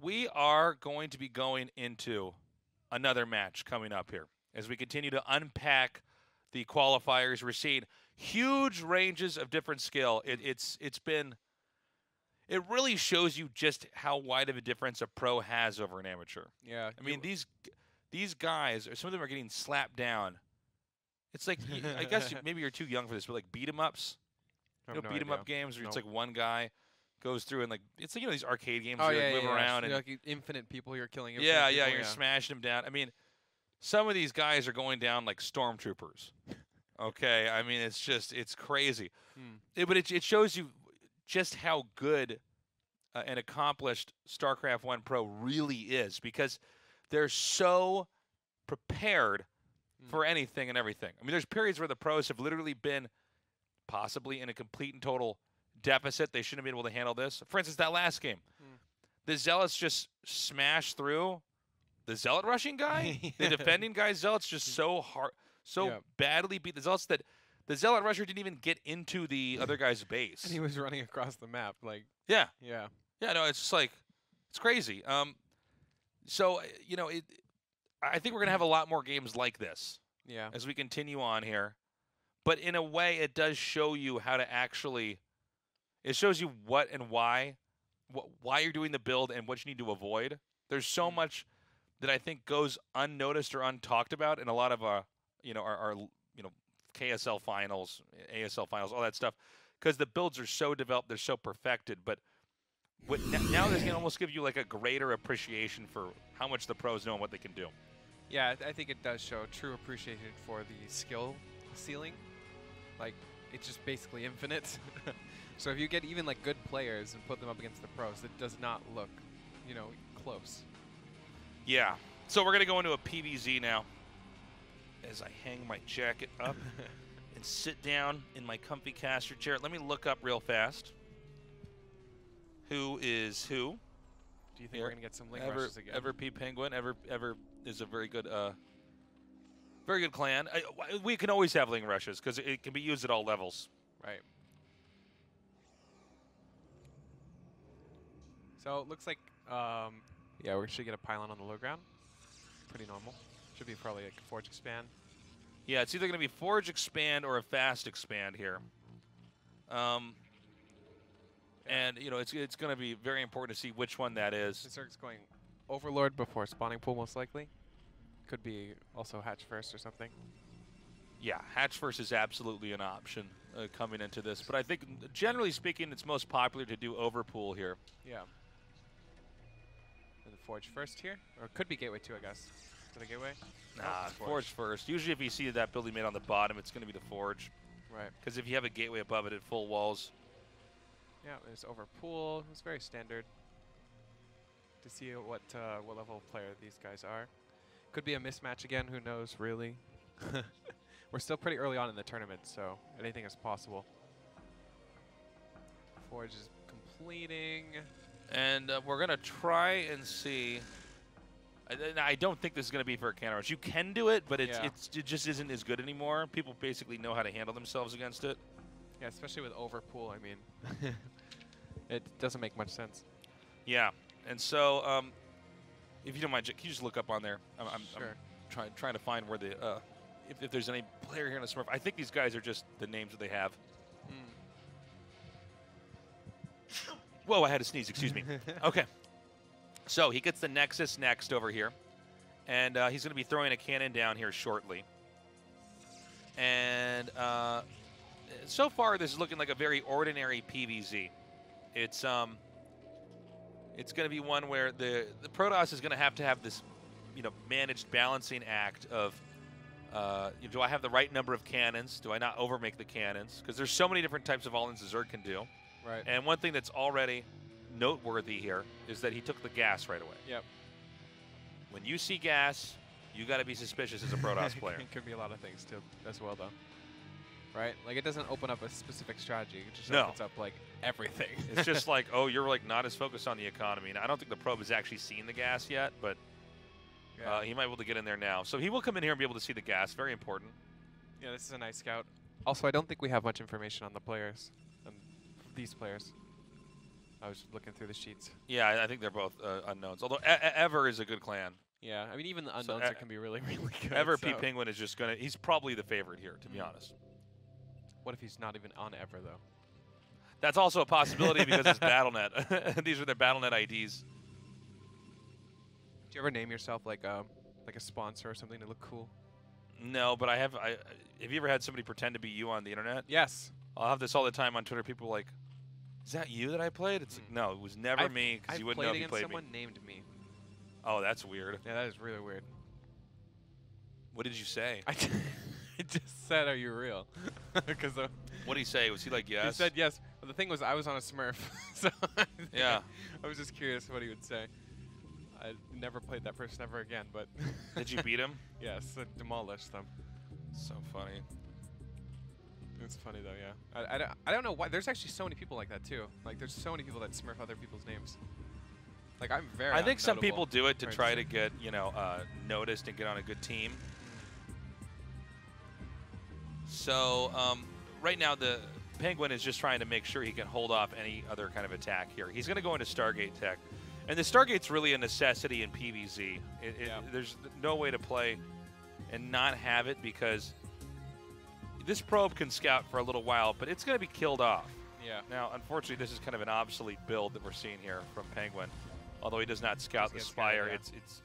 we are going to be going into another match coming up here as we continue to unpack the qualifiers. We're seeing huge ranges of different skill. It really shows you just how wide of a difference a pro has over an amateur. Yeah. I mean, these guys, or some of them are getting slapped down. It's like, I guess maybe you're too young for this, but like beat 'em ups. You know, beat 'em up games where it's like one guy goes through and like it's like, you know, these arcade games where you move around and like infinite people you're killing. Yeah, you're smashing them down. I mean, some of these guys are going down like stormtroopers. Okay, I mean it's crazy. But it shows you just how good and accomplished StarCraft 1 Pro really is, because they're so prepared for anything and everything. I mean, there's periods where the pros have literally been possibly in a complete and total deficit. They shouldn't have been able to handle this. For instance, that last game, the Zealots just smashed through the Zealot rushing guy. The defending guy, Zealots just so hard, badly beat the Zealots that the Zealot rusher didn't even get into the other guy's base. And he was running across the map, like. Yeah. Yeah. Yeah. No, it's just like, it's crazy. So you know, I think we're gonna have a lot more games like this. Yeah. As we continue on here, but in a way, it does show you how to actually. It shows you what and why you're doing the build and what you need to avoid. There's so much that I think goes unnoticed or untalked about in a lot of our KSL finals, ASL finals, all that stuff, because the builds are so developed, they're so perfected. But now this can almost give you like a greater appreciation for how much the pros know and what they can do. Yeah, I think it does show true appreciation for the skill ceiling. Like, it's just basically infinite. So if you get even like good players and put them up against the pros, it does not look, you know, close. Yeah. So we're going to go into a PvZ now as I hang my jacket up and sit down in my comfy caster chair. Let me look up real fast. Who is who? Do you think we're going to get some link rushes again? Ever P Penguin. Ever is a very good clan. We can always have link rushes because it can be used at all levels. Right. So it looks like, yeah, we should get a pylon on the low ground. Pretty normal. Should be probably like a Forge Expand. Yeah, it's either going to be Forge Expand or a Fast Expand here. And, you know, it's going to be very important to see which one that is. This circuit's going Overlord before Spawning Pool, most likely. Could be also Hatch First or something. Yeah, Hatch First is absolutely an option coming into this. But I think, generally speaking, it's most popular to do Overpool here. Yeah. And the Forge First here? Or it could be Gateway 2, I guess. Is it a Gateway? Nah, Forge First. Usually if you see that building made on the bottom, it's going to be the Forge. Right. Because if you have a Gateway above it, it full walls. Yeah, there's Overpool. It's very standard to see what level of player these guys are. Could be a mismatch again, who knows, really. We're still pretty early on in the tournament, so anything is possible. Forge is completing. And we're going to try and see. I don't think this is going to be for a counter rush. You can do it, but it just isn't as good anymore. People basically know how to handle themselves against it. Yeah, especially with Overpool, I mean. It doesn't make much sense. Yeah, and so if you don't mind, can you just look up on there? I'm trying to find where the if there's any player here in the Smurf. I think these guys are just the names that they have. Whoa, I had to sneeze, excuse me. Okay. So he gets the Nexus next over here. And he's going to be throwing a cannon down here shortly. And so far, this is looking like a very ordinary PvZ. It's going to be one where the Protoss is going to have this, you know, managed balancing act of, do I have the right number of cannons? Do I not overmake the cannons? Because there's so many different types of all-ins Zerg can do. Right. And one thing that's already noteworthy here is that he took the gas right away. Yep. When you see gas, you got to be suspicious as a Protoss player. It could be a lot of things too, as well, though. Right? Like, it doesn't open up a specific strategy. It just opens up, like, everything. It's just like, oh, you're, like, not as focused on the economy. And I don't think the probe has actually seen the gas yet, but he might be able to get in there now. So he will come in here and be able to see the gas. Very important. Yeah, this is a nice scout. Also, I don't think we have much information on the players, on these players. I was looking through the sheets. Yeah, I think they're both unknowns. Although Ever is a good clan. Yeah, I mean, even the unknowns can be really, really good. Ever P Penguin is just gonna. He's probably the favorite here, to be honest. What if he's not even on Ever though? That's also a possibility because it's BattleNet. These are their BattleNet IDs. Do you ever name yourself like a sponsor or something to look cool? No, but have you ever had somebody pretend to be you on the internet? Yes. I'll have this all the time on Twitter. People are like, "Is that you that I played?" It's like, no, it was never me because you wouldn't know if you played me. someone named me. Oh, that's weird. Yeah, that is really weird. What did you say? I just said, "Are you real?" Because what did he say? Was he like, yes? He said yes. But the thing was, I was on a Smurf, so yeah. I was just curious what he would say. I never played that person ever again, but did you beat him? Yes, I demolished them. So funny. It's funny though, yeah. I don't know why. There's actually so many people like that too. Like there's so many people that Smurf other people's names. Like I'm very. I think some people do it to try to get noticed and get on a good team. So right now the Penguin is just trying to make sure he can hold off any other kind of attack here. He's going to go into Stargate tech. And the Stargate's really a necessity in PvZ. There's no way to play and not have it because this probe can scout for a little while, but it's going to be killed off. Yeah. Now, unfortunately, this is kind of an obsolete build that we're seeing here from Penguin. Although he does not scout the Spire, it's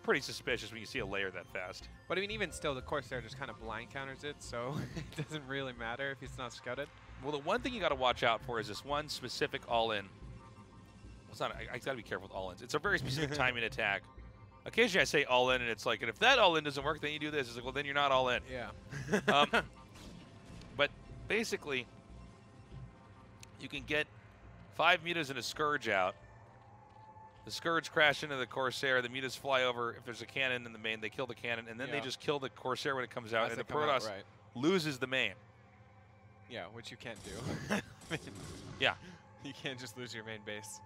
pretty suspicious when you see a layer that fast. But I mean, even still, the Corsair just kind of blind counters it, so it doesn't really matter if it's not scouted. Well, the one thing you got to watch out for is this one specific all-in. It's not. I got to be careful with all-ins. It's a very specific timing attack. Occasionally I say all-in, and it's like, and if that all-in doesn't work, then you do this. It's like, well, then you're not all-in. Yeah. But basically, you can get 5 mutas and a Scourge out. The Scourge crash into the Corsair. The mutas fly over. If there's a cannon in the main, they kill the cannon, and then they just kill the Corsair when it comes out, and the Protoss loses the main. Yeah, which you can't do. Yeah. You can't just lose your main base.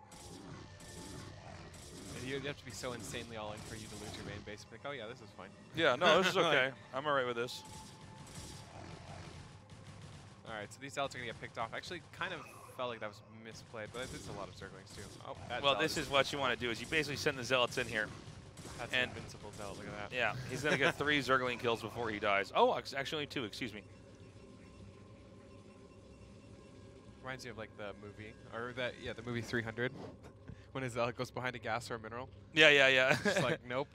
You have to be so insanely all in for you to lose your main base. Like, oh yeah, this is fine. Yeah, no, this is okay. I'm all right with this. All right, so these zealots are going to get picked off. Actually, kind of felt like that was misplayed, but there's a lot of circlings too. Oh, well, this is what you want to do, is you basically send the zealots in here. That's an invincible zealot, look at that. Yeah, he's going to get 3 Zergling kills before he dies. Oh, actually only 2, excuse me. Reminds me of like the movie, or the movie 300, when his zealot goes behind a gas or a mineral. Yeah. Just like, nope.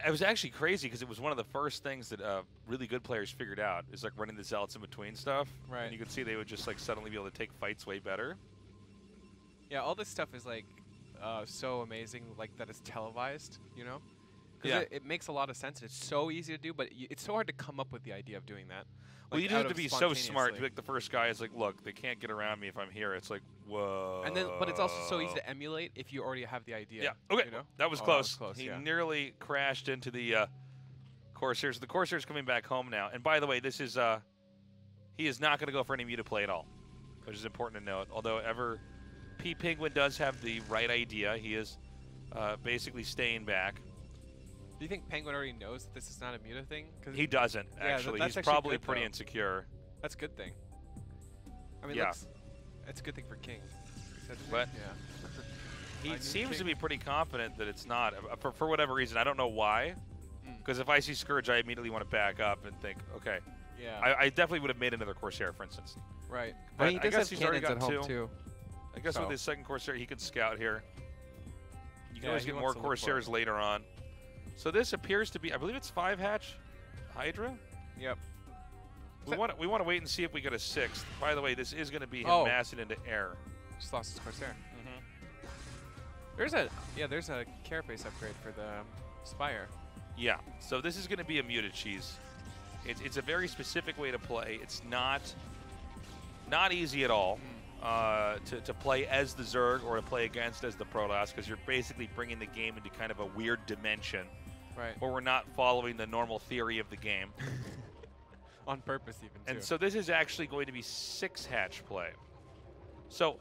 I was actually crazy because it was one of the first things that really good players figured out is like running the zealots in between stuff. Right. And you could see they would just like suddenly be able to take fights way better. Yeah, all this stuff is like so amazing, like that it's televised, you know? Yeah. It makes a lot of sense. It's so easy to do, but it's so hard to come up with the idea of doing that. Well, you have to be so smart. Like the first guy is like, look, they can't get around me if I'm here. It's like, whoa. And then, but it's also so easy to emulate if you already have the idea. Yeah. Okay. You know? That was close. That was close. He nearly crashed into the Corsairs. The Corsairs coming back home now. And by the way, this is he is not going to go for any muta play at all, which is important to note. Although P Penguin does have the right idea. He is basically staying back. Do you think Penguin already knows that this is not a muta thing? He doesn't, actually. That's He's probably good, pretty though. insecure. That's a good thing. I mean, yeah. That's a good thing for King. What? Yeah. He seems to be pretty confident that it's not, for whatever reason. I don't know why. Because if I see Scourge, I immediately want to back up and think, okay. Yeah. I definitely would have made another Corsair, for instance. Right. But he does have cannons at home, too. I guess with his second Corsair, he could scout here. You can always get more Corsairs later on. So this appears to be, I believe it's 5-hatch Hydra? Yep. We want to wait and see if we get a 6th. By the way, this is going to be him massing into air. Just lost his Corsair. There's a carapace upgrade for the Spire. Yeah. So this is going to be a muted cheese. It's a very specific way to play. It's not easy at all to play as the Zerg or to play against as the Protoss, because you're basically bringing the game into kind of a weird dimension. Right. Where we're not following the normal theory of the game. On purpose, even, too. And so this is actually going to be 6-hatch play. So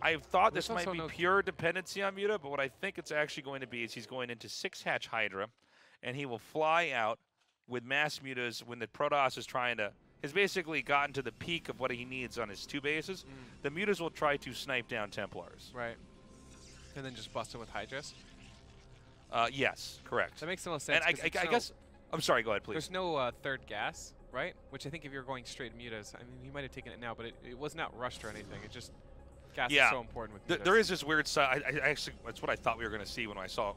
I thought this might be pure dependency on muta, but what I think it's actually going to be is he's going into 6-hatch Hydra, and he will fly out with mass mutas when the Protoss is trying to has basically gotten to the peak of what he needs on his 2 bases, the Mutas will try to snipe down Templars. Right. And then just bust them with Hydras. Yes, correct. That makes the most sense. And I guess, I'm sorry, go ahead, please. There's no third gas, right? Which I think if you're going straight Mutas, I mean, he might have taken it now, but it was not rushed or anything. It just, gas is so important with Mutas. There is this weird side. I actually, that's what I thought we were going to see when I saw,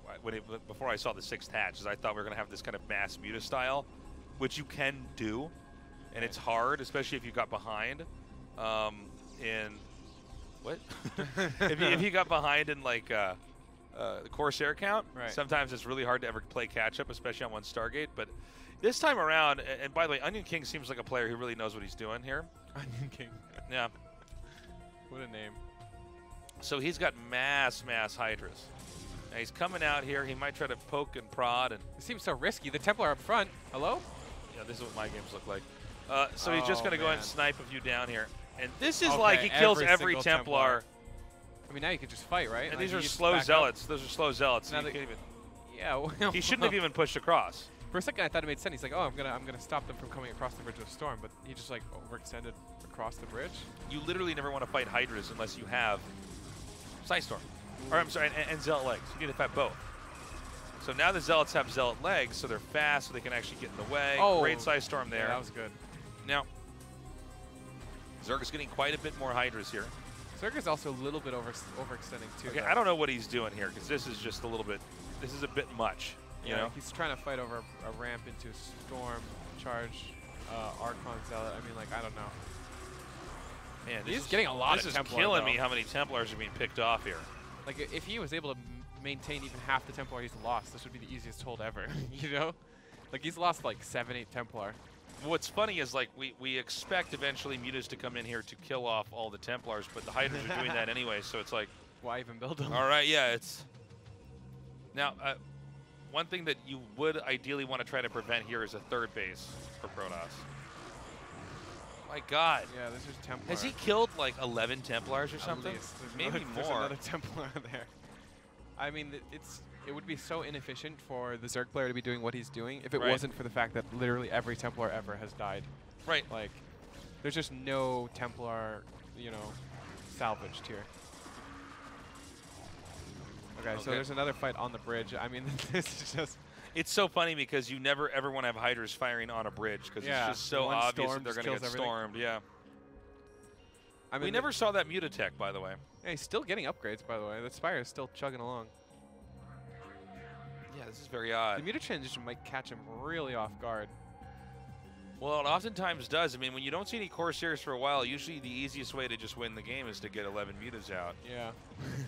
before I saw the 6th hatch, is I thought we were going to have this kind of mass Muta style, which you can do, and it's hard, especially if you got behind. What? if you got behind in like the Corsair count, sometimes it's really hard to ever play catch up, especially on one Stargate. But this time around, and by the way, Onion King seems like a player who really knows what he's doing here. Onion King. Yeah. What a name. So he's got mass Hydras. Now he's coming out here. He might try to poke and prod. And it seems so risky. The Templar up front. Hello? Yeah, this is what my games look like. So he's just going to go ahead and snipe a few down here. And this is like he kills every Templar. I mean, now you can just fight, right? And these are slow zealots. Those are slow zealots. Now So you can't even, yeah. Well, he shouldn't have even pushed across. For a second, I thought it made sense. He's like, oh, I'm gonna stop them from coming across the bridge with Storm, but he just like overextended across the bridge. You literally never want to fight Hydras unless you have Storm. Or I'm sorry, and Zealot legs. You need to fight both. So now the Zealots have Zealot legs, so they're fast, so they can actually get in the way. Oh, great Storm there. Yeah, that was good. Now, Zerg is getting quite a bit more Hydras here. Zerg is also a little bit overextending too. Okay, I don't know what he's doing here because this is just a little bit. This is a bit much. You know, he's trying to fight over a ramp into Storm, charge, Archon Zealot. I mean, like, I don't know. Man, he's getting a lot of Templar. This is killing me how many Templars are being picked off here. Like, if he was able to maintain even half the Templar he's lost, this would be the easiest hold ever. You know, like he's lost like 7, 8 Templar. What's funny is like we expect eventually Mutas to come in here to kill off all the Templars, but the Hydras are doing that anyway. So it's like, why even build them? All right, yeah, it's now. One thing that you would ideally want to try to prevent here is a 3rd base for Protoss. My God. Yeah, this is Templar. Has he killed like 11 Templars or something? Maybe more. There's another Templar there. I mean, it would be so inefficient for the Zerg player to be doing what he's doing if it wasn't for the fact that literally every Templar ever has died. Right. Like, there's just no Templar, you know, salvaged here. Okay, so there's another fight on the bridge. I mean, this is just... It's so funny because you never ever want to have Hydras firing on a bridge because it's just so obvious that they're going to get stormed. Yeah. I mean, we never saw that Mutatech, by the way. Yeah, he's still getting upgrades, by the way. The Spire is still chugging along. Yeah, this is very odd. The Muta transition might catch him really off guard. Well, it oftentimes does. I mean, when you don't see any Corsairs for a while, usually the easiest way to just win the game is to get 11 Mutas out. Yeah.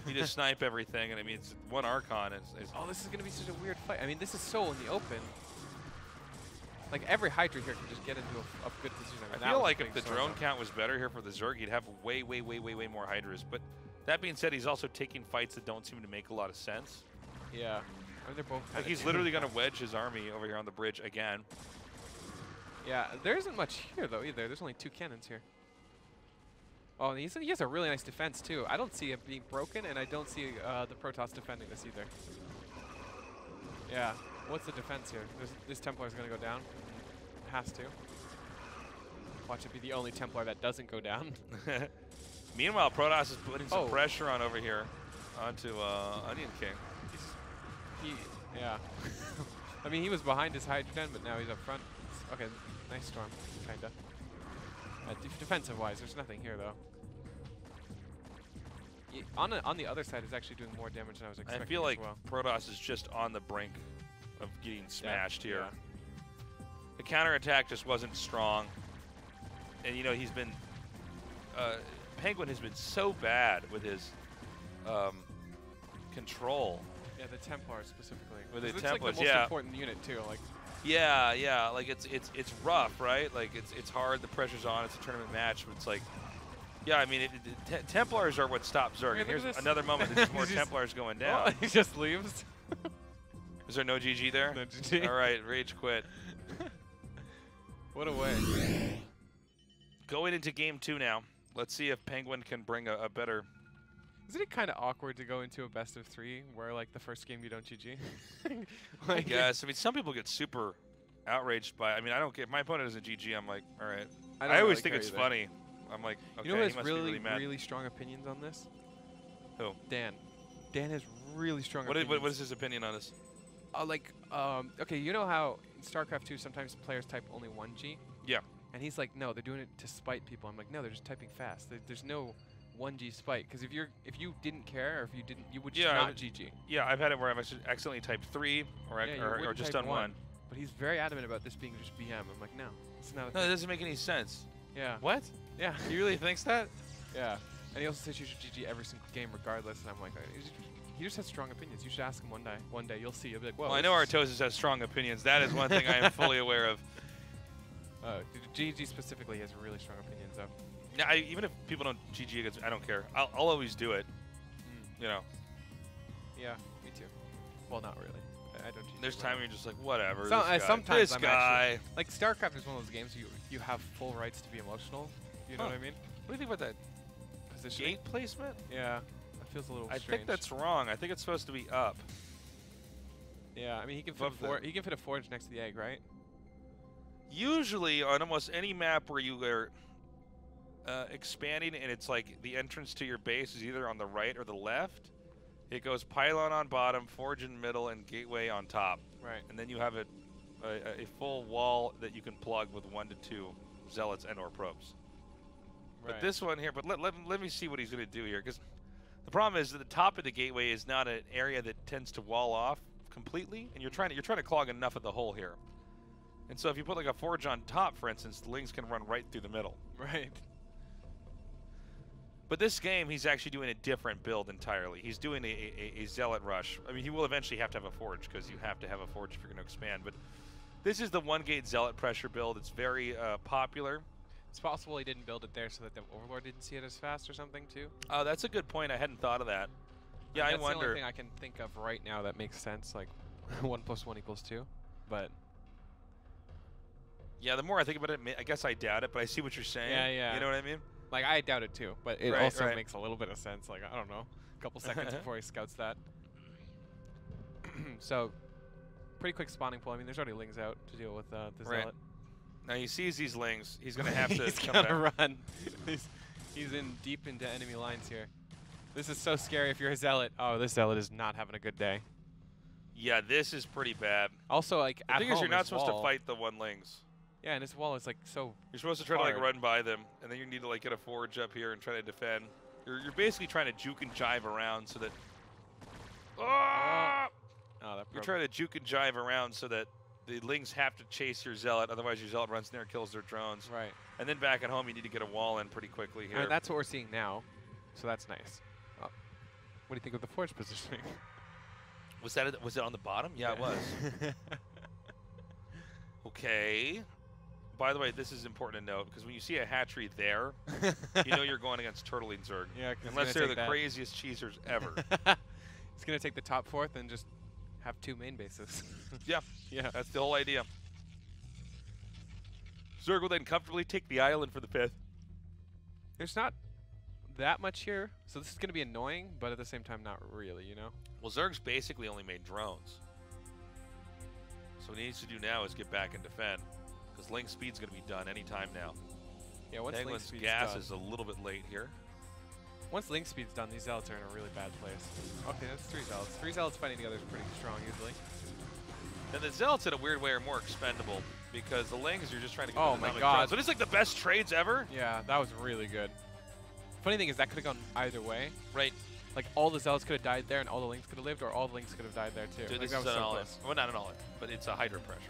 You just snipe everything, and I mean, it's one Archon. Oh, this is going to be such a weird fight. I mean, this is so in the open. Like, every Hydra here can just get into a good position. I mean, I feel like if the drone count was better here for the Zerg, he'd have way more Hydras. But that being said, he's also taking fights that don't seem to make a lot of sense. Yeah. I mean, they're both like he's literally going to wedge his army over here on the bridge again. Yeah, there isn't much here, though, either. There's only 2 cannons here. Oh, and he has a really nice defense, too. I don't see it being broken, and I don't see the Protoss defending this either. Yeah. What's the defense here? This Templar is going to go down. It has to. Watch it be the only Templar that doesn't go down. Meanwhile, Protoss is putting some pressure on over here onto Onion King. Yeah. I mean, he was behind his Hydrogen, but now he's up front. Okay, nice Storm, kinda. Defensive-wise, there's nothing here, though. On the other side, he's actually doing more damage than I was expecting. I feel like Protoss is just on the brink of getting smashed here. Yeah. The counterattack just wasn't strong. And, you know, he's been... Penguin has been so bad with his control. Yeah, the Templars specifically. With the Templars, like the most important unit, too. Like. Yeah, like it's rough, right? Like it's hard, the pressure's on, it's a tournament match, but it's like, yeah, I mean, Templars are what stops Zerg. And here's another moment that there's more Templars going down. Oh, he just leaves. Is there no GG there? No GG. All right, rage quit. What a way. Going into game 2 now. Let's see if Penguin can bring a better... Isn't it kind of awkward to go into a best of 3 where, like, the first game you don't GG? Like, I guess. I mean, some people get super outraged by. I mean, I don't get. If my opponent isn't GG, I'm like, all right. don't I always really think care it's either. funny. I'm like, okay, You know who he has must be really mad. really strong opinions on this? Who? Dan. Dan has really strong What opinions. is his opinion on this? Okay, you know how in StarCraft 2 sometimes players type only 1G? Yeah. And he's like, no, they're doing it to spite people. I'm like, no, they're just typing fast. There's no 1G spite. Because if you didn't care, or if you didn't, you would just not GG. Yeah, I've had it where I've accidentally typed 3 or just done 1. But he's very adamant about this being just BM. I'm like, no, it's not a No, thing. that doesn't make any sense. Yeah. What? Yeah. He really thinks that? Yeah. And he also says you should GG every single game regardless. And I'm like, he just has strong opinions. You should ask him one day. One day you'll see. You'll be like, whoa. Well, I know Artosis has strong opinions. That is one thing I am fully aware of. GG specifically has really strong opinions of. Yeah, even if people don't GG against, I don't care. I'll always do it. You know. Yeah, me too. Well, not really. I don't GG. There's time when you're just like, whatever. Sometimes this I'm guy. actually, like StarCraft is one of those games you have full rights to be emotional. You know what I mean? What do you think about that Positioning. gate placement? Yeah, that feels a little I strange. think that's wrong. I think it's supposed to be up. Yeah, I mean he can fit a forge next to the egg, right? Usually on almost any map where you are expanding and it's like the entrance to your base is either on the right or the left, it goes pylon on bottom, forge in middle, and gateway on top. Right. And then you have a full wall that you can plug with 1 to 2 zealots and or probes. Right. But this one here, but let me see what he's going to do here, because the problem is that the top of the gateway is not an area that tends to wall off completely, and you're trying to clog enough of the hole here. And so if you put like a forge on top, for instance, the lings can run right through the middle. Right. But this game, he's actually doing a different build entirely. He's doing a zealot rush. I mean, he will eventually have to have a forge, because you have to have a forge if you're going to expand. But this is the 1-gate zealot pressure build. It's very popular. It's possible he didn't build it there so that the Overlord didn't see it as fast or something too. Oh, that's a good point. I hadn't thought of that. Yeah, That's I wonder. the only thing I can think of right now that makes sense, like 1 + 1 = 2. But yeah, the more I think about it, I guess I doubt it, but I see what you're saying. Yeah, yeah. You know what I mean? like I doubt it too, but it Right, also right. makes a little bit of sense. Like I don't know, a couple seconds before he scouts that. So pretty quick spawning pool. I mean, there's already lings out to deal with the Right. zealot. Now he sees these lings. He's going to have to He's come gonna back. run. He's in deep into enemy lines here. This is so scary if you're a zealot. Oh, this zealot is not having a good day. Yeah, this is pretty bad. Also, like The at thing home, is, you're not his supposed to wall- fight the 1 lings. Yeah, and his wall is like so. You're supposed to try to like hard. run by them, and then you need to like get a forge up here and try to defend. You're basically trying to juke and jive around so that. Ah! Oh, that You're broke. trying to juke and jive around so that the lings have to chase your zealot, otherwise your zealot runs in there and kills their drones. Right. And then back at home, you need to get a wall in pretty quickly here. And that's what we're seeing now, so that's nice. Oh. What do you think of the forge positioning? Was it on the bottom? Yeah, it was. Okay. By the way, this is important to note, because when you see a hatchery there, you know you're going against Turtling Zerg. Yeah, 'cause unless he's they're gonna the take that. craziest cheesers ever. He's gonna take the top fourth and just have 2 main bases. Yeah, Yeah. that's the whole idea. Zerg will then comfortably take the island for the 5th. There's not that much here, so this is gonna be annoying, but at the same time, not really, you know? Well, Zerg's basically only made drones. So what he needs to do now is get back and defend, because link speed's going to be done anytime now. Yeah, once link Penguin's speed's gas done, is a little bit late here. once link speed's done, these zealots are in a really bad place. Okay, that's 3 zealots. 3 zealots fighting together is pretty strong usually. And the zealots in a weird way are more expendable, because the lings you're just trying to get Oh the my dynamic God. drones. But it's like the best trades ever. Yeah, that was really good. Funny thing is that could have gone either way. Right. Like all the zealots could have died there, and all the lings could have lived, or all the lings could have died there too. Dude, Like, this that is was an so all-in. close. Well, not an all-in, but it's a Hydra pressure.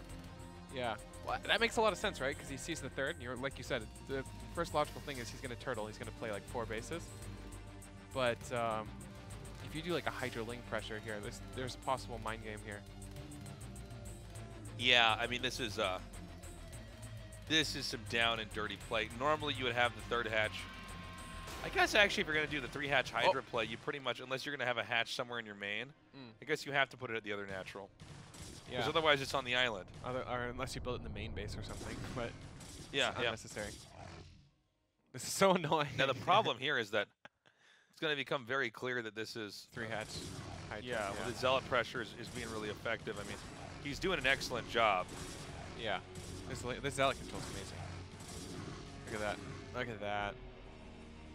Yeah, well, that makes a lot of sense, right? Because he sees the 3rd, and you're like you said, the first logical thing is he's going to turtle. He's going to play like 4 bases. But if you do like a Hydra Ling pressure here, there's a possible mind game here. Yeah, I mean, this is some down and dirty play. Normally, you would have the 3rd hatch. I guess actually, if you're going to do the 3-hatch Hydra play, you pretty much, unless you're going to have a hatch somewhere in your main, I guess you have to put it at the other natural. Because Yeah. otherwise, it's on the island. Or unless you build it in the main base or something, but Yeah, it's yeah. unnecessary. This is so annoying. Now, the problem here is that it's going to become very clear that this is 3-hatch Hydra. yeah, well, the zealot pressure is being really effective. I mean, he's doing an excellent job. Yeah. This Zealot control's amazing. Look at that. Look at that.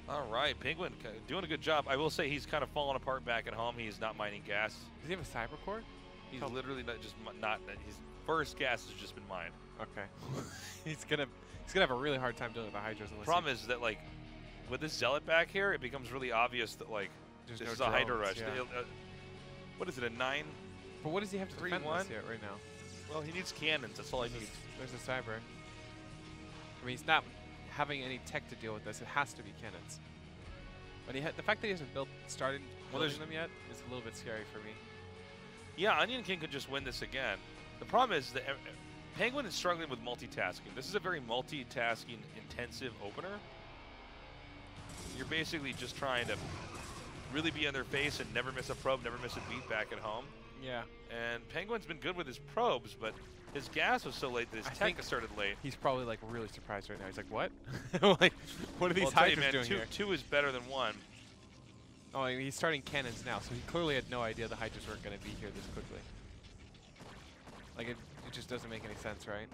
All right, Penguin doing a good job. I will say he's kind of falling apart back at home. He's not mining gas. Does he have a cyber core? He's literally not. His first gas has just been mined. Okay. he's gonna have a really hard time dealing with the Hydras. The problem is that like with this Zealot back here, it becomes really obvious that like there's this no is a Hydra drones, rush. yeah. What is it, a 9? But what does he have to defend this yet right now? Well, he needs cannons. That's all he needs. There's a cyber. I mean, he's not having any tech to deal with this. It has to be cannons. But the fact that he hasn't started building them yet is a little bit scary for me. Yeah, Onion King could just win this again. The problem is that Penguin is struggling with multitasking. This is a very multitasking intensive opener. You're basically just trying to really be on their face and never miss a probe, never miss a beat back at home. Yeah. And Penguin's been good with his probes, but his gas was so late that his tech started late. He's probably like really surprised right now. He's like, what? Like, what are these Hydras doing here? Two is better than 1. Oh, I mean, he's starting cannons now, so he clearly had no idea the Hydras weren't going to be here this quickly. Like, it just doesn't make any sense, right?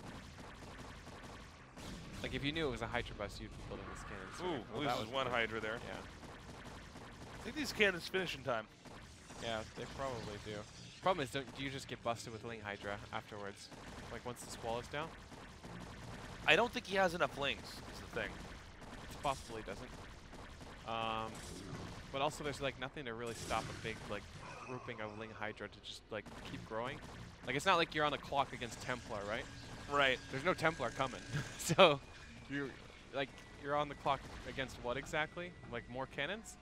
Like, if you knew it was a Hydra bust, you'd be building this cannon. So ooh, loses 1 Hydra there. Yeah. I think these cannons finish in time. Yeah, they probably do. Problem is, do you just get busted with Ling Hydra afterwards? Like, once the Squall is down? I don't think he has enough Lings, is the thing. It's possible he doesn't. But also, there's, like, nothing to really stop a big, like, grouping of Ling Hydra to just, like, keep growing. Like, it's not like you're on the clock against Templar, right? Right. There's no Templar coming. So, you're on the clock against what exactly? Like, more cannons?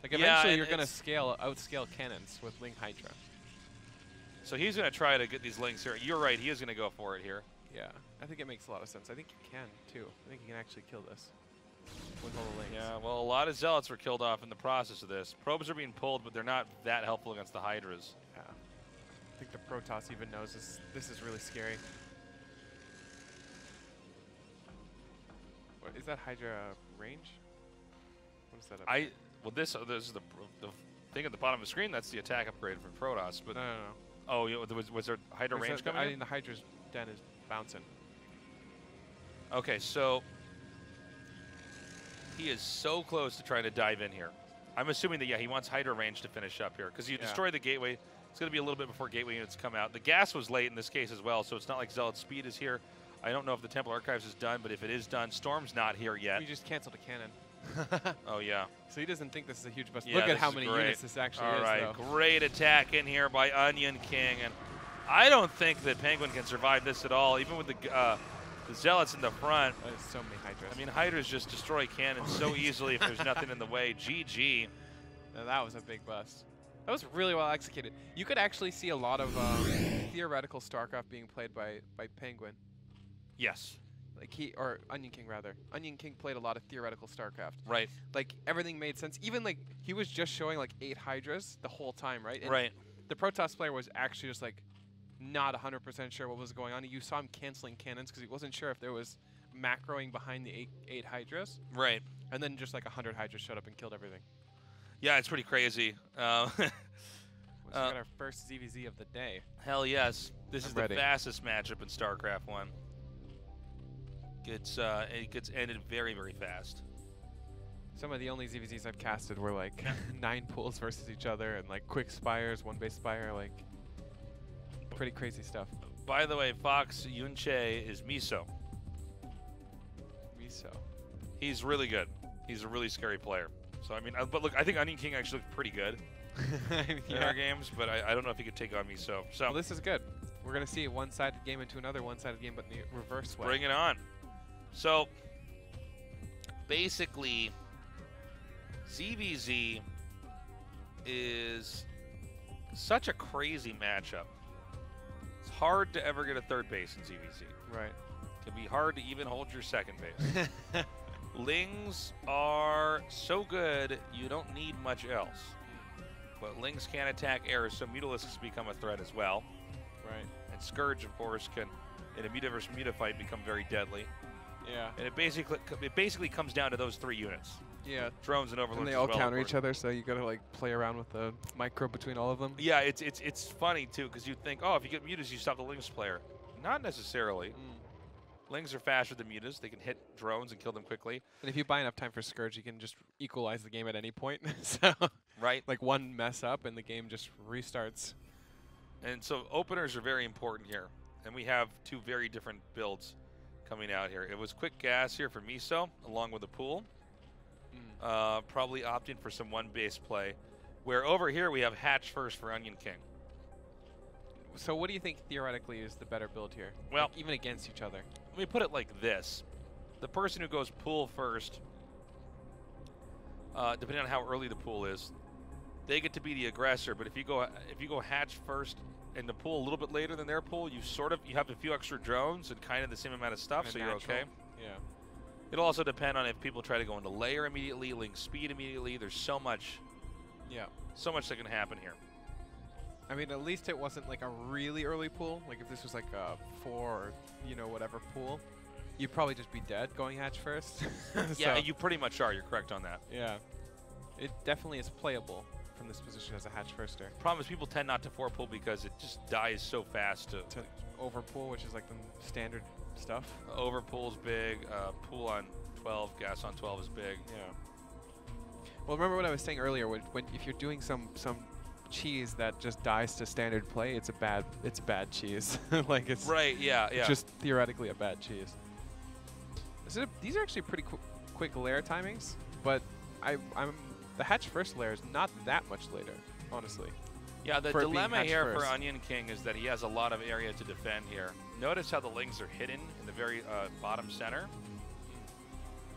Like, eventually you're going to outscale cannons with Ling Hydra. So he's going to try to get these Lings here. You're right, he is going to go for it here. Yeah, I think it makes a lot of sense. I think you can, too. I think you can actually kill this with all the Lings. Yeah, well, a lot of Zealots were killed off in the process of this. Probes are being pulled, but they're not that helpful against the Hydras. Yeah. I think the Protoss even knows this is really scary. What, is that Hydra range? What is that up there? Well, this is the thing at the bottom of the screen. That's the attack upgrade from Protoss. But no. Oh, was there Hydra range coming in? I mean, the Hydra's den is bouncing. Okay, so he is so close to trying to dive in here. I'm assuming that, yeah, he wants Hydra range to finish up here. Because you destroy the gateway. It's going to be a little bit before gateway units come out. The gas was late in this case as well, so it's not like Zealot speed is here. I don't know if the Temple Archives is done, but if it is done, Storm's not here yet. We just canceled a cannon. Oh, yeah. So he doesn't think this is a huge bust. Yeah, look at how many units this actually is, All right, though. Great attack in here by Onion King. And I don't think that Penguin can survive this at all, even with the Zealots in the front. There's so many Hydras. I mean, Hydras just destroy cannons so easily if there's nothing in the way. GG. Now, that was a big bust. That was really well executed. You could actually see a lot of theoretical StarCraft being played by Penguin. Yes. Like or Onion King rather. Onion King played a lot of theoretical StarCraft. Right. Like everything made sense. Even like he was just showing like 8 Hydras the whole time, right? And right. The Protoss player was actually just like not 100% sure what was going on. You saw him canceling cannons because he wasn't sure if there was macroing behind the 8 Hydras. Right. And then just like 100 Hydras showed up and killed everything. Yeah, it's pretty crazy. We got our first ZVZ of the day. Hell yes. This is ready. The fastest matchup in StarCraft 1. It gets ended very, very fast. Some of the only ZVZs I've casted were like 9 pools versus each other and like quick spires, 1-base spire, like pretty crazy stuff. By the way, Fox Yunche is Miso. Miso. He's really good. He's a really scary player. So, I mean, but look, I think Onion King actually looked pretty good in our games, but I don't know if he could take on Miso. So well, this is good. We're going to see a one-sided game into another one-sided game, but in the reverse way. Bring it on. So, basically, ZVZ is such a crazy matchup. It's hard to ever get a third base in ZVZ. Right. It can be hard to even hold your second base. Lings are so good, you don't need much else. But Lings can attack airs, so Mutalisks become a threat as well. Right. And Scourge, of course, can, in a Muta versus Muta fight, become very deadly. Yeah. And it basically comes down to those 3 units. Yeah. Drones and Overlords. And they all counter each other, so you gotta like play around with the micro between all of them. Yeah, it's funny too, because you think, oh, if you get Mutas, you stop the Lings player. Not necessarily. Lings are faster than mutas. They can hit drones and kill them quickly. And if you buy enough time for Scourge, you can just equalize the game at any point. So, right. Like one mess up and the game just restarts. And so openers are very important here. And we have two very different builds coming out here. It was quick gas here for Miso, along with the pool. Probably opting for some one base play. Where over here we have hatch first for Onion King. So what do you think theoretically is the better build here? Well, like even against each other. Let me put it like this. The person who goes pool first, depending on how early the pool is, they get to be the aggressor. But if you go hatch first and the pool a little bit later than their pool, you have a few extra drones and kind of the same amount of stuff, so you're okay. Yeah. It'll also depend on if people try to go into layer immediately, link speed immediately. There's so much. Yeah. So much that can happen here. I mean, at least it wasn't like a really early pool. Like if this was like a 4 or, whatever pool, you'd probably just be dead going hatch first. Yeah, you pretty much are. You're correct on that. Yeah. It definitely is playable from this position as a hatch firster. Problem is people tend not to 4 pool because it just dies so fast to over pool, which is like the standard stuff. Over pool's big. Pool on 12, gas on 12 is big. Yeah. Well, remember what I was saying earlier? When if you're doing some cheese that just dies to standard play, it's bad cheese. Like it's right. Yeah. Just theoretically a bad cheese. These are actually pretty quick layer timings, but the hatch first layer is not that much later, honestly. Yeah, the dilemma here for Onion King is that he has a lot of area to defend here. Notice how the lings are hidden in the very bottom center.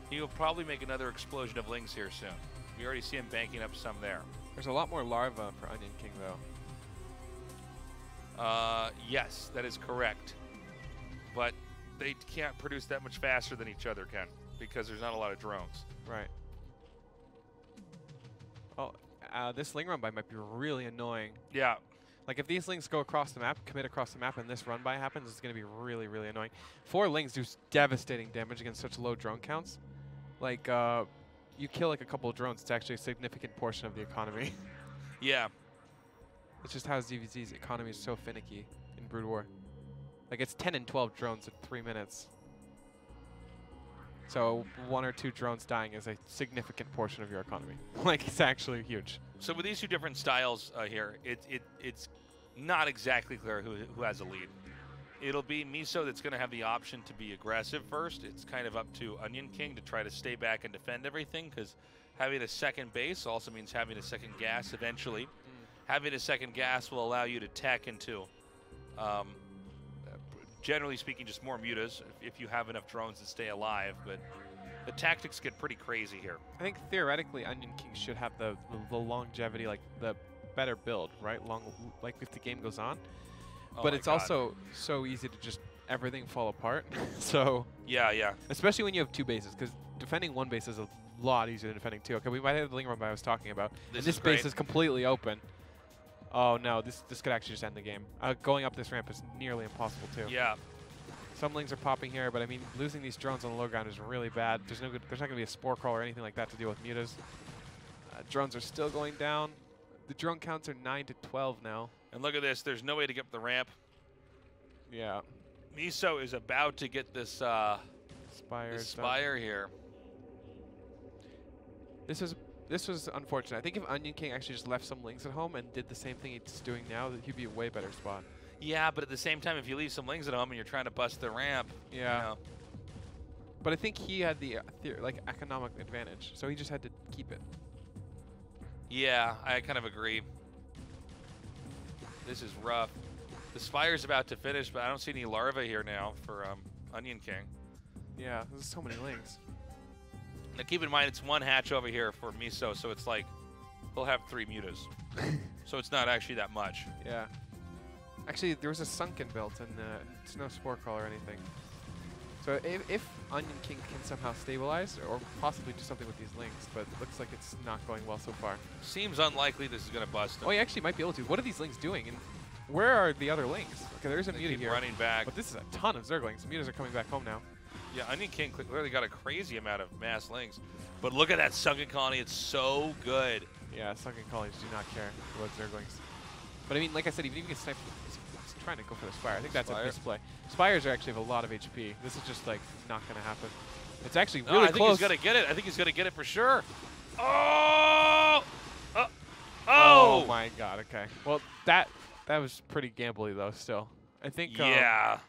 He will probably make another explosion of lings here soon. You already see him banking up some there. There's a lot more larva for Onion King, though. Yes, that is correct. But they can't produce that much faster than each other can because there's not a lot of drones. Right. Oh, this ling run by might be really annoying. Yeah. Like if these lings go across the map, commit across the map, and this run by happens, it's going to be really, really annoying. 4 lings do devastating damage against such low drone counts. Like, you kill like a couple of drones, it's actually a significant portion of the economy. Yeah. It's just how ZVZ's economy is so finicky in Brood War. Like it's 10 and 12 drones in 3 minutes. So 1 or 2 drones dying is a significant portion of your economy. Like it's actually huge. So with these two different styles here, it's not exactly clear who has a lead. It'll be Miso that's going to have the option to be aggressive first. It's kind of up to Onion King to try to stay back and defend everything because having a second base also means having a second gas eventually. Having a second gas will allow you to tech into, generally speaking, just more mutas if you have enough drones to stay alive. But the tactics get pretty crazy here. I think theoretically Onion King should have the longevity, like the better build, right? Like if the game goes on. But it's also so easy to just everything fall apart. So yeah. Especially when you have 2 bases, because defending 1 base is a lot easier than defending 2. Okay, we might have the ling run I was talking about. This base is completely open. Oh no, this could actually just end the game. Going up this ramp is nearly impossible too. Yeah. Some lings are popping here, but I mean, losing these drones on the low ground is really bad. There's not going to be a spore crawl or anything like that to deal with mutas. Drones are still going down. The drone counts are 9 to 12 now. And look at this. There's no way to get up the ramp. Yeah. Miso is about to get this Spire here. This was unfortunate. I think if Onion King actually just left some lings at home and did the same thing he's doing now, that he'd be a way better spot. Yeah, but at the same time, if you leave some lings at home and you're trying to bust the ramp, yeah. You know. But I think he had the economic advantage, so he just had to keep it. Yeah, I kind of agree. This is rough. The Spire's about to finish, but I don't see any larvae here now for Onion King. Yeah, there's so many lings. Now keep in mind, it's 1 hatch over here for Miso, so it's like he'll have 3 mutas. So it's not actually that much. Yeah. Actually, there was a sunken built, and it's no spore crawl or anything. So if Onion King can somehow stabilize, or possibly do something with these lings, but it looks like it's not going well so far. Seems unlikely this is going to bust him. Oh, he actually might be able to. What are these lings doing? And where are the other lings? Okay, there's a muta here. Running back. But this is a ton of Zerglings. Mutas are coming back home now. Yeah, Onion King clearly got a crazy amount of mass lings. But look at that Sunken Colony. It's so good. Yeah, Sunken Colonies do not care about Zerglings. But I mean, like I said, even if you can trying to go for the Spire. I think that's Spire. a misplay. Spires are actually have a lot of HP. This is just like not going to happen. It's actually No, really I think close. he's going to get it. I think he's going to get it for sure. Oh! Oh my God. Okay. Well, that was pretty gambly though. Still, I think. Yeah.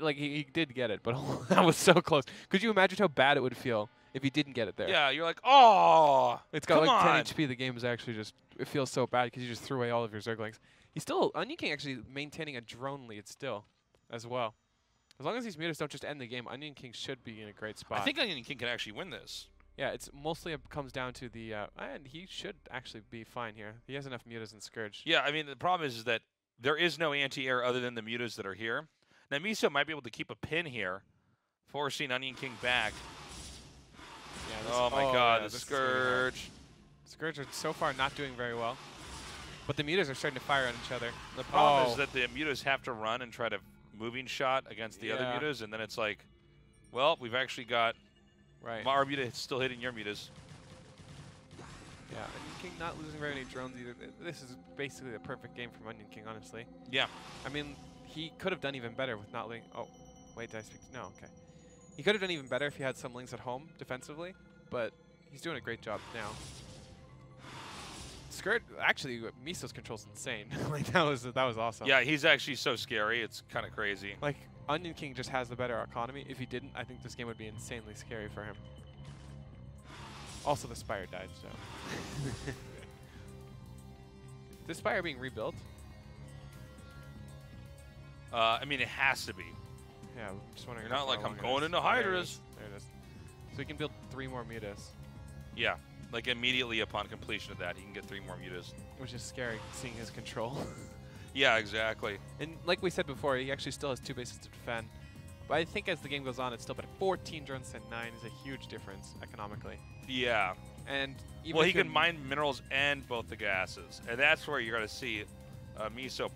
Like he did get it, but that was so close. Could you imagine how bad it would feel if he didn't get it there? Yeah, you're like, oh, It's got come like on. 10 HP. The game is actually just, it feels so bad because you just threw away all of your Zerglings. He's still, Onion King actually maintaining a drone lead still as well. As long as these mutas don't just end the game, Onion King should be in a great spot. I think Onion King can actually win this. Yeah, it's mostly comes down to the, and he should actually be fine here. He has enough mutas and Scourge. Yeah, I mean, the problem is that there is no anti-air other than the mutas that are here. Now, Miso might be able to keep a pin here, forcing Onion King back. Yeah, Oh my God, yeah, the Scourge. Scourge are so far not doing very well. But the mutas are starting to fire on each other. The problem is that the mutas have to run and try to moving shot against the other mutas, and then it's like, well, we've actually got our muta still hitting your mutas. Yeah, Onion King not losing very many drones either. This is basically the perfect game from Onion King, honestly. Yeah. I mean, he could have done even better with not letting... Oh, wait, did I speak? No, okay. He could have done even better if he had some Lings at home defensively, but he's doing a great job now. Scourge, actually, Miso's control's insane. Like that was awesome. Yeah, he's actually so scary. It's kind of crazy. Like Onion King just has the better economy. If he didn't, I think this game would be insanely scary for him. Also, the Spire died, so. Is the Spire being rebuilt? I mean, it has to be. Yeah, I'm just wondering. You're not like, I'm going into There Hydras. it is. So he can build 3 more mutas. Yeah, like immediately upon completion of that, he can get 3 more mutas. Which is scary, seeing his control. Yeah, exactly. And like we said before, he actually still has 2 bases to defend. But I think as the game goes on, it's still better. 14 drones to 9 is a huge difference economically. Yeah. And even well, he can mine minerals and both the gases, and that's where you're going to see Miso.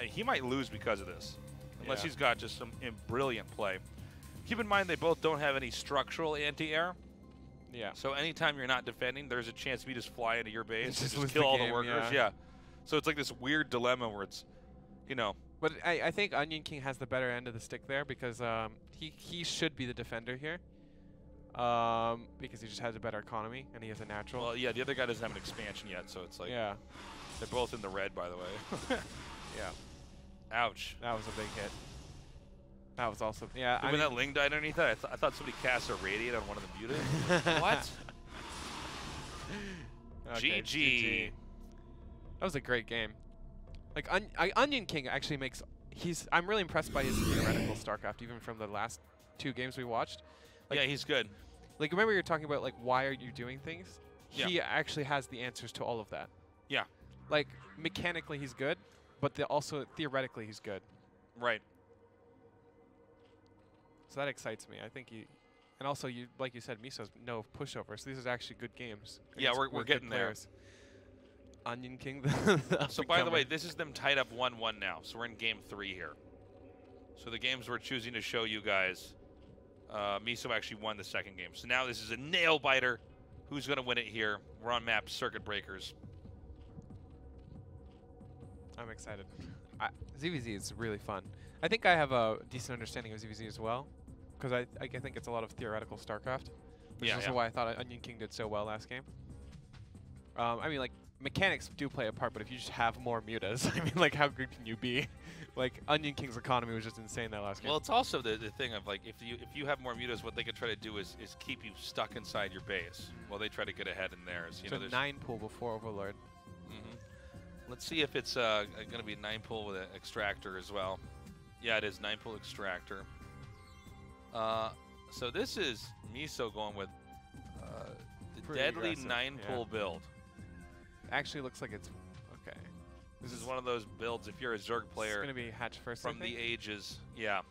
He might lose because of this, unless he's got just some brilliant play. Keep in mind they both don't have any structural anti-air. Yeah. So anytime you're not defending, there's a chance we just fly into your base and just lose kill the all game, the workers. Yeah. So it's like this weird dilemma where it's, you know. But I think Onion King has the better end of the stick there because he should be the defender here. Because he just has a better economy and he has a natural. Well, yeah, the other guy doesn't have an expansion yet, so it's like. Yeah. They're both in the red, by the way. Yeah. Ouch. That was a big hit. That was also, yeah. When that Ling died underneath that, I thought somebody cast a radiate on one of the mutas. What? Okay, GG. That was a great game. Like Onion King actually makes. I'm really impressed by his theoretical StarCraft, even from the last 2 games we watched. Like, yeah, he's good. Like remember you were talking about like why are you doing things? Yeah. He actually has the answers to all of that. Yeah. Like mechanically he's good, but also theoretically he's good. Right. So that excites me. I think and also like you said, Miso's no pushover, so these are actually good games. Yeah, we're getting there. Onion King. So by the way, this is them tied up 1-1 now. So we're in game 3 here. So the games we're choosing to show you guys, Miso actually won the second game. So now this is a nail biter. Who's going to win it here? We're on map Circuit Breakers. I'm excited. ZVZ is really fun. I think I have a decent understanding of ZVZ as well, because I think it's a lot of theoretical StarCraft. Which is also why I thought Onion King did so well last game. I mean, like, mechanics do play a part, but if you just have more mutas, I mean, like, how good can you be? Like, Onion King's economy was just insane that last game. Well, it's also the thing of, like, if you have more mutas, what they could try to do is keep you stuck inside your base while they try to get ahead in theirs. You so know, 9 pool before Overlord. Let's see if it's going to be 9 pull with an extractor as well. Yeah, it is 9 pull extractor. So this is Miso going with the Pretty deadly aggressive, 9 pull build. Actually looks like it's okay. This is one of those builds, if you're a Zerg player, it's going to be hatch first, from the ages. Yeah.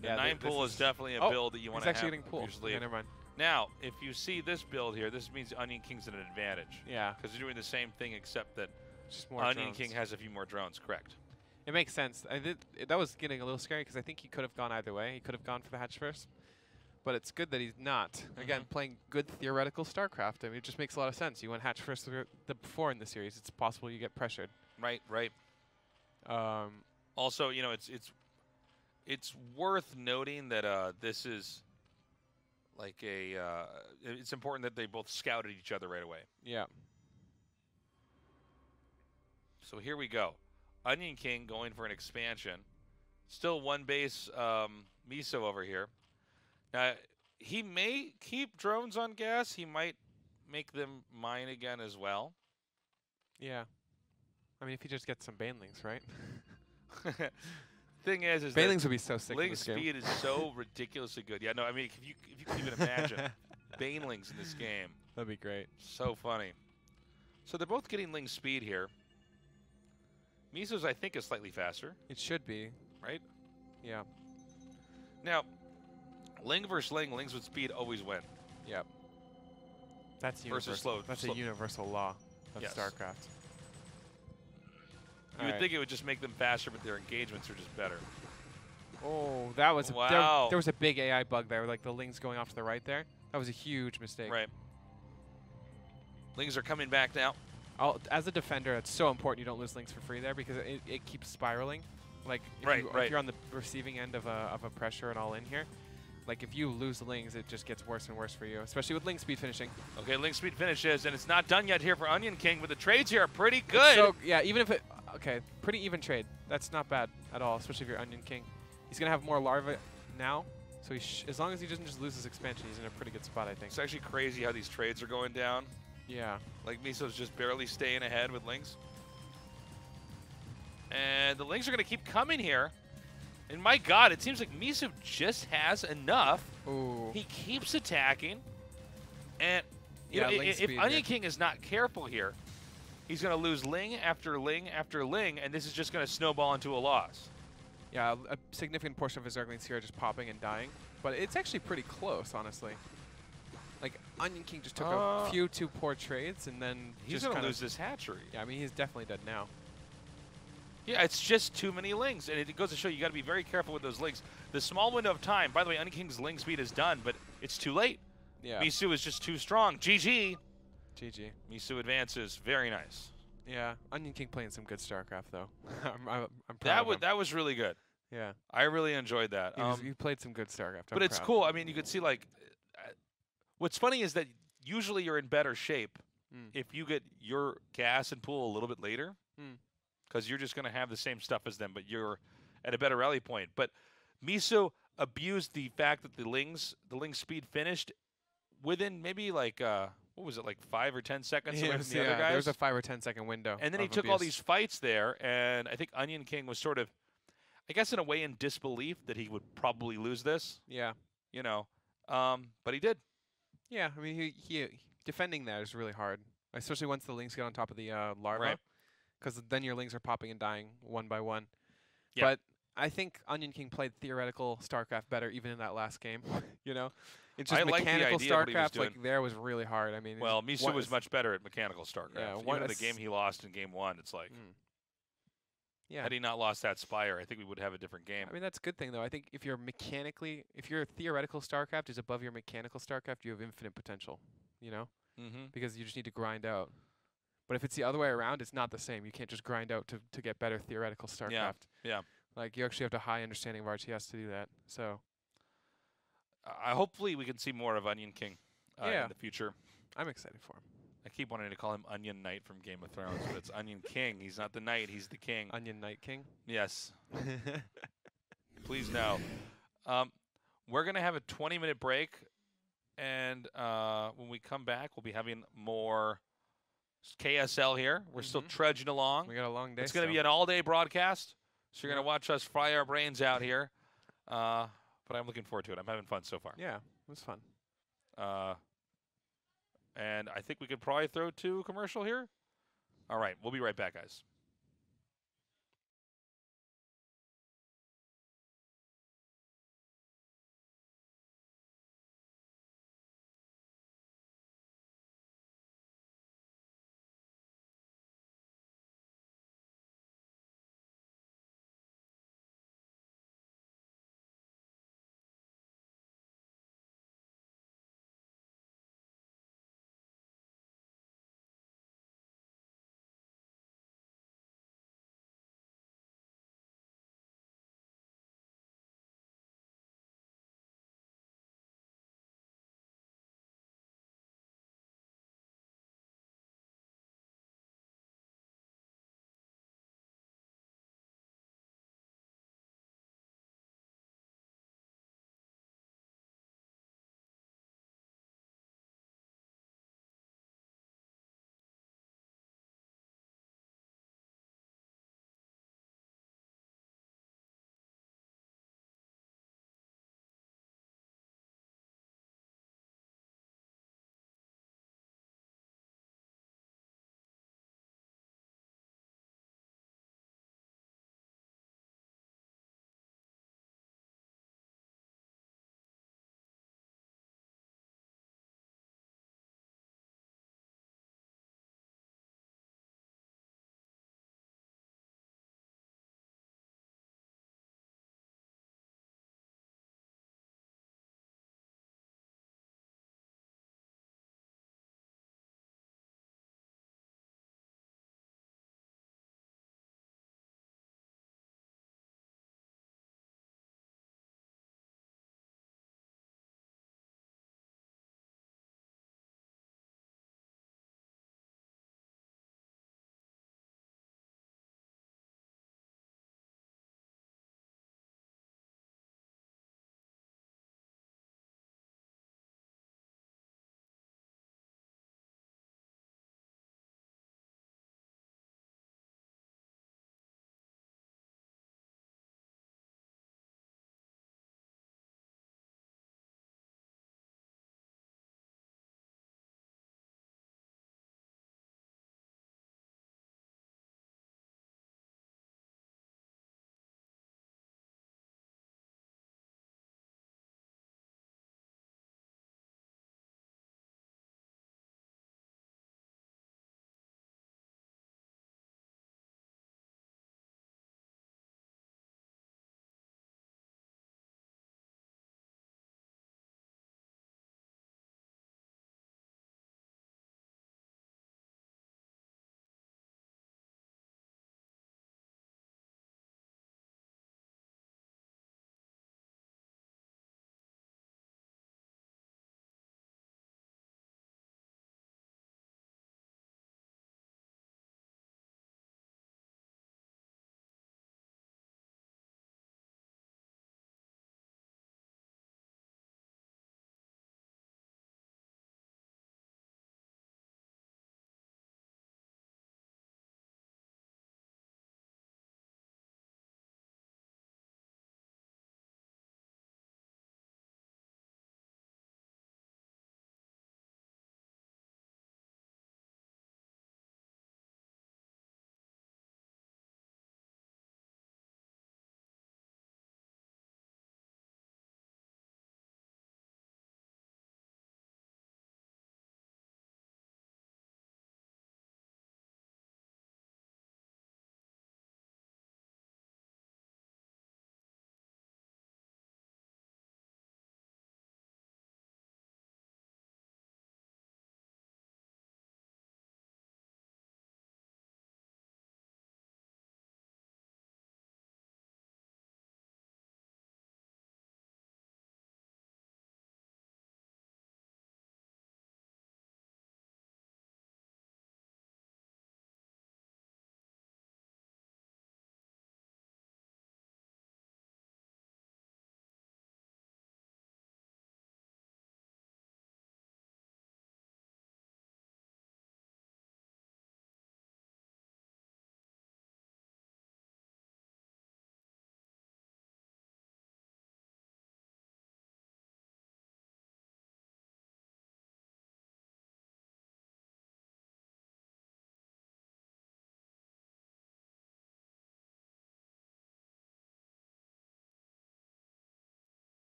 The yeah, 9 pull is definitely a build that you want to have. It's actually getting pulled. Usually. Okay, never mind. Now, if you see this build here, this means Onion King's at an advantage. Yeah. Because they're doing the same thing, except that just more Onion drones. King has a few more drones, correct? It makes sense. That was getting a little scary because I think he could have gone either way. He could have gone for the hatch first. But it's good that he's not. Again, playing good theoretical StarCraft. I mean, it just makes a lot of sense. You went hatch first before in the series. It's possible you get pressured. Right, right. Also, you know, it's worth noting that this is like a. It's important that they both scouted each other right away. Yeah. So here we go. Onion King going for an expansion. Still one base Miso over here. Now, he may keep drones on gas. He might make them mine again as well. Yeah. I mean, if he just gets some banelings, right? Thing is banelings would be so sick. Ling in this game. speed is so ridiculously good. Yeah, no, I mean, if you can even imagine banelings in this game. That'd be great. So funny. So they're both getting Ling speed here. Miso's, I think, is slightly faster. It should be. Right? Yeah. Now, Ling versus Ling, Lings with speed always win. Yep. That's universal. Versus slow. That's a universal law of StarCraft. You would think it would just make them faster, but their engagements are just better. Oh, that was wow. There was a big AI bug there, like the Lings going off to the right there. That was a huge mistake. Right. Lings are coming back now. As a defender, it's so important you don't lose Lings for free there because it keeps spiraling. Like if you're on the receiving end of a pressure and all in here, like if you lose Lings, it just gets worse and worse for you, especially with Ling speed finishing. Okay, Ling speed finishes, and it's not done yet here for Onion King, but the trades here are pretty good. So yeah, even if it pretty even trade. That's not bad at all, especially if you're Onion King. He's gonna have more larvae now, so as long as he doesn't just lose his expansion, he's in a pretty good spot, I think. It's actually crazy how these trades are going down. Yeah. Like Miso's just barely staying ahead with Lings. And the Lings are going to keep coming here. And my God, it seems like Miso just has enough. Ooh. He keeps attacking. And you know, if Onion King is not careful here, he's going to lose Ling after Ling after Ling, and this is just going to snowball into a loss. Yeah, a significant portion of his Zerglings here are just popping and dying. But it's actually pretty close, honestly. Like, Onion King just took a few too poor trades, and then he's going to lose this hatchery. Yeah, I mean, he's definitely dead now. Yeah, it's just too many Lings, and it goes to show you got to be very careful with those Lings. The small window of time, by the way, Onion King's Ling speed is done, but it's too late. Yeah. Miso is just too strong. GG. GG. Miso advances. Very nice. Yeah, Onion King playing some good StarCraft, though. I'm proud of him. That was really good. Yeah. I really enjoyed that. You played some good StarCraft. But it's cool. I mean, you could see, like, what's funny is that usually you're in better shape if you get your gas and pool a little bit later, because you're just going to have the same stuff as them, but you're at a better rally point. But Miso abused the fact that the Ling speed finished within maybe like what was it, like 5 or 10 seconds away from the other guys? There was a 5 or 10 second window. And then he took all these fights there, and I think Onion King was sort of, I guess in a way, in disbelief that he would probably lose this. Yeah. You know, but he did. Yeah, I mean, he defending that is really hard, especially once the Lings get on top of the larva, because then your Lings are popping and dying one by one. Yeah. But I think Onion King played theoretical StarCraft better even in that last game. You know, it's just mechanical StarCraft. Like there was really hard. I mean, well, Miso was much better at mechanical StarCraft. Yeah, even the game he lost in game 1, it's like. Yeah. Had he not lost that Spire, I think we would have a different game. I mean, that's a good thing, though. I think if your theoretical StarCraft is above your mechanical StarCraft, you have infinite potential, you know? Because you just need to grind out. But if it's the other way around, it's not the same. You can't just grind out to get better theoretical StarCraft. Yeah. Like, you actually have a high understanding of RTS to do that, so. Hopefully we can see more of Onion King in the future. I'm excited for him. I keep wanting to call him Onion Knight from Game of Thrones, but it's Onion King. He's not the knight, he's the king. Onion Knight King? Yes. Please no. We're going to have a 20-minute break, and when we come back, we'll be having more KSL here. We're still trudging along. We got a long day. It's going to be an all-day broadcast, so you're going to watch us fry our brains out here. But I'm looking forward to it. I'm having fun so far. Yeah, it was fun. And I think we could probably throw to commercial here. All right, we'll be right back, guys.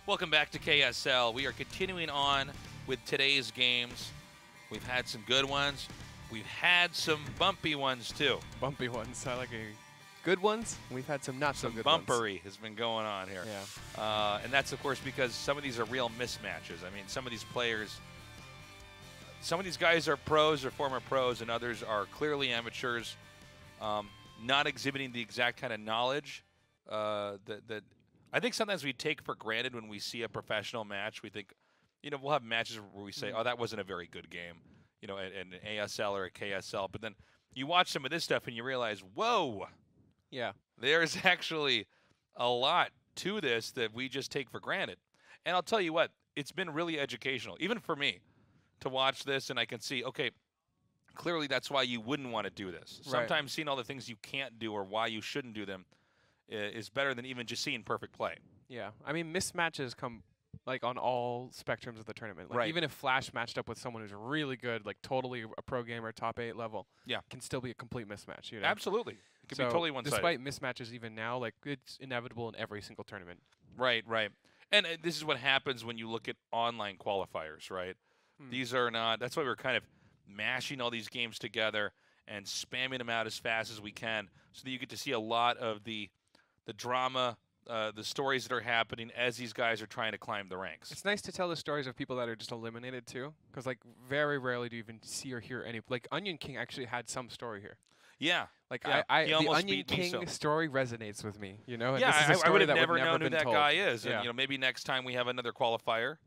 Welcome back to KSL. We are continuing on with today's games. We've had some good ones. We've had some bumpy ones, too. Bumpy ones. I like good ones. We've had some not so good bumpery ones. has been going on here. Yeah. And that's, of course, because some of these are real mismatches. I mean, some of these players, some of these guys are pros or former pros, and others are clearly amateurs, not exhibiting the exact kind of knowledge that I think sometimes we take for granted when we see a professional match. We think, you know, we'll have matches where we say, oh, that wasn't a very good game, you know, at an ASL or a KSL. But then you watch some of this stuff and you realize, whoa, yeah, there's actually a lot to this that we just take for granted. And I'll tell you what, it's been really educational, even for me, to watch this. And I can see, okay, clearly that's why you wouldn't want to do this. Right. Sometimes seeing all the things you can't do or why you shouldn't do them is better than even just seeing perfect play. Yeah. I mean, mismatches come like on all spectrums of the tournament. Like, right. Even if Flash matched up with someone who's really good, like totally a pro gamer, top 8 level, yeah, can still be a complete mismatch. You know? Absolutely. It can be totally one-sided. Despite mismatches even now, like it's inevitable in every single tournament. Right, right. And this is what happens when you look at online qualifiers, right? These are not, that's why we're kind of mashing all these games together and spamming them out as fast as we can so that you get to see a lot of the drama, the stories that are happening as these guys are trying to climb the ranks. It's nice to tell the stories of people that are just eliminated too, because like very rarely do you even see or hear any. Like Onion King actually had some story here. Yeah. Like yeah. the Onion King story resonates with me, you know. And yeah, this is a story I would have that never known who that told. guy is. Yeah. And you know, maybe next time we have another qualifier,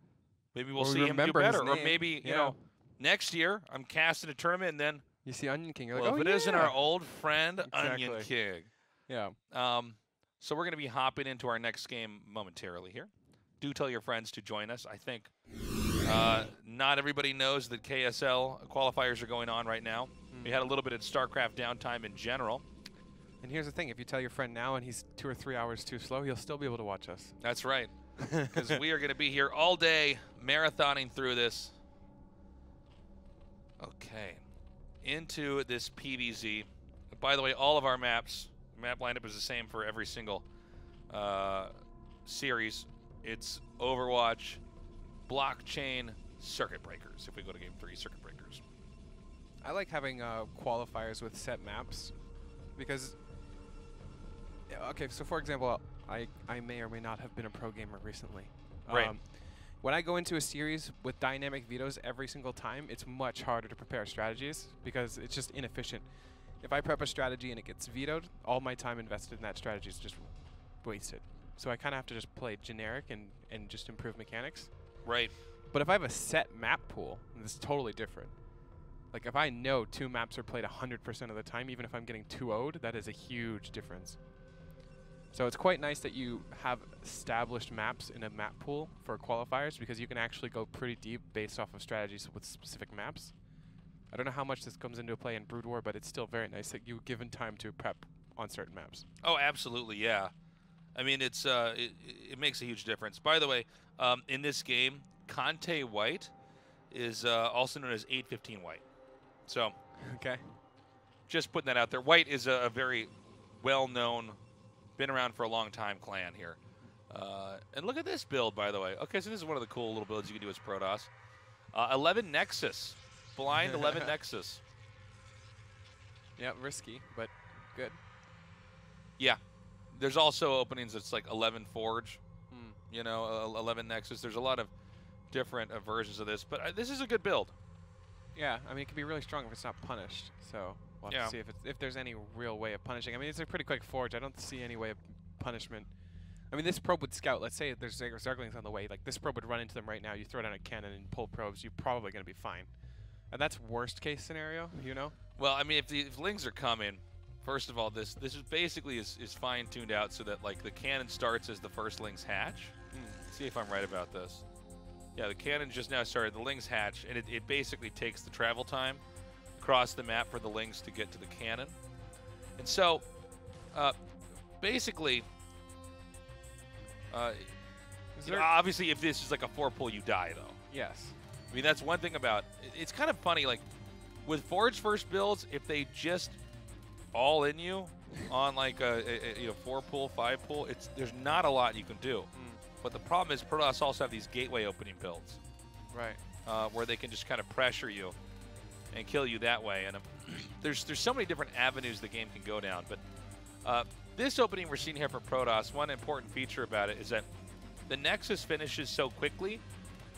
maybe we'll or see him do remember his better. Or name. maybe you know, next year I'm casting a tournament and then you see Onion King. You're well, like, if oh, it isn't our old friend exactly. Onion King. Yeah. So we're going to be hopping into our next game momentarily here. Do tell your friends to join us. I think not everybody knows that KSL qualifiers are going on right now. We had a little bit of StarCraft downtime in general. And here's the thing. If you tell your friend now and he's 2 or 3 hours too slow, he'll still be able to watch us. That's right. Because we are going to be here all day marathoning through this. Okay. Into this PVZ. By the way, all of our map lineup is the same for every single series. It's Overwatch, Blockchain, Circuit Breakers. If we go to Game 3, Circuit Breakers. I like having qualifiers with set maps because, okay, so for example, I may or may not have been a pro gamer recently. Right. When I go into a series with dynamic vetoes every single time, it's much harder to prepare strategies because it's just inefficient. If I prep a strategy and it gets vetoed, all my time invested in that strategy is just wasted. So I kind of have to just play generic and just improve mechanics. Right. But if I have a set map pool, it's totally different. Like if I know 2 maps are played 100% of the time, even if I'm getting 2-0'd, that is a huge difference. So it's quite nice that you have established maps in a map pool for qualifiers because you can actually go pretty deep based off of strategies with specific maps. I don't know how much this comes into play in Brood War, but it's still very nice that you're given time to prep on certain maps. Oh, absolutely, yeah. I mean, it's it makes a huge difference. By the way, in this game, Conte White is also known as 815 White. So, okay, just putting that out there. White is a very well-known, been around for a long time clan here. And look at this build, by the way. Okay, so this is one of the cool little builds you can do as Protoss. 11 Nexus. Blind 11 Nexus. Yeah, risky, but good. Yeah. There's also openings that's like 11 Forge, you know, 11 Nexus. There's a lot of different versions of this, but this is a good build. Yeah, I mean, it can be really strong if it's not punished, so we'll have to see if there's any real way of punishing. I mean, it's a pretty quick Forge. I don't see any way of punishment. I mean, this probe would scout. Let's say there's Zerglings on the way. Like, this probe would run into them right now. You throw down a cannon and pull probes, you're probably going to be fine. And that's worst case scenario, you know? Well, I mean, if Lings are coming, first of all, this is basically is fine-tuned out so that, like, the cannon starts as the first Lings hatch. Let's see if I'm right about this. Yeah, the cannon just now started. The Lings hatch, and it basically takes the travel time across the map for the Lings to get to the cannon. And so, basically, you know, obviously, if this is like a 4-pull, you die, though. Yes. I mean, that's one thing about it's kind of funny, like, with Forge first builds, if they just all in you on like a 4-pull, 5-pull, there's not a lot you can do. But the problem is Protoss also have these gateway opening builds. Right. Where they can just kind of pressure you and kill you that way. And there's so many different avenues the game can go down. But this opening we're seeing here for Protoss, one important feature about it is that the Nexus finishes so quickly,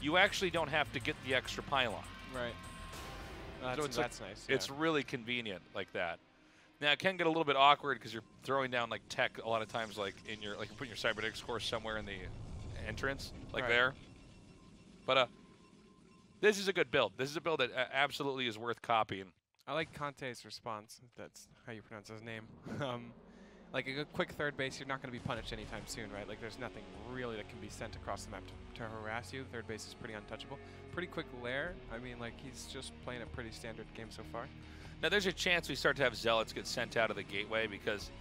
you actually don't have to get the extra pylon. Right. That's nice. It's really convenient like that. Now it can get a little bit awkward because you're throwing down like tech a lot of times, like in your you're putting your cybernetics course somewhere in the entrance, like there. But this is a good build. This is a build that absolutely is worth copying. I like Conte's response. If that's how you pronounce his name. Like a quick third base, you're not going to be punished anytime soon, right? Like there's nothing really that can be sent across the map to harass you. Third base is pretty untouchable. Pretty quick lair. I mean, like he's just playing a pretty standard game so far. Now there's a chance we start to have Zealots get sent out of the gateway because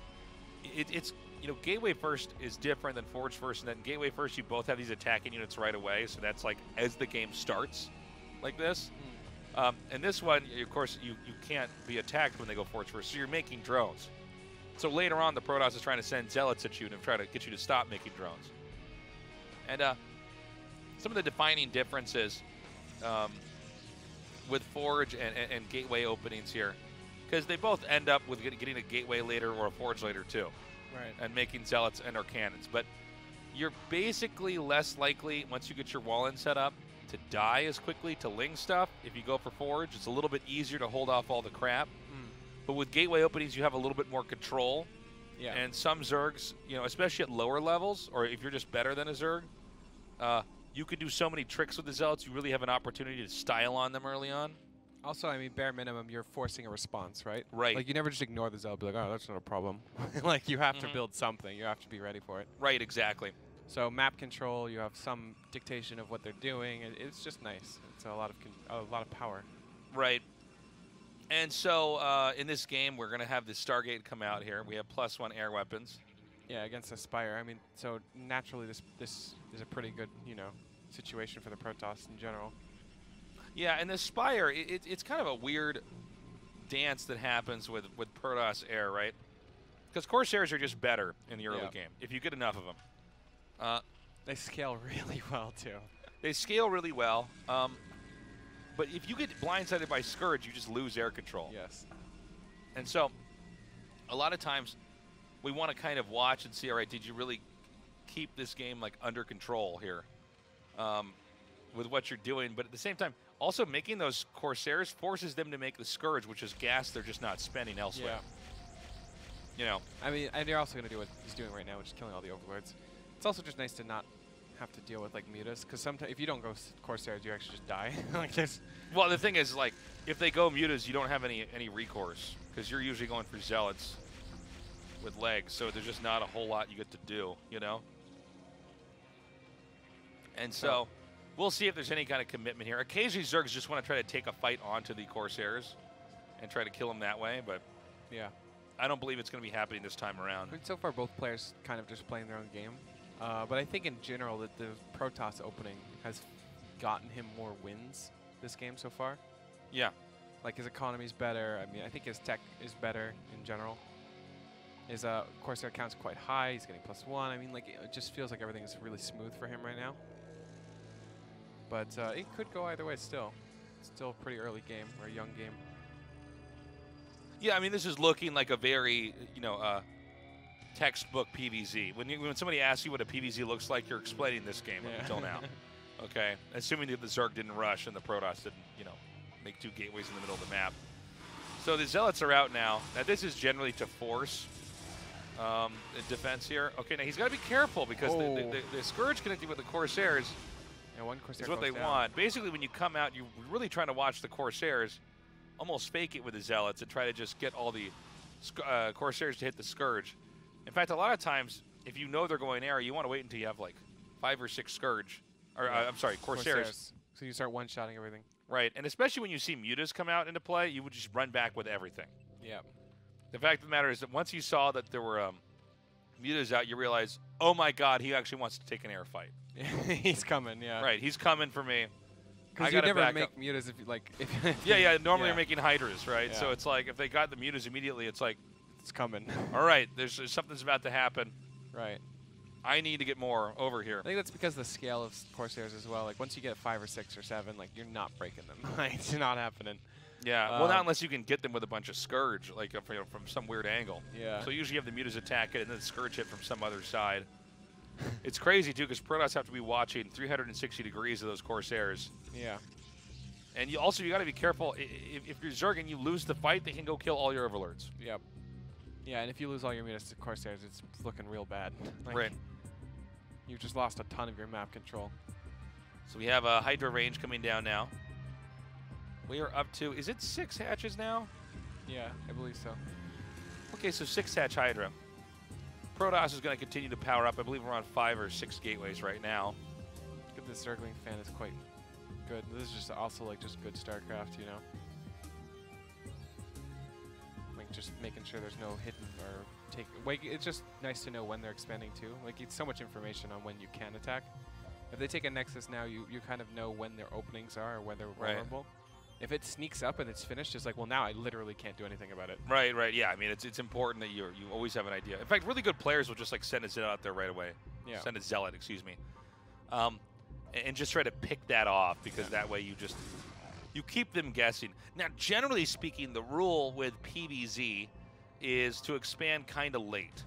it's gateway first is different than forge first, and then gateway first you both have these attacking units right away. So that's like as the game starts, like this. And this one, of course, you can't be attacked when they go forge first, so you're making drones. So later on, the Protoss is trying to send Zealots at you and try to get you to stop making drones. And some of the defining differences with Forge and Gateway openings here, because they both end up with getting a Gateway later or a Forge later too. Right. And making Zealots and or cannons. But you're basically less likely, once you get your wall-in set up, to die as quickly to Ling stuff. If you go for Forge, it's a little bit easier to hold off all the crap. But with gateway openings, you have a little bit more control. Yeah. And some Zergs, especially at lower levels, or if you're just better than a Zerg, you can do so many tricks with the Zealots. You really have an opportunity to style on them early on. Also, I mean, bare minimum, you're forcing a response, right? Right. Like, you never just ignore the Zealot, be like, oh, that's not a problem. Like, you have to build something. You have to be ready for it. Right, exactly. So map control, you have some dictation of what they're doing. It's just nice. It's a lot of power. Right. And so in this game, we're going to have the Stargate come out here. We have +1 air weapons. Yeah, against the Spire. I mean, so naturally this is a pretty good, situation for the Protoss in general. Yeah, and the Spire, it's kind of a weird dance that happens with Protoss air, right? Because Corsairs are just better in the early game, if you get enough of them. They scale really well, too. They scale really well. But if you get blindsided by Scourge, you just lose air control. Yes. And so a lot of times we want to kind of watch and see, all right, did you really keep this game like under control here with what you're doing? But at the same time, also making those Corsairs forces them to make the Scourge, which is gas they're just not spending elsewhere. Yeah. I mean, and you're also going to do what he's doing right now, which is killing all the Overlords. It's also just nice to not have to deal with like mutas, because sometimes if you don't go Corsairs, you actually just die. Like this. Well, the thing is, like, if they go mutas, you don't have any recourse, because you're usually going for Zealots with legs, so there's just not a whole lot you get to do, And so we'll see if there's any kind of commitment here. Occasionally, Zergs just want to try to take a fight onto the Corsairs and try to kill them that way, but yeah, I don't believe it's going to be happening this time around. I mean, so far, both players kind of just playing their own game. But I think in general that the Protoss opening has gotten him more wins this game so far. Yeah. Like his economy's better. I mean, I think his tech is better in general. His Corsair count's quite high. He's getting +1. I mean, like it just feels like everything is really smooth for him right now. But it could go either way still. It's still a pretty early game or a young game. Yeah, I mean, this is looking like a very, textbook PvZ. When somebody asks you what a PvZ looks like, you're explaining this game up until now. Okay, assuming that the Zerg didn't rush and the Protoss didn't, make 2 gateways in the middle of the map. So the Zealots are out now. Now this is generally to force defense here. Okay, now he's got to be careful because the Scourge connecting with the Corsairs one Corsair is what they want. Basically, when you come out, you're really trying to watch the Corsairs almost fake it with the Zealots and try to just get all the Corsairs to hit the Scourge. In fact, a lot of times, if you know they're going air, you want to wait until you have like 5 or 6 Scourge, or I'm sorry, Corsairs. So you start one-shotting everything. Right, and especially when you see mutas come out into play, you would just run back with everything. Yeah. The fact of the matter is that once you saw that there were mutas out, you realize, oh my God, he actually wants to take an air fight. He's coming, yeah. Right, he's coming for me. Because you never make mutas if you like. Yeah. Normally you're making hydras, right? Yeah. So it's like if they got the mutas immediately, it's like it's coming. All right, there's something's about to happen. Right. I need to get more over here. I think that's because of the scale of Corsairs as well. Like once you get 5 or 6 or 7, like you're not breaking them. Like it's not happening. Yeah, well, not unless you can get them with a bunch of Scourge, like from some weird angle. Yeah. So usually you have the Mutas attack it and then Scourge hit from some other side. It's crazy, too, because Protoss have to be watching 360 degrees of those Corsairs. Yeah. And you also, you got to be careful. If you're Zerg and you lose the fight, they can go kill all your Overlords. Yep. Yeah, and if you lose all your Mutas to Corsairs, it's looking real bad. Like, right. You've just lost a ton of your map control. So we have a Hydra range coming down now. We are up to, is it 6 hatches now? Yeah, I believe so. Okay, so 6 hatch Hydra. Protoss is going to continue to power up. I believe we're on 5 or 6 gateways right now. Good, the Zergling fan is quite good. This is just also like just good StarCraft, you know? Like just making sure there's no hidden or take. Like it's just nice to know when they're expanding too. Like it's so much information on when you can attack. If they take a Nexus now, you kind of know when their openings are or when they're vulnerable. If it sneaks up and it's finished, it's like, well, now I literally can't do anything about it. Right, right, yeah. I mean, it's important that you always have an idea. In fact, really good players will just like send a Zealot out there right away. Yeah. Send a Zealot, excuse me, and just try to pick that off because that way you keep them guessing. Now, generally speaking, the rule with PvZ is to expand kind of late,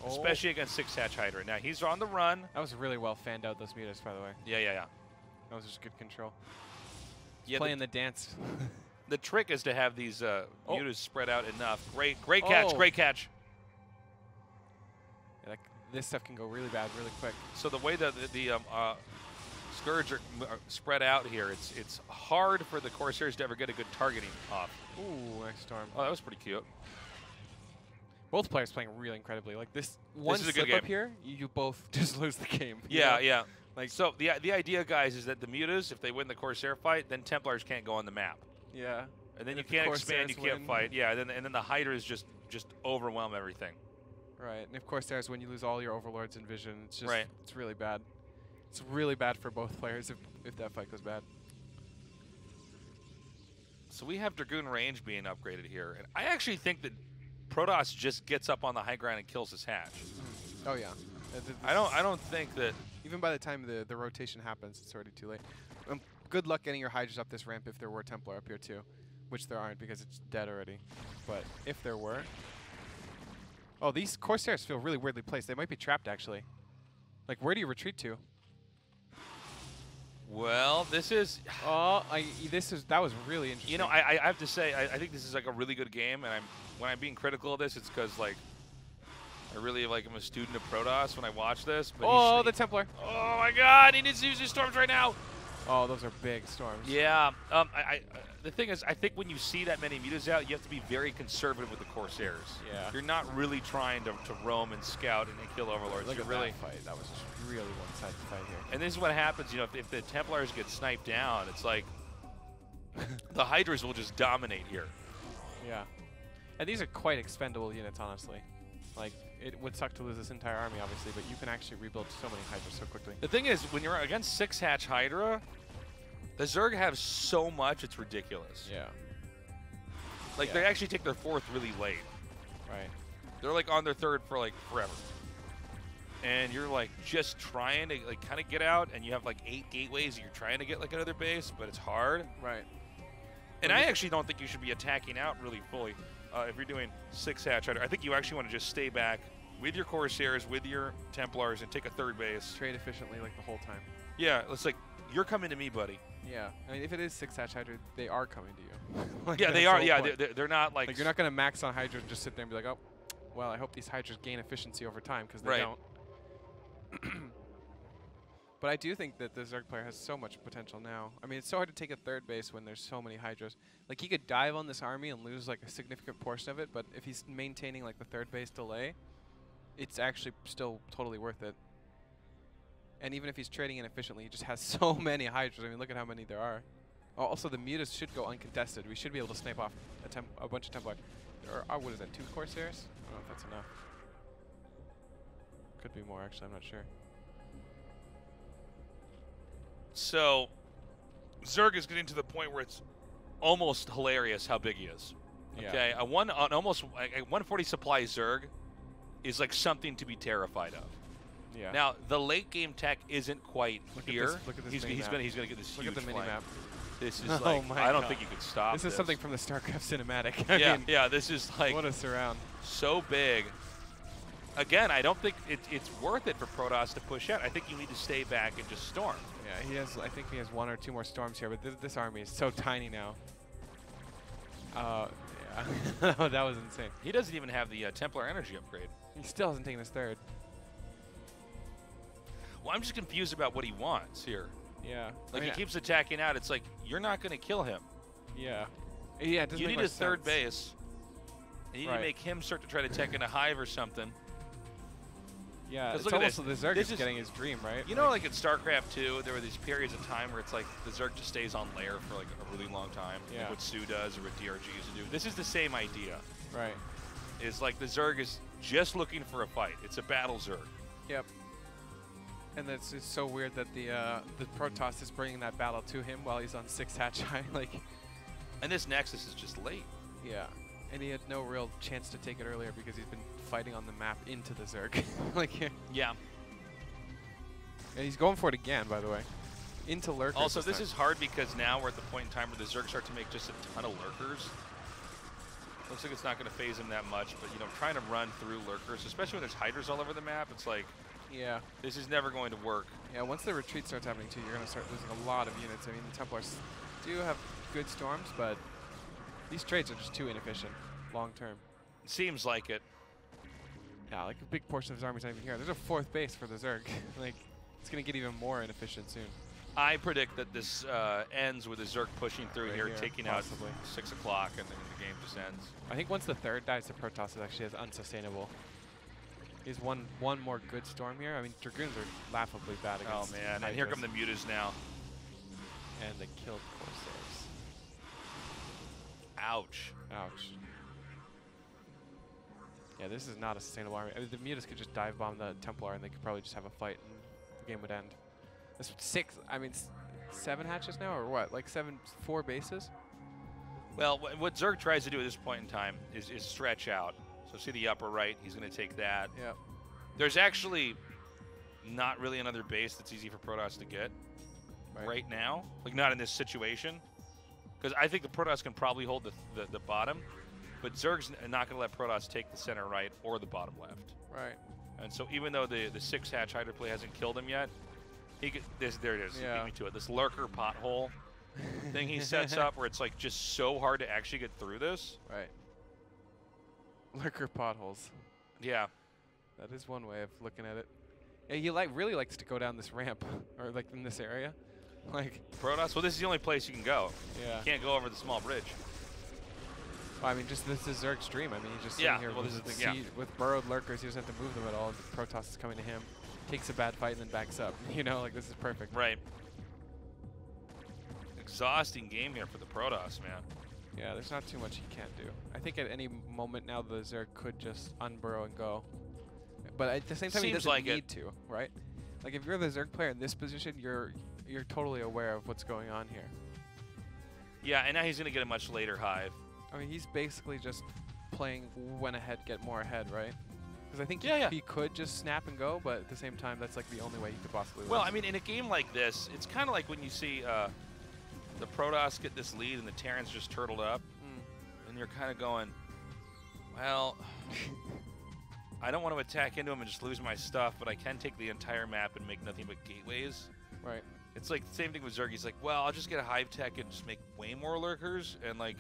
especially against 6 hatch Hydra. Now he's on the run. That was really well fanned out, those Mutas, by the way. Yeah, yeah, yeah. That was just good control. Yeah, playing the dance. The trick is to have these Mutas spread out enough. Great catch, great catch. Yeah, like, this stuff can go really bad really quick. So the way that the Scourge are spread out here, it's hard for the Corsairs to ever get a good targeting off. Ooh, nice storm. Oh, that was pretty cute. Both players playing really incredibly. Like this one is a slip good game. up here, you both just lose the game. Yeah, yeah. Like so, the idea, guys, is that the Mutas, if they win the Corsair fight, then Templars can't go on the map. Yeah. And then you can't expand, you can't fight. Yeah, and then the Hydras just overwhelm everything. Right, and of course there's when you lose all your Overlords and Vision. It's just right. It's really bad. It's really bad for both players if that fight goes bad. So we have Dragoon range being upgraded here, and I actually think that Protoss just gets up on the high ground and kills his hatch. Oh yeah. I don't think that even by the time the rotation happens, it's already too late. Good luck getting your Hydras up this ramp if there were Templar up here too, which there aren't because it's dead already. But if there were, oh, these Corsairs feel really weirdly placed. They might be trapped actually. Like, where do you retreat to? Well, this is. Oh, that was really interesting. You know, I have to say, I think this is like a really good game, and when I'm being critical of this, it's because like I really like I'm a student of Protoss when I watch this. But the Templar! Oh my God, he needs to use his storms right now. Oh, those are big storms. Yeah. The thing is, I think when you see that many Mutas out, you have to be very conservative with the Corsairs. Yeah. You're not really trying to roam and scout and kill Overlords. Look You're at really that fight. That was just really one-sided fight here. And this is what happens, you know, if the Templars get sniped down, it's like the Hydras will just dominate here. Yeah. And these are quite expendable units, honestly. Like, it would suck to lose this entire army, obviously, but you can actually rebuild so many Hydras so quickly. The thing is, when you're against 6 hatch Hydra, the Zerg have so much, it's ridiculous. Yeah. Like, they actually take their 4th really late. Right. They're, like, on their 3rd for, like, forever. And you're, like, just trying to, like, kind of get out, and you have, like, 8 gateways, and you're trying to get, like, another base, but it's hard. Right. And I actually don't think you should be attacking out really fully if you're doing 6 hatch Hydra. I think you actually want to just stay back with your Corsairs, with your Templars, and take a 3rd base. Trade efficiently, like, the whole time. Yeah, it's like, you're coming to me, buddy. Yeah, I mean, if it is 6 hatch Hydra, they are coming to you. Like, yeah, they are. Yeah, they're not like. Like, you're not going to max on Hydra and just sit there and be like, oh, well, I hope these Hydras gain efficiency over time, because they don't. But I do think that the Zerg player has so much potential now. I mean, it's so hard to take a 3rd base when there's so many Hydras. Like, he could dive on this army and lose, like, a significant portion of it, but if he's maintaining, like, the 3rd base delay, it's actually still totally worth it. And even if he's trading inefficiently, he just has so many Hydras. I mean, look at how many there are. Oh, also, the Mutas should go uncontested. We should be able to snipe off a bunch of Templar. Or, what is that, 2 Corsairs? I don't know if that's enough. Could be more, actually. I'm not sure. So, Zerg is getting to the point where it's almost hilarious how big he is. Yeah. Okay, a 140 supply Zerg is like something to be terrified of. Yeah. Now the late game tech isn't quite here. Look at this He's mini-map. gonna get this Look huge at the mini flame. map. This is Oh like my I don't God. think you could stop This is something from the StarCraft cinematic. I mean, yeah. This is like what a surround. so big. Again, I don't think it's worth it for Protoss to push out. I think you need to stay back and just storm. Yeah, he has. I think he has 1 or 2 more storms here, but this army is so tiny now. Yeah, that was insane. He doesn't even have the Templar energy upgrade. He still hasn't taken his 3rd. Well, I'm just confused about what he wants here. Yeah. Like I mean, he keeps attacking out. It's like you're not going to kill him. Yeah. Yeah. It doesn't You make need much a 3rd sense. base. And you need to make him start to try to tech in a hive or something. Yeah, it's look at almost this. the Zerg This is getting his dream, right? You know, like in StarCraft 2, there were these periods of time where it's like the Zerg just stays on lair for like a really long time. Yeah. Like what Sue does or what DRG used to do. This is the same idea. Right. Is like the Zerg is just looking for a fight. It's a battle Zerg. Yep. And it's just so weird that the Protoss is bringing that battle to him while he's on 6 hatch high. Like. And this Nexus is just late. Yeah. And he had no real chance to take it earlier because he's been fighting on the map into the Zerg. Like. Yeah. And he's going for it again, by the way. Into lurkers. Also, this is hard because now we're at the point in time where the Zerg start to make just a ton of lurkers. Looks like it's not going to phase him that much, but, you know, trying to run through lurkers, especially when there's hydras all over the map, it's like, yeah, this is never going to work. Yeah, once the retreat starts happening, too, you're going to start losing a lot of units. I mean, the Templars do have good storms, but these trades are just too inefficient long term. Seems like it. Yeah, like a big portion of his army's not even here. There's a 4th base for the Zerg. Like, it's going to get even more inefficient soon. I predict that this ends with the Zerg pushing through Right here, here, taking possibly. out 6 o'clock, and then the game just ends. I think once the 3rd dies, the Protoss is actually as unsustainable. He's one more good storm here. I mean, Dragoons are laughably bad against Oh, man. And here come the mutas now. And the killed Corsairs. Ouch. Ouch. Yeah, this is not a sustainable army. I mean, the mutas could just dive bomb the Templar, and they could probably just have a fight, and the game would end. This 7 hatches now, or what? Like 4 bases? Well, what Zerg tries to do at this point in time is stretch out. So see the upper right, he's going to take that. Yeah. There's actually not really another base that's easy for Protoss to get right now. Like, not in this situation. Because I think the Protoss can probably hold the bottom, but Zerg's not going to let Protoss take the center right or the bottom left. Right. And so even though the 6 hatch Hydra play hasn't killed him yet, he could, there it is. Yeah. Beat me to it. This lurker pothole thing he sets up where it's like just so hard to actually get through this. Right. Lurker potholes. Yeah. That is one way of looking at it. Yeah, he really likes to go down this ramp, or like in this area. Like Protoss, well, this is the only place you can go. Yeah. You can't go over the small bridge. Well, I mean, just this is Zerg's dream. I mean, he's just sitting here well, with, this is the thing, with burrowed lurkers. He doesn't have to move them at all. The Protoss is coming to him, takes a bad fight, and then backs up. You know, like this is perfect. Right. Exhausting game here for the Protoss, man. Yeah, there's not too much he can't do. I think at any moment now the Zerg could just unburrow and go. But at the same time, he doesn't like need to, right? Like if you're the Zerg player in this position, you're totally aware of what's going on here. Yeah, and now he's going to get a much later hive. I mean, he's basically just playing when ahead, get more ahead, right? Because I think he could just snap and go, but at the same time, that's like the only way he could possibly win. Well, I mean, in a game like this, it's kind of like when you see the Protoss get this lead and the Terrans just turtled up, and you're kind of going, well, I don't want to attack into him and just lose my stuff, but I can take the entire map and make nothing but gateways. Right. It's like the same thing with Zerg. He's like, well, I'll just get a hive tech and just make way more lurkers, and like,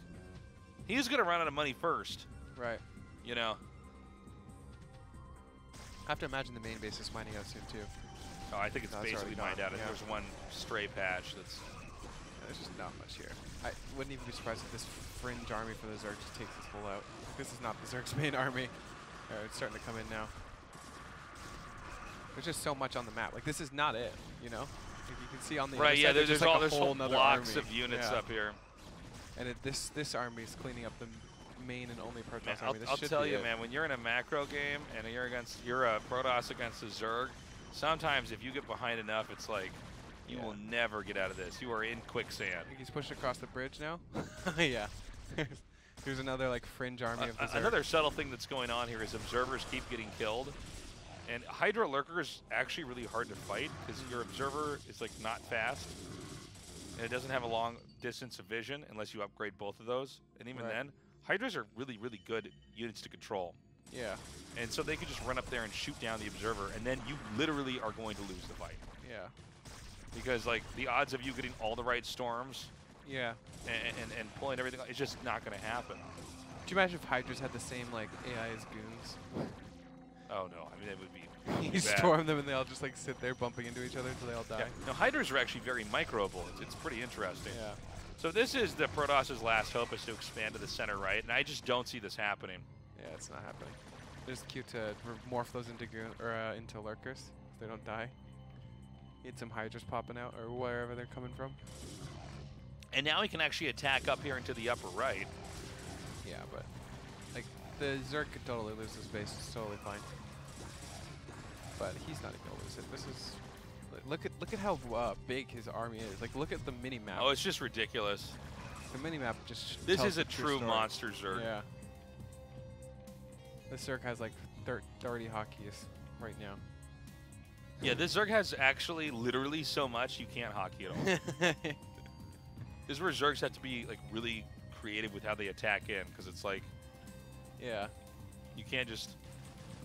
he's gonna run out of money first. Right. You know. I have to imagine the main base is mining out soon too. Oh, I think it's basically mined out. Yeah. There's one stray patch that's. There's just not much here. I wouldn't even be surprised if this fringe army for the Zerg just takes this full out. This is not the Zerg's main army. It's starting to come in now. There's just so much on the map. Like this is not it, you know. Like you can see on the right. other Yeah. side, There's like there's whole blocks army. of units up here. And this army is cleaning up the main and only Protoss army. I'll tell you, man. When you're in a macro game and you're a Protoss against a Zerg, sometimes if you get behind enough, it's like you will never get out of this. You are in quicksand. I think he's pushed across the bridge now. Yeah. Here's another like fringe army of the Zerg. Another subtle thing that's going on here is observers keep getting killed. And Hydra Lurker is actually really hard to fight because your observer is like not fast, and it doesn't have a long distance of vision unless you upgrade both of those. And even then, Hydras are really, really good units to control. Yeah. And so they can just run up there and shoot down the observer, and then you literally are going to lose the fight. Yeah. Because like the odds of you getting all the right storms, yeah, and pulling everything, it's just not going to happen. Could you imagine if Hydras had the same like AI as goons? Oh no, I mean it would be. You storm them and they all just like sit there bumping into each other until they all die. Yeah. No, Hydras are actually very microable. It's pretty interesting. Yeah. So this is the Protoss's last hope, is to expand to the center right, and I just don't see this happening. Yeah, it's not happening. It's cute to morph those into into lurkers so they don't die. Need some Hydras popping out or wherever they're coming from. And now he can actually attack up here into the upper right. Yeah, but like the Zerg could totally lose his base. It's totally fine. But he's not even gonna lose it. This is look at how big his army is. Like look at the mini map. Oh, it's just ridiculous. The mini map just. This tells is a the true story. monster Zerg. Yeah. This Zerg has like 30 hotkeys right now. Yeah, this Zerg has actually literally so much you can't hockey at all. This is where Zergs have to be like really creative with how they attack in, because it's like, yeah, you can't just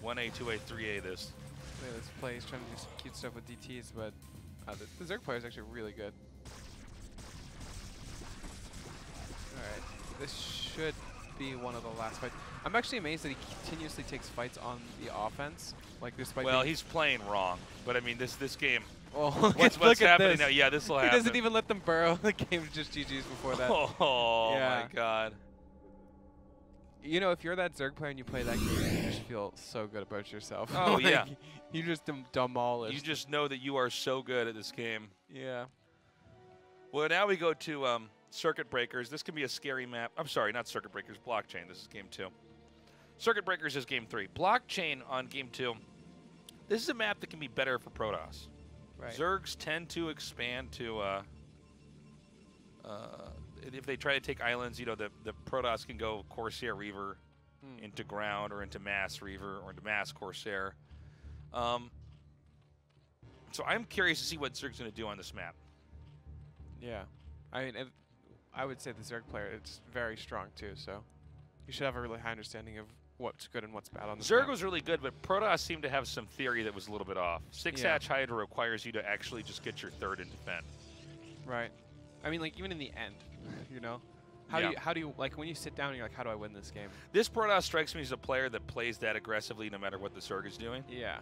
1A, 2A, 3A this. Yeah, this play is trying to do some cute stuff with DTs, but the Zerg player is actually really good. Alright, this should be one of the last fights. I'm actually amazed that he continuously takes fights on the offense. Like this fight. Well, he's playing wrong, but I mean this game. Oh, what's happening now? Yeah, this will happen. He doesn't even let them burrow. The game's just GG's before that. Oh yeah. my god. You know, if you're that Zerg player and you play that game, you just feel so good about yourself. Oh like, yeah. You just demolished. You just know that you are so good at this game. Yeah. Well, now we go to Circuit Breakers. This can be a scary map. I'm sorry, not Circuit Breakers. Blockchain. This is game 2. Circuit Breakers is game 3. Blockchain on game 2. This is a map that can be better for Protoss. Right. Zergs tend to expand to, if they try to take islands, you know, the Protoss can go Corsair Reaver into ground, or into Mass Reaver, or into Mass Corsair. So I'm curious to see what Zerg's going to do on this map. Yeah. I mean, I would say the Zerg player is very strong too, so you should have a really high understanding of what's good and what's bad on the Zerg map. was really good, but Protoss seemed to have some theory that was a little bit off. 6-hatch Hydra requires you to actually just get your third and defend. Right. I mean, like, even in the end, you know? How do you, like, when you sit down and you're like, how do I win this game? This Protoss strikes me as a player that plays that aggressively no matter what the Zerg is doing. Yeah,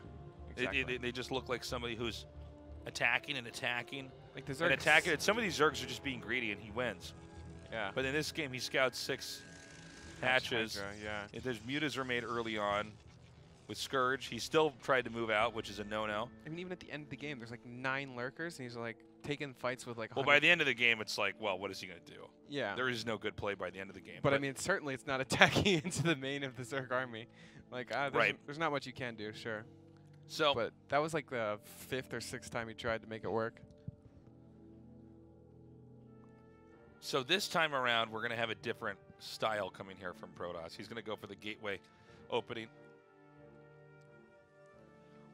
exactly. They just look like somebody who's attacking and attacking. Like the Zerg and attacking. And some of these Zergs are just being greedy and he wins. Yeah. But in this game, he scouts 6 hatches. Hydra, yeah. There's mutas are made early on with Scourge. He still tried to move out, which is a no-no. I mean, even at the end of the game, there's like 9 lurkers, and he's like taking fights with like. Well, by the end of the game, it's like, well, what is he going to do? Yeah. There is no good play by the end of the game. But I mean, certainly it's not attacking into the main of the Zerg army. Like, there's not much you can do, sure. So, but that was like the 5th or 6th time he tried to make it work. So this time around, we're going to have a different style coming here from Protoss. He's going to go for the gateway opening.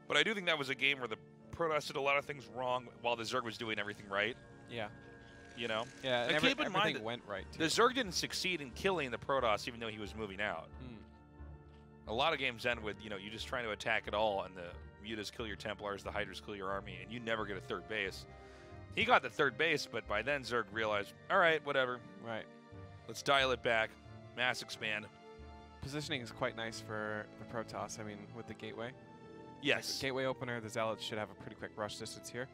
But I do think that was a game where the Protoss did a lot of things wrong while the Zerg was doing everything right. Yeah. You know? Yeah, and keep in mind went right, too. The Zerg didn't succeed in killing the Protoss even though he was moving out. A lot of games end with, you know, you just trying to attack it all, and the mutas kill your Templars, the Hydras kill your army, and you never get a third base. He got the third base, but by then Zerg realized, all right, whatever. Right. Let's dial it back. Mass expand. Positioning is quite nice for the Protoss, I mean, with the gateway. Yes. Like gateway opener, the Zealots should have a pretty quick rush distance here.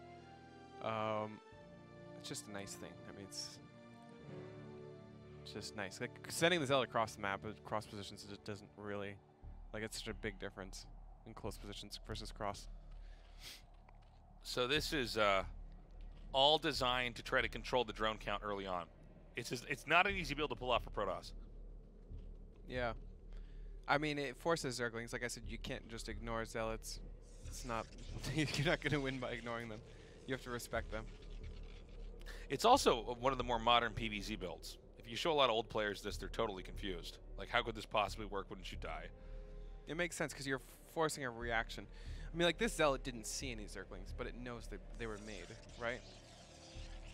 It's just a nice thing. I mean, it's just nice. Like, sending the Zealot across the map, cross positions, it just doesn't really... Like, it's such a big difference in close positions versus cross. So this is all designed to try to control the drone count early on. It's not an easy build to pull off for Protoss. Yeah. I mean, it forces Zerglings. Like I said, you can't just ignore Zealots. It's not... You're not going to win by ignoring them. You have to respect them. It's also one of the more modern PvZ builds. If you show a lot of old players this, they're totally confused. Like, how could this possibly work? Wouldn't you die? It makes sense because you're forcing a reaction. I mean, like, this Zealot didn't see any Zerglings, but it knows that they were made, right?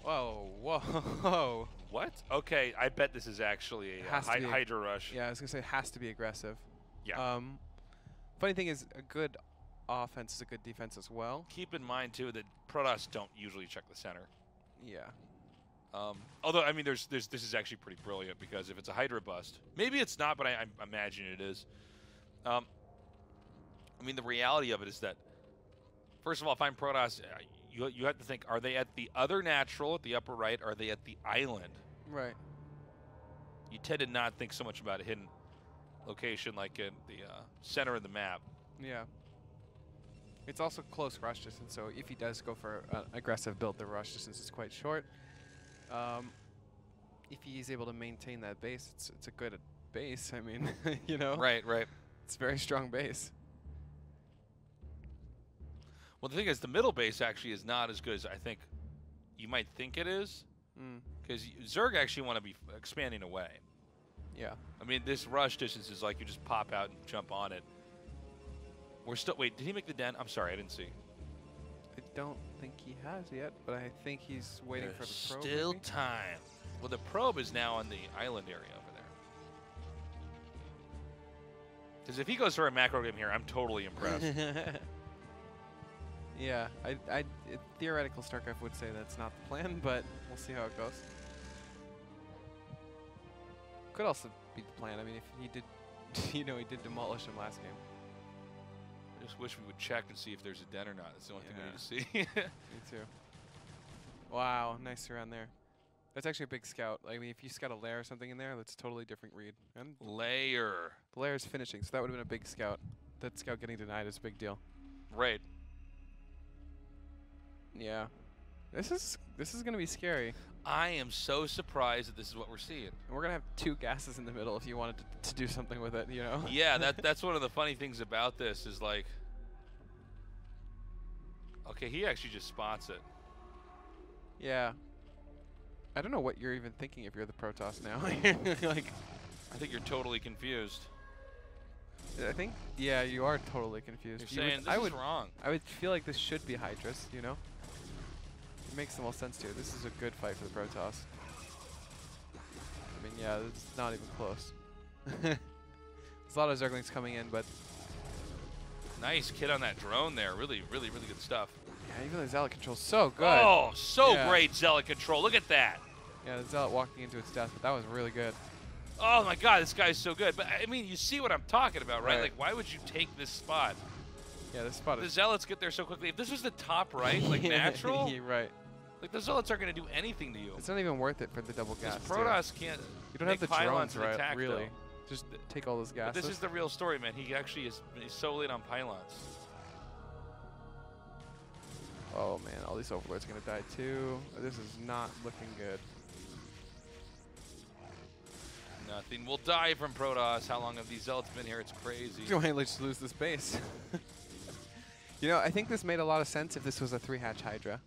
Whoa, whoa. What? Okay, I bet this is actually a Hydra rush. Yeah, I was going to say it has to be aggressive. Yeah. Funny thing is, a good offense is a good defense as well. Keep in mind, too, that Protoss don't usually check the center. Yeah. Although, I mean, this is actually pretty brilliant, because if it's a Hydra bust, maybe it's not, but I imagine it is. I mean, the reality of it is that, first of all, if I'm Protoss, you have to think, are they at the other natural at the upper right, or are they at the island? Right. You tend to not think so much about a hidden location like in the center of the map. Yeah. It's also close rush distance, so if he does go for an aggressive build, the rush distance is quite short. If he's able to maintain that base, it's a good base. I mean, you know? Right. It's a very strong base. Well, the thing is, the middle base actually is not as good as I think you might think it is. Because Zerg actually want to be expanding away. Yeah. I mean, this rush distance is like you just pop out and jump on it. We're still... Wait, did he make the den? I'm sorry, I didn't see. I don't think he has yet, but I think he's waiting for the probe. Still maybe? time. Well, the probe is now on the island area over there. Because if he goes for a macro game here, I'm totally impressed. Yeah, theoretical StarCraft would say that's not the plan, but we'll see how it goes. Could also be the plan. I mean, if he did, he did demolish him last game. I just wish we would check and see if there's a den or not. That's the only thing we need to see. Me too. Wow, nice around there. That's actually a big scout. I mean, if you scout a lair or something in there, that's a totally different read. And Lair. the lair is finishing, so that would have been a big scout. That scout getting denied is a big deal. Right. Yeah. This is going to be scary. I am so surprised that this is what we're seeing. And we're going to have 2 gases in the middle if you wanted to do something with it, you know? Yeah, that's one of the funny things about this is like... Okay, he actually just spots it. Yeah. I don't know what you're even thinking if you're the Protoss now. Like, I think you're totally confused. I think, yeah, you are totally confused. You're saying this is wrong. I would feel like this should be Hydras, you know? It makes the most sense to you. This is a good fight for the Protoss. I mean, yeah, it's not even close. There's a lot of Zerglings coming in, but... Nice kid on that drone there. Really, really, really good stuff. Yeah, even the Zealot control's so good. Oh, so great Zealot control. Look at that. Yeah, the Zealot walking into its death, but that was really good. Oh my God, this guy's so good. But I mean, you see what I'm talking about, right? Like, why would you take this spot? Yeah, this spot The Zealots get there so quickly. If this was the top right, like natural, right. like the Zealots aren't going to do anything to you. It's not even worth it for the double gas. This Protoss can't. You don't have the pylons drones, right? attack, Really, though. just take all those gases. But this is the real story, man. He actually is solely on pylons. Oh man, all these overlords are gonna die too. This is not looking good. Nothing will die from Protoss. How long have these Zealots been here? It's crazy. You might just lose this base. You know, I think this made a lot of sense if this was a 3-hatch Hydra.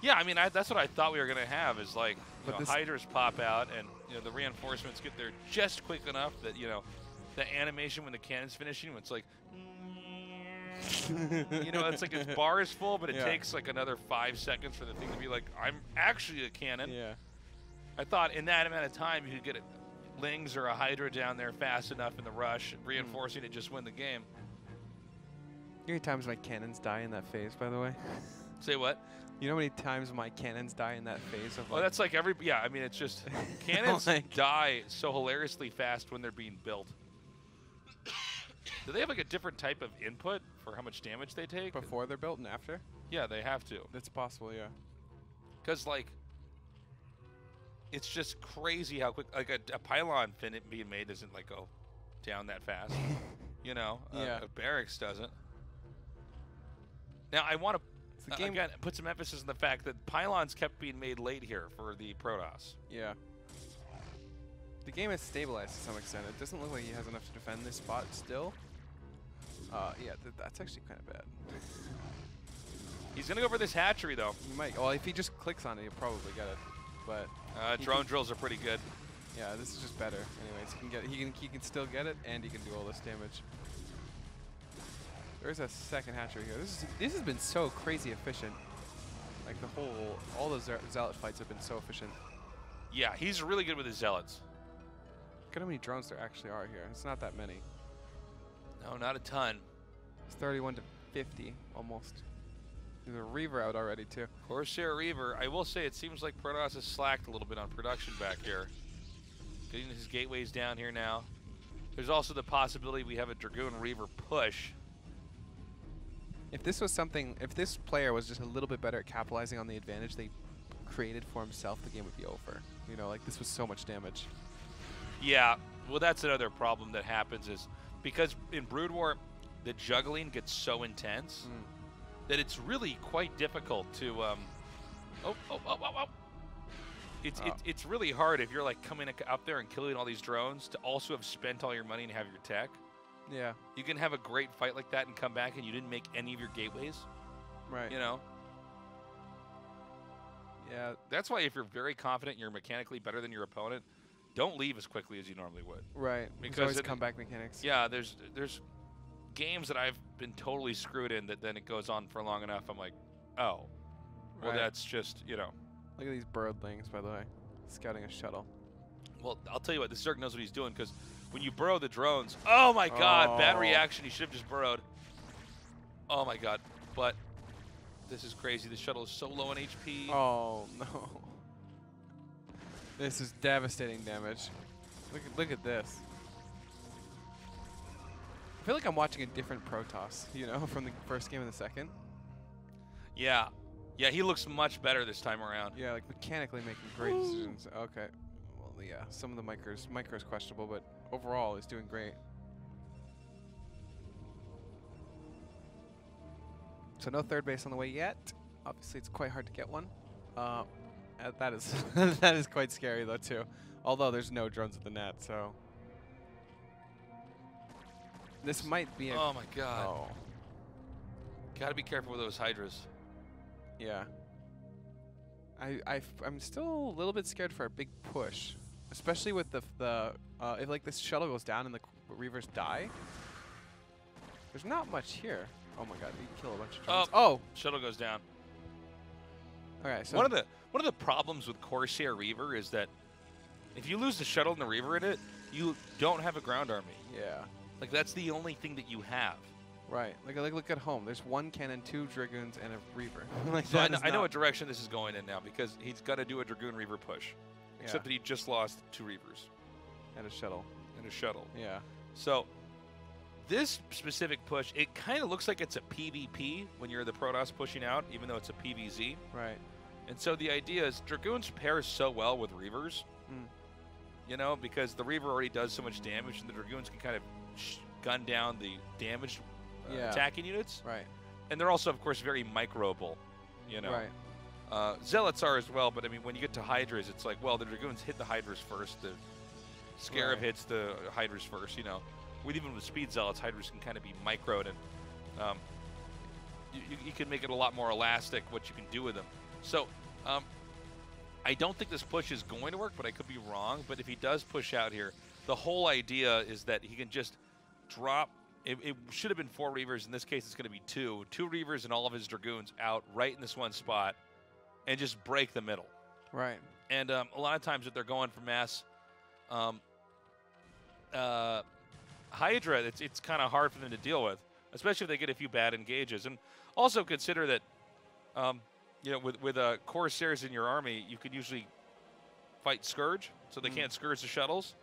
Yeah, I mean, that's what I thought we were going to have is like, you know, this Hydras pop out and, you know, the reinforcements get there just quick enough that, you know, the animation when the cannon's finishing, it's like, you know, it's like its bar is full, but it takes like another 5 seconds for the thing to be like, I'm actually a cannon. Yeah. I thought in that amount of time you could get a Lings or a Hydra down there fast enough in the rush, reinforcing it, just win the game. You know how many times my cannons die in that phase, by the way? Say what? You know how many times my cannons die in that phase of Well, that's like yeah, I mean, it's just, cannons die so hilariously fast when they're being built. Do they have like a different type of input for how much damage they take? Before they're built and after? Yeah, they have to. That's possible, yeah. Because, like, it's just crazy how quick, like, a pylon being made doesn't, like, go down that fast. You know? Yeah. A barracks doesn't. Now, I want to, again, put some emphasis on the fact that pylons kept being made late here for the Protoss. Yeah. The game has stabilized to some extent. It doesn't look like he has enough to defend this spot still. Yeah, that's actually kind of bad. He's going to go for this hatchery, though. He might. Well, if he just clicks on it, he'll probably get it. But drone drills are pretty good. Yeah, this is just better. Anyways, he can still get it, and he can do all this damage. There's a second hatchery here. This has been so crazy efficient. Like all the zealot fights have been so efficient. Yeah, he's really good with his zealots. Look at how many drones there actually are here. It's not that many. No, not a ton. It's 31 to 50 almost. There's a Reaver out already too. Corsair Reaver. I will say it seems like Protoss has slacked a little bit on production back here. Getting his gateways down here now. There's also the possibility we have a Dragoon Reaver push. If this was something, if this player was just a little bit better at capitalizing on the advantage they created for himself, the game would be over. You know, like this was so much damage. Yeah, well that's another problem that happens is because in Brood War, the juggling gets so intense that it's really quite difficult to, It's really hard if you're like coming up there and killing all these drones to also have spent all your money and have your tech. Yeah. You can have a great fight like that and come back and you didn't make any of your gateways. Right. You know? Yeah. That's why if you're very confident you're mechanically better than your opponent, don't leave as quickly as you normally would. Right. Because there's always comeback mechanics. Yeah, there's games that I've been totally screwed in that then it goes on for long enough. I'm like, oh, well, that's just, you know. Look at these birdlings, by the way, scouting a shuttle. Well, I'll tell you what, this Zerg knows what he's doing because when you burrow the drones, oh my god, bad reaction. He should have just burrowed. Oh my god, but this is crazy. The shuttle is so low on HP. Oh no. This is devastating damage. Look at this. I feel like I'm watching a different Protoss, you know, from the first game and the second. Yeah. Yeah, he looks much better this time around. Yeah, like mechanically making great decisions. Okay. Well, yeah, some of the micro's questionable, but overall he's doing great. So no third base on the way yet. Obviously, it's quite hard to get one. That is that is quite scary though too. Although there's no drones at the net, so this might be. Oh my god! Oh. Gotta be careful with those Hydras. Yeah. I'm still a little bit scared for a big push, especially with if like this shuttle goes down and the Reavers die. There's not much here. Oh my god, you can kill a bunch of drones. Oh, shuttle goes down. Okay, so one of the problems with Corsair Reaver is that if you lose the shuttle and the Reaver in it, you don't have a ground army. Yeah. Like that's the only thing that you have. Right. Like look at home. There's one cannon, 2 Dragoons, and a Reaver. Like so I know what direction this is going in now because he's got to do a Dragoon Reaver push. Yeah. Except that he just lost 2 Reavers. And a shuttle. And a shuttle. Yeah. So this specific push, it kind of looks like it's a PvP when you're the Protoss pushing out, even though it's a PvZ. Right. And so the idea is Dragoons pair so well with Reavers, you know, because the Reaver already does so much damage, and the Dragoons can kind of gun down the damaged attacking units. Right. And they're also, of course, very microable, you know. Right. Zealots are as well, but I mean, when you get to Hydras, it's like, well, the Dragoons hit the Hydras first. The Scarab hits the Hydras first, you know. Even with Speed Zealots, Hydras can kind of be microed, and you can make it a lot more elastic what you can do with them. So I don't think this push is going to work, but I could be wrong. But if he does push out here, the whole idea is that he can just drop. It should have been 4 Reavers. In this case, it's going to be 2. 2 Reavers and all of his Dragoons out right in this one spot and just break the middle. Right. And a lot of times if they're going for mass Hydra, it's kind of hard for them to deal with, especially if they get a few bad engages. And also consider that, you know, with Corsairs in your army, you can usually fight Scourge, so they can't Scourge the shuttles.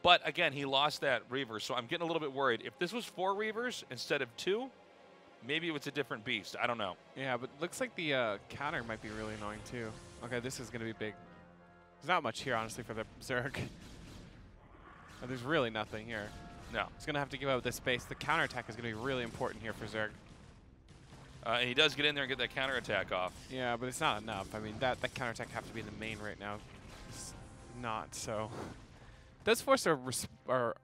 But again, he lost that Reaver, so I'm getting a little bit worried. If this was 4 Reavers instead of 2, maybe it's a different beast. I don't know. Yeah, but looks like the counter might be really annoying too. Okay, this is going to be big. There's not much here, honestly, for the Zerg. There's really nothing here. No. He's going to have to give up this space. The counterattack is going to be really important here for Zerg. And he does get in there and get that counterattack off. Yeah, but it's not enough. I mean, that counterattack has to be in the main right now. It's not, so... Does force a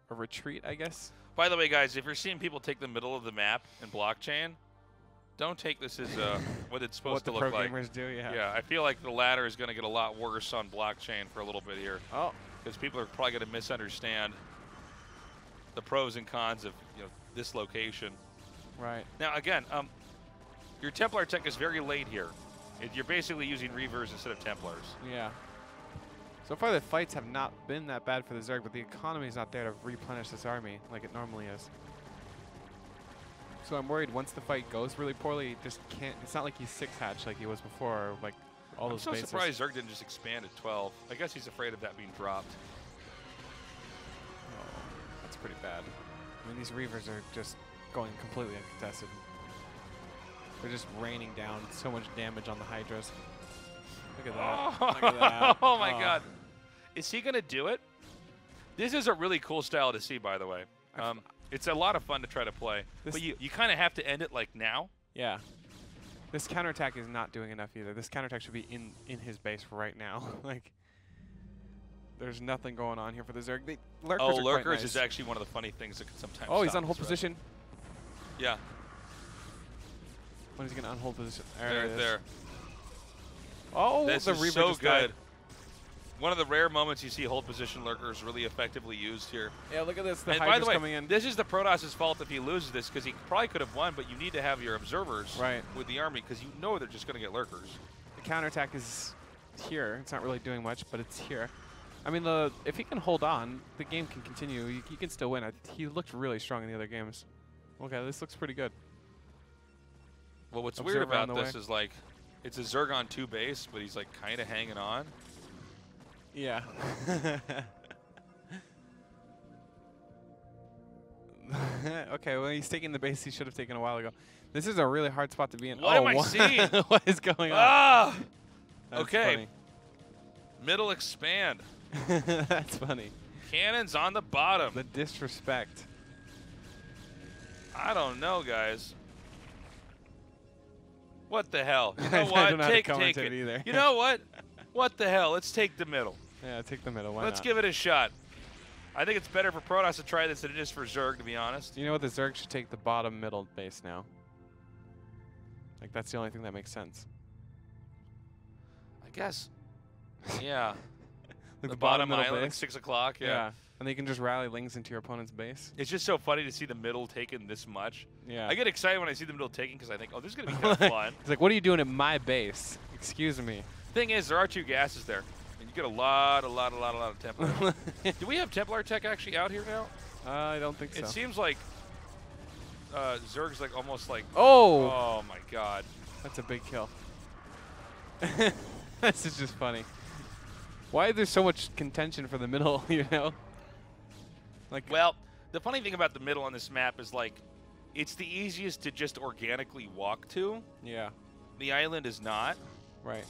retreat, I guess. By the way, guys, if you're seeing people take the middle of the map in blockchain, don't take this as what it's supposed to look like. What the pro gamers do, yeah. Yeah, I feel like the latter is going to get a lot worse on blockchain for a little bit here. Oh. Because people are probably going to misunderstand the pros and cons of this location. Right. Now, again, your Templar tech is very late here. You're basically using Reavers instead of Templars. Yeah. So far, the fights have not been that bad for the Zerg, but the economy is not there to replenish this army like it normally is. So I'm worried once the fight goes really poorly, he just can't. It's not like he's 6-hatch like he was before, or like all those bases. I'm so surprised Zerg didn't just expand at 12. I guess he's afraid of that being dropped. Oh, that's pretty bad. I mean, these Reavers are just going completely uncontested. They're just raining down so much damage on the Hydras. Look at that. Oh, Look at that. oh my God. Is he going to do it? This is a really cool style to see, by the way. It's a lot of fun to try to play. But you kind of have to end it like now. Yeah. This counterattack is not doing enough either. This counterattack should be in his base right now. Like, there's nothing going on here for the Zerg. Lurkers are Lurkers quite nice. is actually one of the funny things that can sometimes Oh, he's stop on hold this position. Yeah. When is he going to unhold position? There. Oh, this the is Reaver so just good. died. One of the rare moments you see hold position Lurkers really effectively used here. Yeah, look at this. The And by Hydra's the way, coming in. this is the Protoss' fault if he loses this, because he probably could have won, but you need to have your observers with the army, because you know they're just going to get Lurkers. The counterattack is here. It's not really doing much, but it's here. I mean, if he can hold on, the game can continue. He can still win. He looked really strong in the other games. Okay, this looks pretty good. Well, what's Observer weird about on the this is, like, it's a Zergon 2 base, but he's, like, kind of hanging on. Yeah. Okay, well, he's taking the base he should have taken a while ago. This is a really hard spot to be in. What am I seeing? What is going on? Ah! That's Okay. funny. Middle expand. That's funny. Cannons on the bottom. The disrespect. I don't know, guys. What the hell? You I know what? don't know how to Take comment it. it either. You know what? What the hell? Let's take the middle. Yeah, take the middle. Why Let's not? give it a shot. I think it's better for Protoss to try this than it is for Zerg, to be honest. You know what? The Zerg should take the bottom middle base now. Like, that's the only thing that makes sense. I guess. Yeah. Like the bottom middle island, like base. 6 o'clock. Yeah. And they can just rally lings into your opponent's base. It's just so funny to see the middle taken this much. Yeah. I get excited when I see the middle taken because I think, oh, this is going to be kind of fun. It's like, what are you doing at my base? Excuse me. Thing is, there are 2 gases there. And you get a lot of Templar. Do we have Templar tech actually out here now? I don't think so. It seems like Zerg's like almost like... Oh! Oh, my God. That's a big kill. This is just funny. Why is there so much contention for the middle, you know? Like, well, the funny thing about the middle on this map is, like, it's the easiest to just organically walk to. Yeah. The island is not. Right.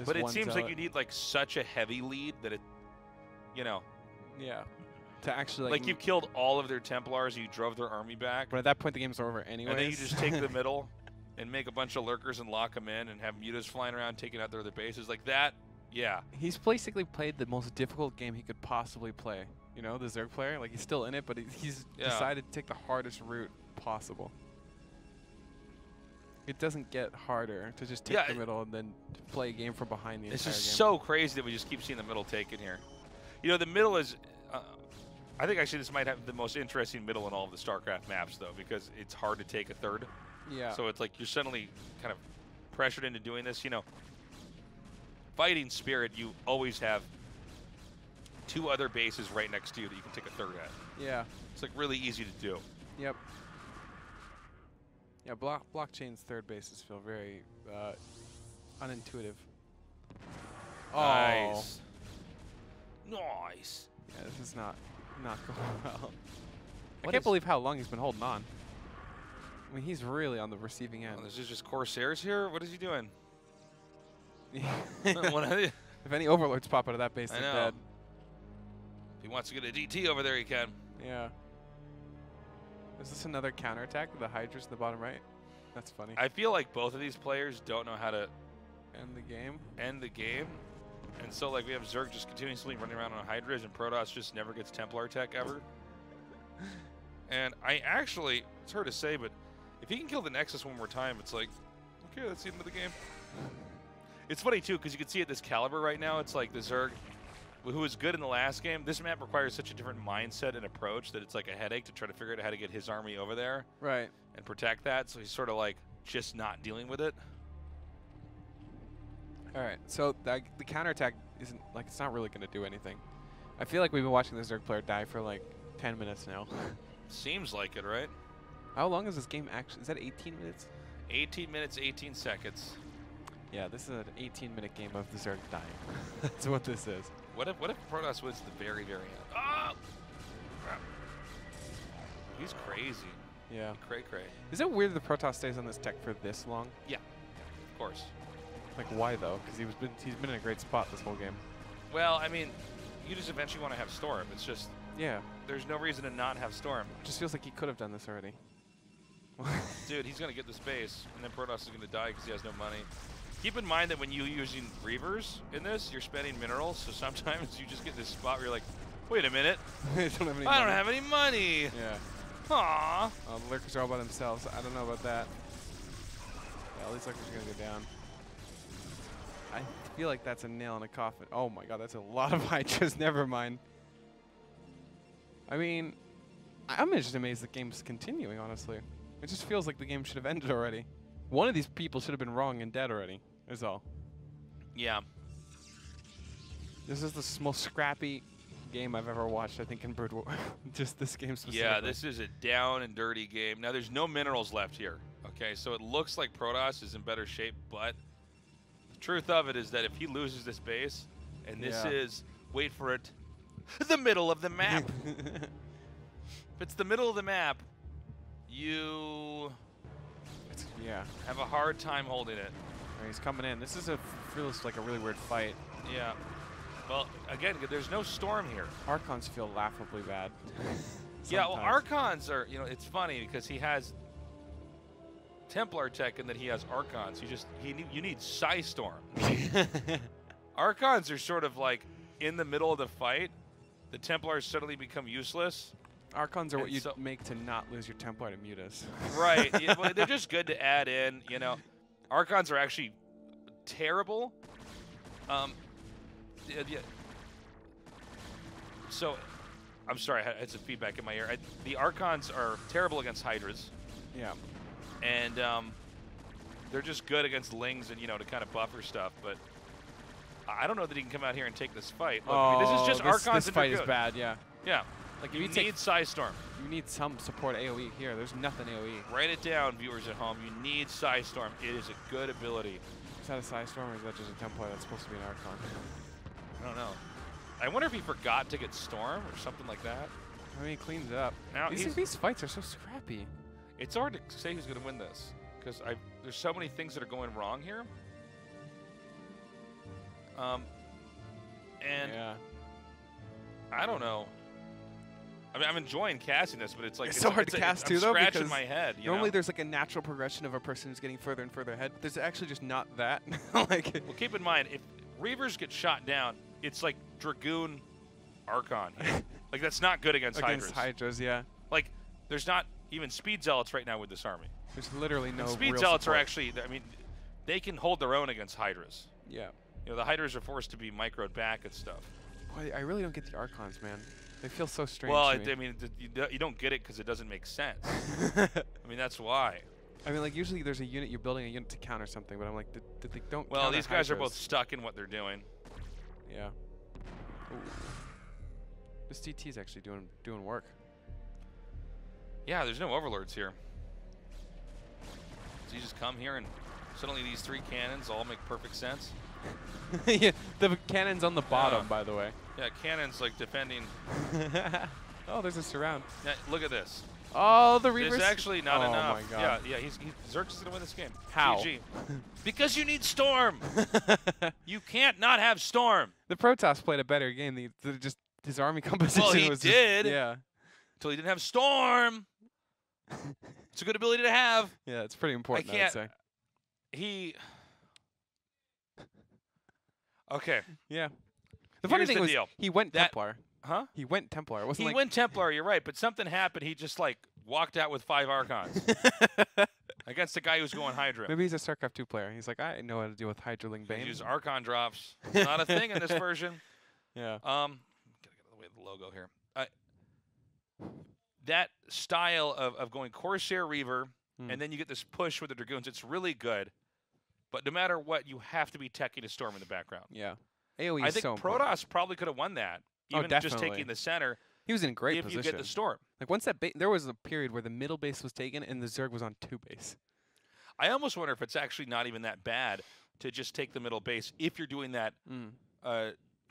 But it seems like you need, like, such a heavy lead that it, you know. Yeah. To actually, like you've killed all of their Templars, you drove their army back. But at that point, the game's over anyway. And then you just take the middle and make a bunch of Lurkers and lock them in and have mutas flying around taking out their other bases. Like that, yeah. He's basically played the most difficult game he could possibly play. You know, the Zerg player. Like, he's still in it, but he's decided to take the hardest route possible. It doesn't get harder to just take the middle and then play a game from behind the entire game. It's just so crazy that we just keep seeing the middle taken here. You know, the middle is... I think actually this might have the most interesting middle in all of the StarCraft maps, though, because it's hard to take a third. Yeah. So it's like you're suddenly kind of pressured into doing this. You know, fighting spirit, you always have 2 other bases right next to you that you can take a third at. Yeah. It's like really easy to do. Yep. Yeah, blockchain's third bases feel very unintuitive. Nice. Nice. Yeah, this is not going well. I can't believe how long he's been holding on. I mean, he's really on the receiving end. Oh, this is just Corsairs here? What is he doing? If any Overlords pop out of that base, they're dead. If he wants to get a DT over there, he can. Yeah. Is this another counterattack with the Hydras in the bottom right? That's funny. I feel like both of these players don't know how to end the game. And so, like, we have Zerg just continuously running around on Hydras, and Protoss just never gets Templar tech ever. And I actually, it's hard to say, but if he can kill the Nexus one more time, it's like, okay, that's the end of the game. It's funny, too, because you can see at this caliber right now, it's like the Zerg who was good in the last game. This map requires such a different mindset and approach that it's like a headache to try to figure out how to get his army over there. Right. And protect that, so he's sort of like just not dealing with it. All right, so the counterattack isn't, like, it's not really going to do anything. I feel like we've been watching this Zerg player die for like 10 minutes now. Seems like it, right? How long is this game actually? Is that 18 minutes? 18 minutes, 18 seconds. Yeah, this is an 18-minute game of the Zerg dying. That's what this is. What if Protoss wins the very, very end? Oh! Crap. He's crazy. Yeah. Cray. Is it weird that Protoss stays on this tech for this long? Yeah, of course. Like, why though? Because he's been in a great spot this whole game. Well, I mean, you just eventually want to have Storm. It's just, yeah. There's no reason to not have Storm. It just feels like he could have done this already. Dude, he's going to get the space, and then Protoss is going to die because he has no money. Keep in mind that when you're using Reavers in this, you're spending minerals, so sometimes you just get this spot where you're like, wait a minute. I don't have any money. Yeah. Aww. Oh, the Lurkers are all by themselves. I don't know about that. Yeah, all these Lurkers are going to go down. I feel like that's a nail in a coffin. Oh my god, that's a lot of Hydras. Never mind. I mean, I'm just amazed the game's continuing, honestly. It just feels like the game should have ended already. One of these people should have been wrong and dead already, is all. Yeah. This is the most scrappy game I've ever watched, I think, in Brood War. Just this game specifically. Yeah, this is a down and dirty game. Now, there's no minerals left here. Okay, so it looks like Protoss is in better shape, but the truth of it is that if he loses this base, and this is, wait for it, the middle of the map. If it's the middle of the map, you have a hard time holding it. He's coming in. This is feels like a really weird fight. Yeah. Well, again, there's no Storm here. Archons feel laughably bad. Yeah, well, Archons are, it's funny because he has Templar tech and then he has Archons. You need Psystorm. Archons are sort of like in the middle of the fight. The Templars suddenly become useless. Archons are what you make to not lose your Templar to Mutas. Right. Yeah, well, they're just good to add in, Archons are actually terrible. So, I'm sorry, I had some feedback in my ear. The Archons are terrible against Hydras. Yeah. And they're just good against Lings and, to kind of buffer stuff. But I don't know that he can come out here and take this fight. Look, I mean, this is just Archons. This fight is bad, yeah. Yeah. Like you need Psystorm. You need some support AoE here. There's nothing AoE. Write it down, viewers at home. You need Psystorm. It is a good ability. Is that a Psystorm or is that just a Templar that's supposed to be an Archon? I don't know. I wonder if he forgot to get Storm or something like that. I mean, he cleans it up. Now these fights are so scrappy. It's hard to say who's going to win this because there's so many things that are going wrong here. And I don't know. I mean, I'm enjoying casting this, but it's like it's so hard to cast too, though, because because my head. Normally, there's like a natural progression of a person who's getting further and further ahead. There's actually just not that. Well, keep in mind, if Reavers get shot down, it's like Dragoon Archon. Like that's not good against Hydras. Against Hydras, yeah. Like there's not even Speed Zealots right now with this army. There's literally no. And Speed Zealots are actually, I mean, they can hold their own against Hydras. Yeah. The Hydras are forced to be microed back and stuff. Boy, I really don't get the Archons, man. They feel so strange. Well, to me. I mean, you don't get it because it doesn't make sense. I mean, that's why. I mean, like usually there's a unit, you're building a unit to counter something, but I'm like, did they don't. Well, these guys are both stuck in what they're doing. Yeah. Ooh. This DT is actually doing work. Yeah, there's no overlords here. So you just come here and suddenly these 3 cannons all make perfect sense. Yeah, the cannon's on the bottom, by the way. Yeah, cannon's like defending. Oh, there's a surround. Yeah, look at this. Oh, the Reavers. There's actually not enough. Oh my god. Yeah, Zerg's gonna win this game. How? GG. Because you need Storm. You can't not have Storm. The Protoss played a better game. Just his army composition well, he was did. Yeah. Until he didn't have Storm. It's a good ability to have. Yeah, it's pretty important. I would say. Okay. Yeah. The funny thing was deal. he went Templar. Huh? He went Templar. It wasn't he went Templar, you're right, but something happened. He just like walked out with 5 Archons against the guy who's going Hydra. Maybe he's a StarCraft 2 player. He's like, I know how to deal with Hydraling Bane. Use Archon drops. Not a thing in this version. Yeah. Gotta get out of the way of the logo here. That style of going Corsair Reaver, and then you get this push with the Dragoons. It's really good. But no matter what, you have to be teching a Storm in the background. Yeah. AoE I is think so Protoss important. probably could have won that. Oh, Even just definitely. taking the center. He was in great if position. you get the Storm. Like once that there was a period where the middle base was taken and the Zerg was on 2 base. I almost wonder if it's actually not even that bad to just take the middle base if you're doing that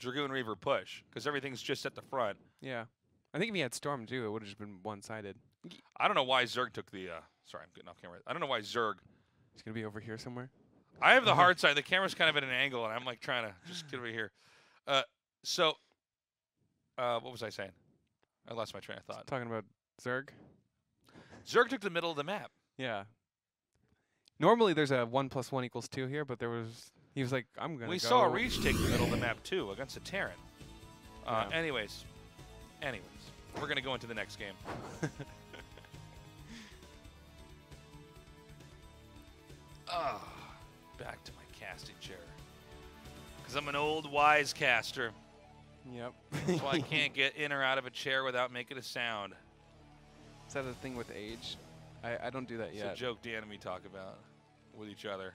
Dragoon Reaver push, because everything's just at the front. Yeah. I think if he had Storm too, it would have just been one-sided. I don't know why Zerg took the. Sorry, I'm getting off camera. I don't know why Zerg. He's gonna be over here somewhere. I have the hard side. The camera's kind of at an angle, and I'm like trying to just get over here. What was I saying? I lost my train of thought. Talking about Zerg. Zerg took the middle of the map. Yeah. Normally there's a 1 + 1 = 2 here, but he was like, I'm gonna. We saw Reach take the middle of the map too against a Terran. Yeah. Anyways, we're gonna go into the next game. Back to my casting chair. Because I'm an old wise caster. Yep. That's why I can't get in or out of a chair without making a sound. Is that a thing with age? I don't do that yet. It's a joke Dan and me talk about with each other.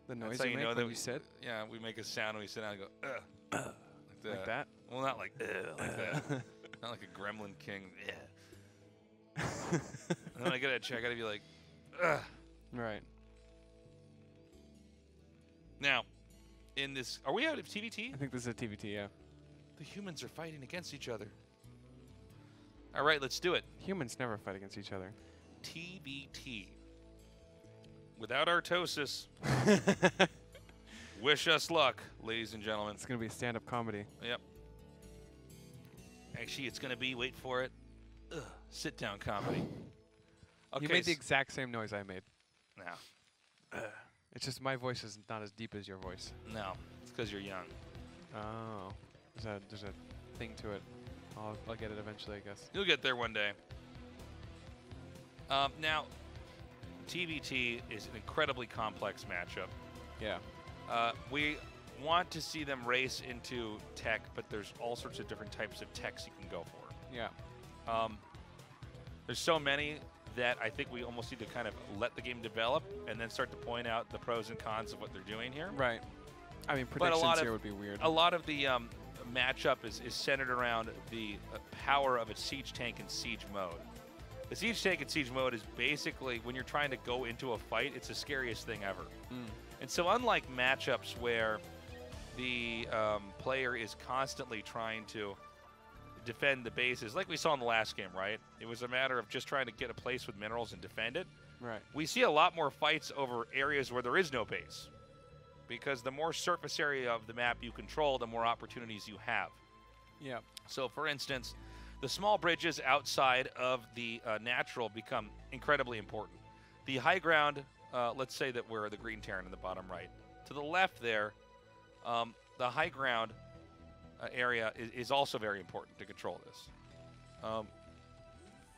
The noise That's you how make know when that you sit? Yeah, we make a sound when we sit down and go, ugh. Like that? Well, not like, like that. Not like a gremlin king. And then I get a chair, I gotta be like, ugh. Right. Now, in this, are we out of TVT? I think this is a TVT, yeah. The humans are fighting against each other. All right, let's do it. Humans never fight against each other. TVT. Without Artosis. Wish us luck, ladies and gentlemen. It's going to be a stand-up comedy. Yep. Actually, it's going to be, wait for it, sit-down comedy. Okay, You made the exact same noise I made. No. It's just my voice is not as deep as your voice. No, it's because you're young. Oh. There's a thing to it. I'll get it eventually, I guess. You'll get there one day. Now, TVT is an incredibly complex matchup. Yeah. We want to see them race into tech, but there's all sorts of different types of techs you can go for. Yeah. There's so many that I think we almost need to kind of let the game develop and then start to point out the pros and cons of what they're doing here. Right. I mean, predictions here would be weird. A lot of the matchup is centered around the power of a siege tank in siege mode. The siege tank in siege mode is basically, when you're trying to go into a fight, it's the scariest thing ever. And so unlike matchups where the player is constantly trying to defend the bases, like we saw in the last game, right? It was a matter of just trying to get a place with minerals and defend it. Right. We see a lot more fights over areas where there is no base, because the more surface area of the map you control, the more opportunities you have. Yeah. So, for instance, the small bridges outside of the natural become incredibly important. The high ground, let's say that we're the green Terran in the bottom right. To the left there, the high ground area is also very important to control this.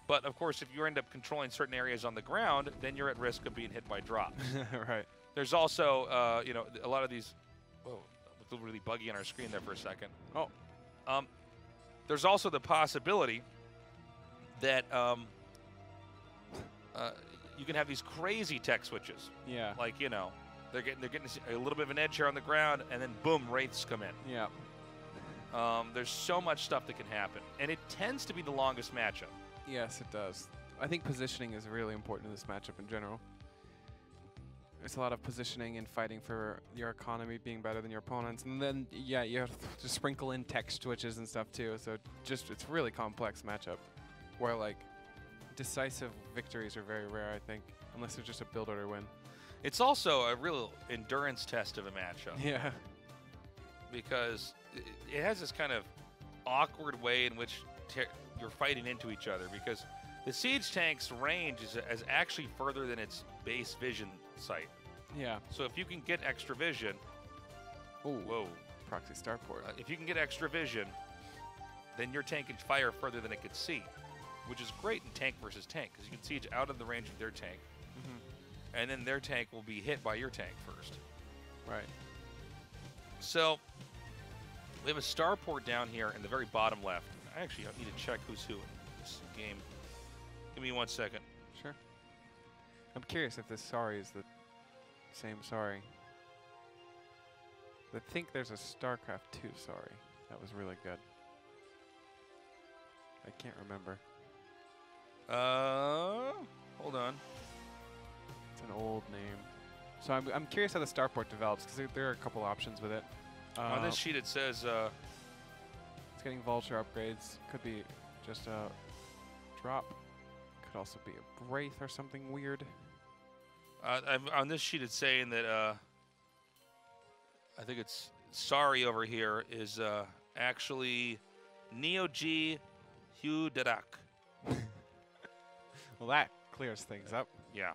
But, of course, if you end up controlling certain areas on the ground, then you're at risk of being hit by drops. Right. There's also, a lot of these. Whoa, it looked really buggy on our screen there for a second. Oh. There's also the possibility that you can have these crazy tech switches. Yeah. Like, they're getting a little bit of an edge here on the ground, and then boom, wraiths come in. Yeah. There's so much stuff that can happen, and it tends to be the longest matchup. Yes, it does. I think positioning is really important in this matchup in general. There's a lot of positioning and fighting for your economy being better than your opponents. And then, yeah, you have to sprinkle in tech switches and stuff too. So it's a really complex matchup where, like, decisive victories are very rare, I think, unless it's just a build order win. It's also a real endurance test of a matchup. Yeah. Because it has this kind of awkward way in which you're fighting into each other, because the siege tank's range is actually further than its base vision sight. Yeah. So if you can get extra vision, whoa, proxy starport. If you can get extra vision, then your tank can fire further than it could see, which is great in tank versus tank, because you can siege out of the range of their tank, and then their tank will be hit by your tank first. Right. So We have a starport down here in the very bottom left. I actually need to check who's who in this game. Give me 1 second. Sure. I'm curious if this Sorry is the same Sorry. I think there's a StarCraft 2 Sorry. That was really good. I can't remember. Hold on. It's an old name. So I'm curious how the starport develops, because there are a couple options with it. On this sheet it says it's getting vulture upgrades. Could be just a drop. Could also be a wraith or something weird. on this sheet it's saying that I think it's Sorry over here is actually Neo G Hugh Dadak. Well, that clears things up. Yeah.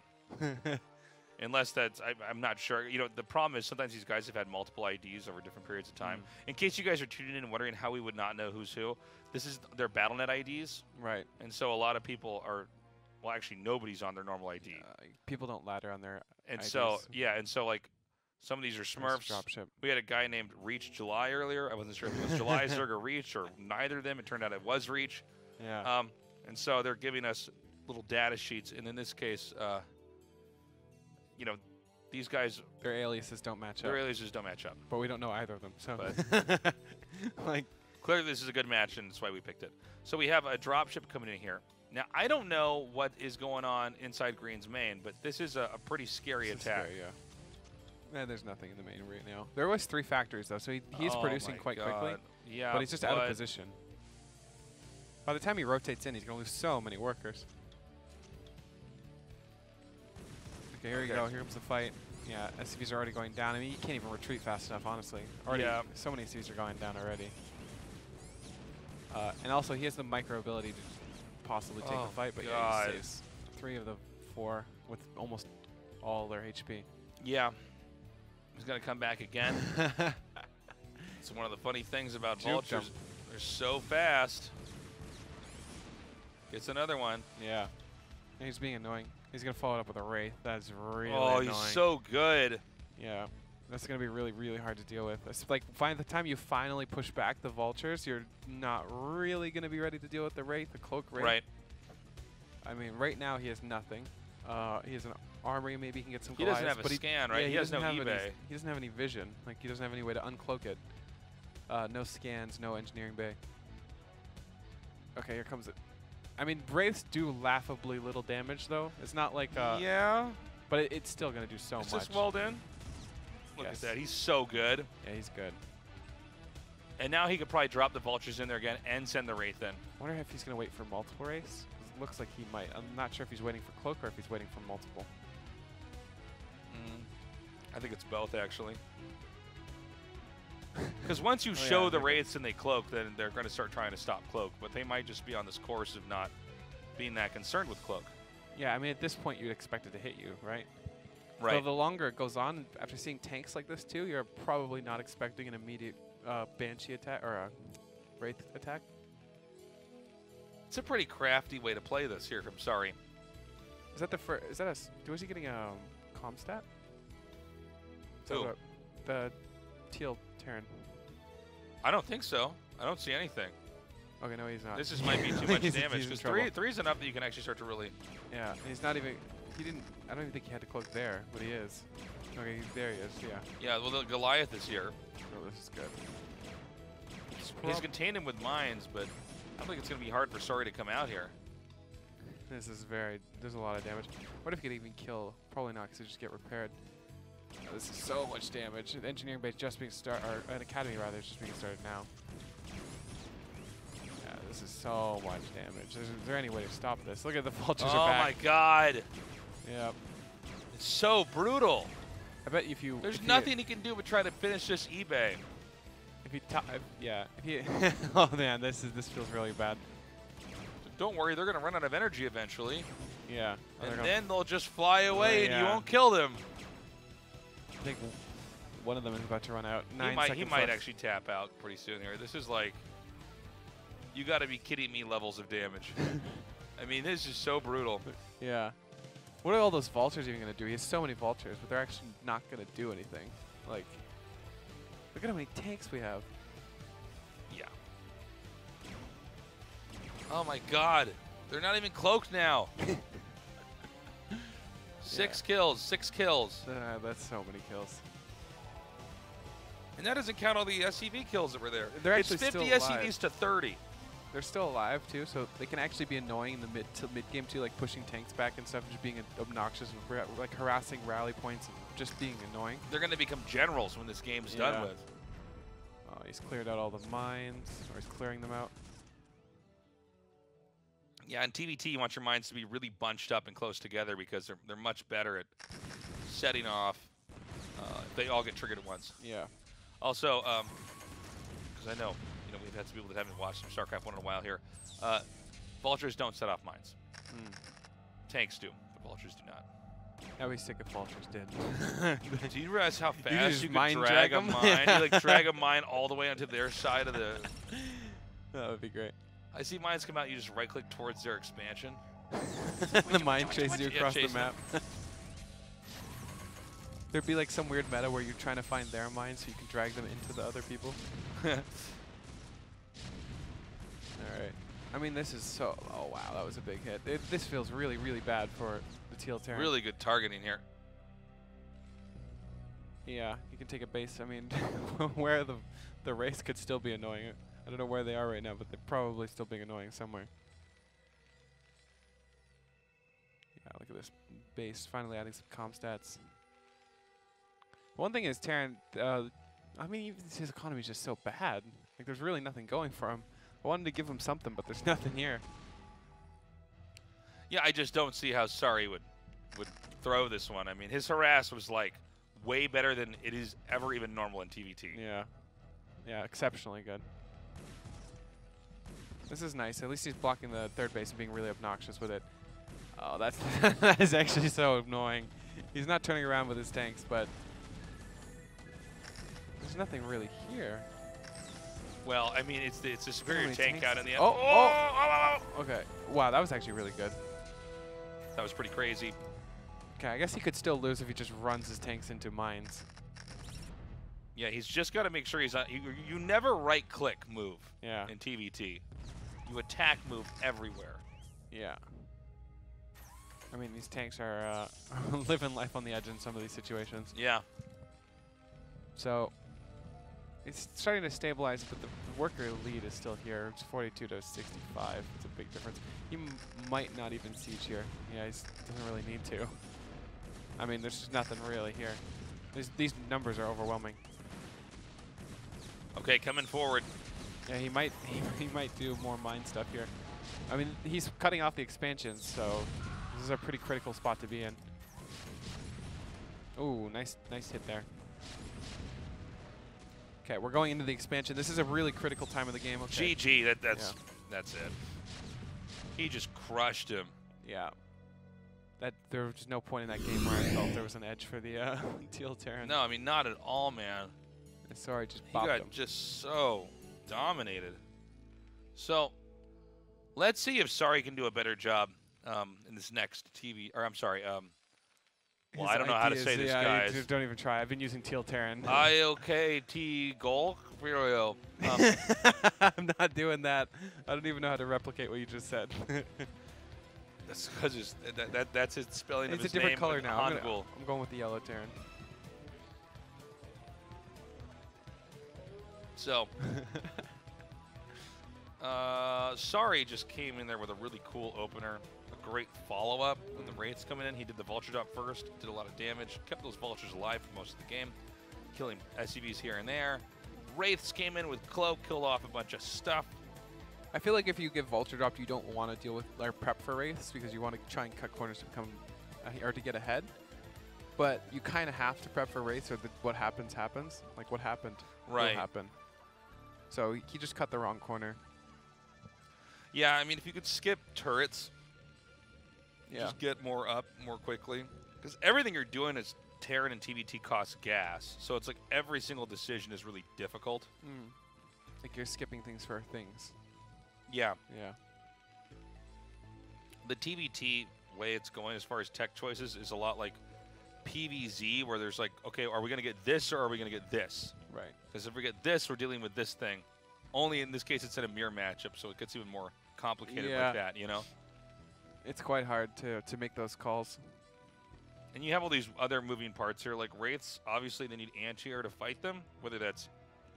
Unless that's, I'm not sure. You know, the problem is sometimes these guys have had multiple IDs over different periods of time. In case you guys are tuning in and wondering how we would not know who's who, this is their BattleNet IDs. Right. And so a lot of people are, well, actually nobody's on their normal ID. People don't ladder on their And IDs. so, yeah, and so like some of these are Smurfs. Dropship. We had a guy named Reach July earlier. I wasn't sure if it was July, Zerg, or Reach, or neither of them. It turned out it was Reach. Yeah. And so they're giving us little data sheets. And in this case, you know, these guys, their aliases don't match up. their aliases don't match up. But we don't know either of them. So, But like, clearly this is a good match, and that's why we picked it. So we have a dropship coming in here. Now, I don't know what is going on inside Green's main, but this is a pretty scary attack. Scary, yeah. There's nothing in the main right now. There was 3 factories, though, so he's Oh producing my quite God. quickly. Yeah, But he's just out of position. By the time he rotates in, he's going to lose so many workers. Okay, here we go. Here comes the fight. Yeah, SCVs are already going down. I mean, you can't even retreat fast enough, honestly. Already, Yeah. so many SCVs are going down already. And also, he has the micro ability to possibly take the fight, but yeah, he saves 3 of the 4 with almost all their HP. Yeah. He's going to come back again. It's one of the funny things about vultures. They're so fast. Gets another one. Yeah. And he's being annoying. He's going to follow it up with a Wraith. That's really annoying. He's so good. Yeah. That's going to be really, really hard to deal with. It's like, the time you finally push back the vultures, you're not really going to be ready to deal with the Wraith, the Cloak Wraith. Right. I mean, right now he has nothing. He has an armory, maybe he can get some He Goliaths, doesn't have but a scan, right? Yeah, he has no eBay. He doesn't have any vision. Like, he doesn't have any way to uncloak it. No scans, no engineering bay. Okay, here comes it. I mean, Wraiths do laughably little damage, though. It's not like... yeah. But it's still going to do so much. Is this walled in? Look at that. He's so good. Yeah, he's good. And now he could probably drop the vultures in there again and send the Wraith in. I wonder if he's going to wait for multiple Wraiths. It looks like he might. I'm not sure if he's waiting for Cloak or if he's waiting for multiple. I think it's both, actually. Because once you show the Wraiths and they cloak, then they're going to start trying to stop Cloak. But they might just be on this course of not being that concerned with Cloak. Yeah, I mean, at this point, you'd expect it to hit you, right? Right. So the longer it goes on, after seeing tanks like this too, you're probably not expecting an immediate Banshee attack or a Wraith attack. It's a pretty crafty way to play this here from Sorry. Is that the first? Is that a? Was he getting a Comstat? Who? The Teal Terran. I don't think so. I don't see anything. Okay, no, he's not. This might be too much damage because because three's enough that you can actually start to really. Yeah, and he's not even. He didn't. I don't even think he had to cloak there, but he is. Okay, there he is. Yeah. Yeah. Well, the Goliath is here. Oh, this is good. He's contained him with mines, but I don't think it's going to be hard for Sorry to come out here. This is very. There's a lot of damage. What if he could even kill? Probably not, because he just get repaired. Oh, this is so much damage. The engineering base just being started, or an academy rather, is just being started now. Yeah, this is so much damage. Is there any way to stop this? Look at the vultures are back. Oh my God. Yep. It's so brutal. I bet if you. There's nothing he can do but try to finish this eBay. If he, yeah. If he. Oh man, this feels really bad. Don't worry, they're gonna run out of energy eventually. Yeah. And then they'll just fly away, and you won't kill them. I think one of them is about to run out. He might actually tap out pretty soon here. This is like, you got to be kidding me levels of damage. I mean, this is so brutal. Yeah. What are all those vultures even going to do? He has so many vultures, but they're actually not going to do anything. Like, look at how many tanks we have. Oh my God. They're not even cloaked now. 6 kills, 6 kills. That's so many kills. And that doesn't count all the SCV kills that were there. They're It's actually 50 still SCVs alive. to 30. They're still alive too, so they can actually be annoying in the mid game too, like pushing tanks back and stuff, just being obnoxious and like harassing rally points and just being annoying. They're going to become generals when this game's done with. Oh, he's cleared out all the mines, or he's clearing them out. Yeah, in TVT, you want your mines to be really bunched up and close together because they're much better at setting off if they all get triggered at once. Yeah. Also, because I know we've had some people that haven't watched some StarCraft 1 in a while here. Vultures don't set off mines. Tanks do, but vultures do not. That would be sick if vultures did. Do you realize how You fast you just could drag a mine? You like drag a mine all the way onto their side of the. That would be great. I see mines come out. You just right-click towards their expansion. The mine chases you across the chase map. There'd be like some weird meta where you're trying to find their mines so you can drag them into the other people. Alright. I mean, this is so... Oh, wow, that was a big hit. This feels really, really bad for the Teal Terran. Really good targeting here. Yeah, you can take a base. I mean, where the race could still be annoying. I don't know where they are right now, but they're probably still being annoying somewhere. Yeah, look at this base. Finally adding some comm stats. One thing is, Terran, I mean, even his economy is just so bad. Like, there's really nothing going for him. I wanted to give him something, but there's nothing here. Yeah, I just don't see how Sari would throw this one. I mean, his harass was like way better than it is ever even normal in TVT. Yeah. Yeah, exceptionally good. This is nice. At least he's blocking the third base and being really obnoxious with it. Oh, that's that is actually so annoying. He's not turning around with his tanks, but there's nothing really here. Well, I mean, it's a superior tank out in the end. Oh. Okay. Wow, that was actually really good. That was pretty crazy. Okay, I guess he could still lose if he just runs his tanks into mines. Yeah, he's just got to make sure he's on. You never right-click move in TVT. You attack move everywhere. Yeah. I mean, these tanks are living life on the edge in some of these situations. Yeah. So it's starting to stabilize, but the worker lead is still here. It's 42 to 65. It's a big difference. He might not even siege here. Yeah, he doesn't really need to. I mean, there's just nothing really here. These numbers are overwhelming. Okay, coming forward. Yeah, he might do more mine stuff here. I mean, he's cutting off the expansions, so this is a pretty critical spot to be in. Ooh, nice hit there. Okay, we're going into the expansion. This is a really critical time of the game. Okay. GG, that's it. He just crushed him. Yeah. There was no point in that game where I felt there was an edge for the Teal Terran. No, I mean, not at all, man. Sorry, just he bopped got him. just so dominated. So let's see if Sari can do a better job in this next TV. Or I'm sorry. Well, I don't know how to say this, guys. Don't even try. I've been using Teal Terran. IOKT goal. I'm not doing that. I don't even know how to replicate what you just said. That's because that's his spelling of his name. It's a different color now. I'm going with the yellow Terran. So, Sari just came in there with a really cool opener, a great follow-up when the Wraiths coming in. He did the Vulture drop first, did a lot of damage, kept those Vultures alive for most of the game, killing SCVs here and there. Wraiths came in with Cloak, killed off a bunch of stuff. I feel like if you give Vulture drop, you don't want to deal with or prep for Wraiths because you want to try and cut corners to become or to get ahead. But you kind of have to prep for Wraiths, or what happens happens. Like what happened will happen. So he just cut the wrong corner. Yeah, I mean, if you could skip turrets, yeah, just get more up more quickly. Because everything you're doing is Terran and TVT costs gas. So it's like every single decision is really difficult. Like you're skipping things for things. Yeah. Yeah. The TVT way it's going as far as tech choices is a lot like PVZ, where there's like, okay, are we going to get this or are we going to get this? Right. Because if we get this, we're dealing with this thing. Only in this case, it's in a mirror matchup, so it gets even more complicated Yeah. like that, you know? It's quite hard to make those calls. And you have all these other moving parts here, like Wraiths. Obviously, they need anti-air to fight them, whether that's,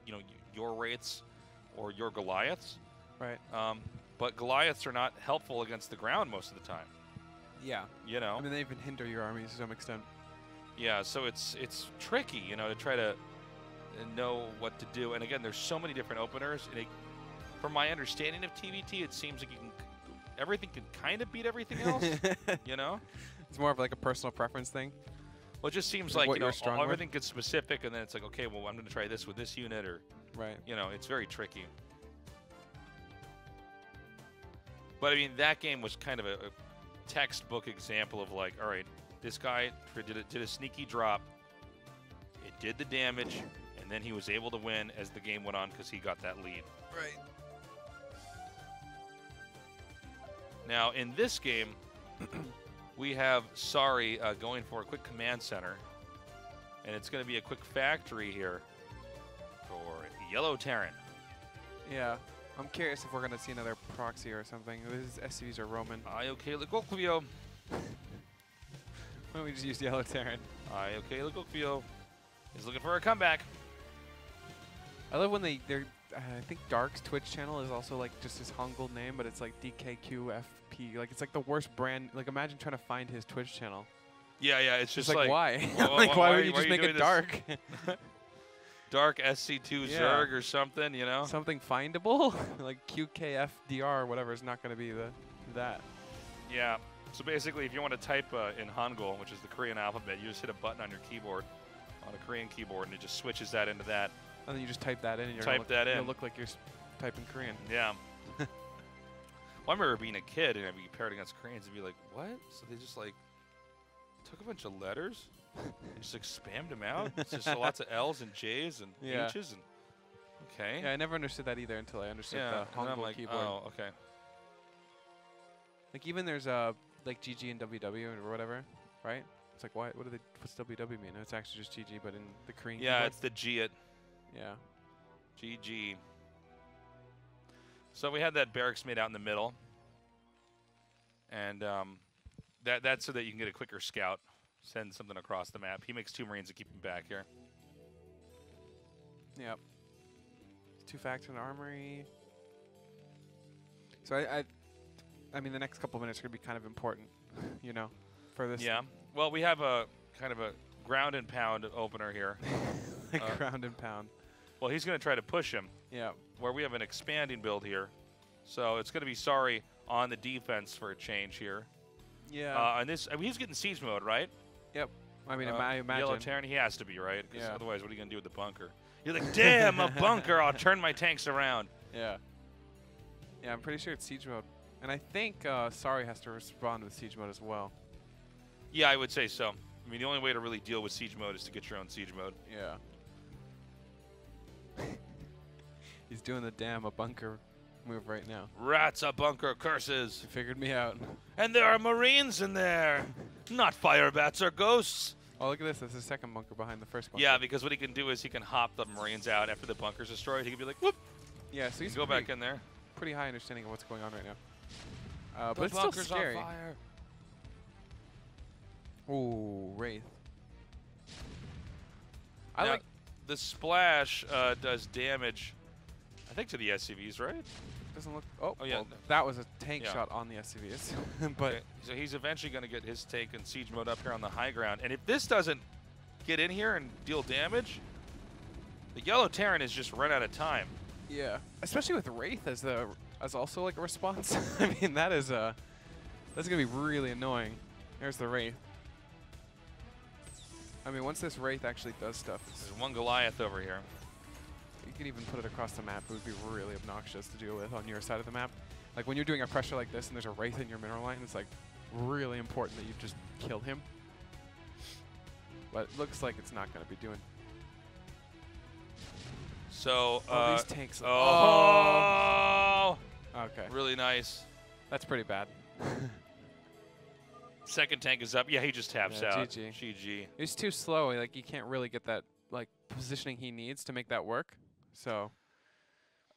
you know, your Wraiths or your Goliaths. Right. But Goliaths are not helpful against the ground most of the time. Yeah. You know? I mean, they even hinder your armies to some extent. Yeah, so it's tricky, you know, to try to know what to do. And again, there's so many different openers. And from my understanding of TVT, it seems like everything can kind of beat everything else, you know? It's more of like a personal preference thing. Well, it just seems like, you know, strong everything gets specific, and then it's like, okay, well, I'm going to try this with this unit, or, right. you know, it's very tricky. But, I mean, that game was kind of a textbook example of like, all right, this guy did a sneaky drop. It did the damage, and then he was able to win as the game went on because he got that lead. Right. Now, in this game, we have Sari going for a quick command center, and it's going to be a quick factory here for Yellow Terran. Yeah. I'm curious if we're going to see another proxy or something. These SCVs are Roman. Okay, Legokvio. Why don't we just use Yellow Terran? Okay, Legokvio is looking for a comeback. I love when they're I think Dark's Twitch channel is also like just his Hangul name, but it's like DKQFP. Like it's like the worst brand. Like imagine trying to find his Twitch channel. Yeah, it's just like why? Well, like why would you just make it Dark? Dark SC2 Zerg or something, you know? Something findable? Like QKFDR or whatever is not going to be that. Yeah. So basically, if you want to type in Hangul, which is the Korean alphabet, you just hit a button on your keyboard, on a Korean keyboard, and it just switches that into that. And then you just type that in, and you'll look like you're typing Korean. Yeah. Well, I remember being a kid, and I'd be paired against Koreans and be like, what? So they just, like, took a bunch of letters and just, like, spammed them out? It's just lots of L's and J's and H's and... Okay. Yeah, I never understood that either until I understood the Hangul keyboard. Oh, okay. Like, even there's, like, GG and WW or whatever, right? It's like, what's WW mean? It's actually just GG, but in the Korean keyboard. It's the G-it. Yeah. GG. So we had that barracks made out in the middle. And that's so that you can get a quicker scout. Send something across the map. He makes 2 Marines to keep him back here. Yep. 2 facts in armory. So I mean, the next couple of minutes are going to be kind of important, you know, for this. Yeah. Well, we have a kind of a ground and pound opener here. Ground and pound. Well, he's going to try to push him. Yeah. Where we have an expanding build here. So it's going to be Sari on the defense for a change here. Yeah. And this, I mean, he's getting siege mode, right? Yep. I mean, I imagine. Yellow Terran, he has to be, right? Because yeah. Otherwise, what are you going to do with the bunker? You're like, damn, a bunker. I'll turn my tanks around. Yeah. Yeah, I'm pretty sure it's siege mode. And I think Sari has to respond with siege mode as well. Yeah, I would say so. I mean, the only way to really deal with siege mode is to get your own siege mode. Yeah. He's doing the damn a bunker move right now. Rats, a bunker, curses. You figured me out. And there are Marines in there. Not fire bats or ghosts. Oh, look at this. There's a second bunker behind the first bunker. Yeah, because what he can do is he can hop the Marines out after the bunker's destroyed. He can be like, whoop. Yeah, so he's go back in there. Pretty high understanding of what's going on right now. But The it's still bunker's scary. on fire. Ooh, Wraith. Now, I like the splash does damage, I think, to the SCVs, right? Doesn't look. Oh, yeah. Well, that was a tank Yeah. shot on the SCVs. But okay. So he's eventually going to get his take in siege mode up here on the high ground. And if this doesn't get in here and deal damage, the Yellow Terran is just run out of time. yeah, especially with Wraith as also like a response. I mean, that's gonna be really annoying. There's the Wraith. I mean, once this Wraith actually does stuff, There's one Goliath over here. you can even put it across the map. It would be really obnoxious to deal with on your side of the map. Like when you're doing a pressure like this and there's a Wraith in your mineral line, it's like really important that you just kill him. But it looks like it's not going to be doing. So, these tanks. oh! Okay. Really nice. That's pretty bad. Second tank is up. Yeah, he just taps Yeah, out. GG. GG. He's too slow. Like you can't really get that like positioning he needs to make that work. So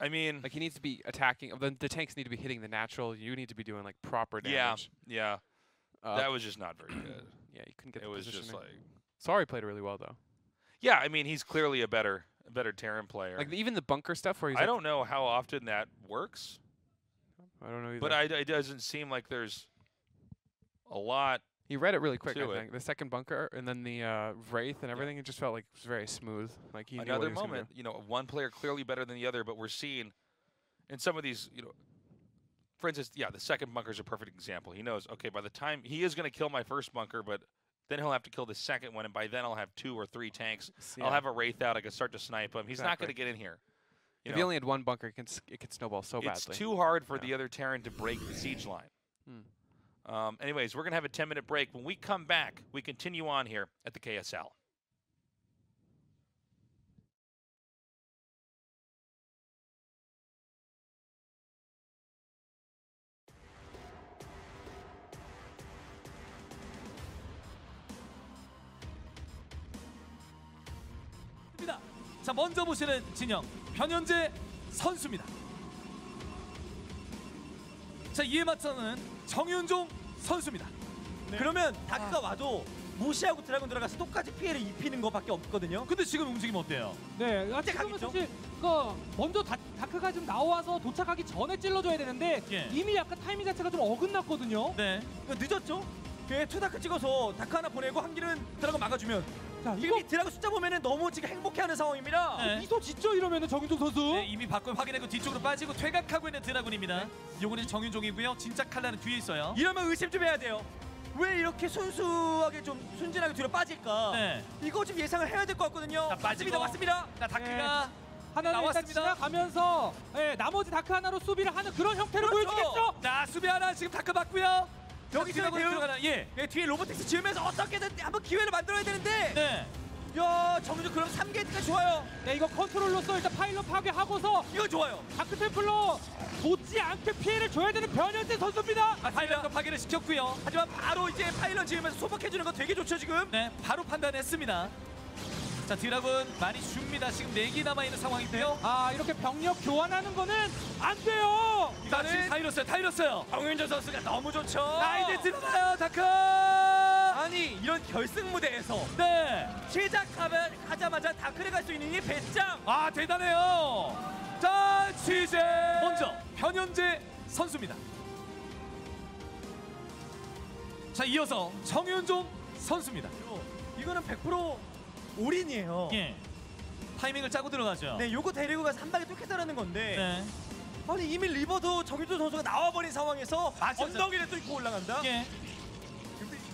I mean, Like he needs to be attacking. The tanks need to be hitting the natural. You need to be doing like proper damage. Yeah. That was just not very good. Yeah, you couldn't get It the was positioning. just like. Sorry played really well though. Yeah, I mean he's clearly a better Terran player. Like even the bunker stuff where he's. I don't know how often that works. I don't know either. But it doesn't seem like there's a lot. He read it really quick. To I think the second bunker and then the Wraith and everything. It just felt like it was very smooth. Like he knew what Another he was gonna moment, do. you know, one player clearly better than the other, but we're seeing in some of these, you know, for instance, the second bunker is a perfect example. He knows, okay, by the time he is going to kill my first bunker, but then he'll have to kill the second one, and by then I'll have 2 or 3 tanks. Yeah. I'll have a Wraith out. I can start to snipe him. He's not Exactly. going to get in here. If he only had one bunker, it could snowball so badly. It's too hard for the other Terran to break the siege line. Anyways, we're going to have a 10-minute break. When we come back, we continue on here at the KSL. 자, 먼저 보시는 진영 변현재 선수입니다. 자, 이에 맞서는 정윤종 선수입니다. 그러면 다크가 와도 무시하고 드래곤 들어가서 똑같이 피해를 입히는 것밖에 없거든요. 근데 지금 움직임 어때요? 네, 이제 지금은 가겠죠? 사실 먼저 다크가 좀 나와서 도착하기 전에 찔러줘야 되는데 예. 이미 약간 타이밍 자체가 좀 어긋났거든요. 네. 이거 늦었죠? 투다크 찍어서 다크 하나 보내고 한 길은 드래곤 막아주면 자, 지금 이거 이 드래곤 숫자 보면은 너무 지금 행복해하는 상황입니다. 네. 미소 짓죠 이러면은 정윤종 선수. 네, 이미 바꿔 확인했고 뒤쪽으로 빠지고 퇴각하고 있는 드라군입니다. 요거는 정윤종이고요. 진짜 칼라는 뒤에 있어요. 이러면 의심 좀 해야 돼요. 왜 이렇게 순수하게 좀 순진하게 뒤로 빠질까? 네. 이거 좀 예상을 해야 될 것 같거든요. 자, 빠지고. 왔습니다. 자, 다크가 하나는 일단 나왔습니다. 지나가면서 나머지 다크 하나로 수비를 하는 그런 형태를 그렇죠. 보여주겠죠. 자, 수비 하나 지금 다크 맞고요. 여기서 드라군 대응. 들어가나. 예. 뒤에 로보틱스 지으면서 어떻게든 한번 기회를 만들어야 되는데. 네. 야, 정윤종 그럼 3게이트가 좋아요. 네, 이거 컨트롤로서 일단 파일럿 파괴하고서 이거 좋아요. 다크 템플러 돋지 않게 피해를 줘야 되는 변현재 선수입니다. 파일럿도 파괴를 시켰고요. 하지만 바로 이제 파일럿 지으면서 소박해주는 거 되게 좋죠 지금. 네, 바로 판단했습니다. 자, 드라군 많이 줍니다. 지금 4개 남아있는 상황인데요. 아, 이렇게 병력 교환하는 거는 안 돼요. 자, 지금 다 잃었어요. 정윤종 선수가 너무 좋죠. 자, 이제 들어가요, 다크! 아니 이런 결승 무대에서 네. 시작하자마자 다크를 갈 수 있는 이 배짱. 아, 대단해요. 자, 취재. 먼저 변현재 선수입니다. 자, 이어서 정윤종 선수입니다. 이거는 100% 올인이에요. 예. 타이밍을 짜고 들어가죠. 네, 요거 데리고 가서 한 방에 뚫겠다라는 건데. 네. 아니 이미 리버도 정윤종 선수가 나와버린 상황에서 맞아요. 언덕 위를 뚫고 올라간다. 예.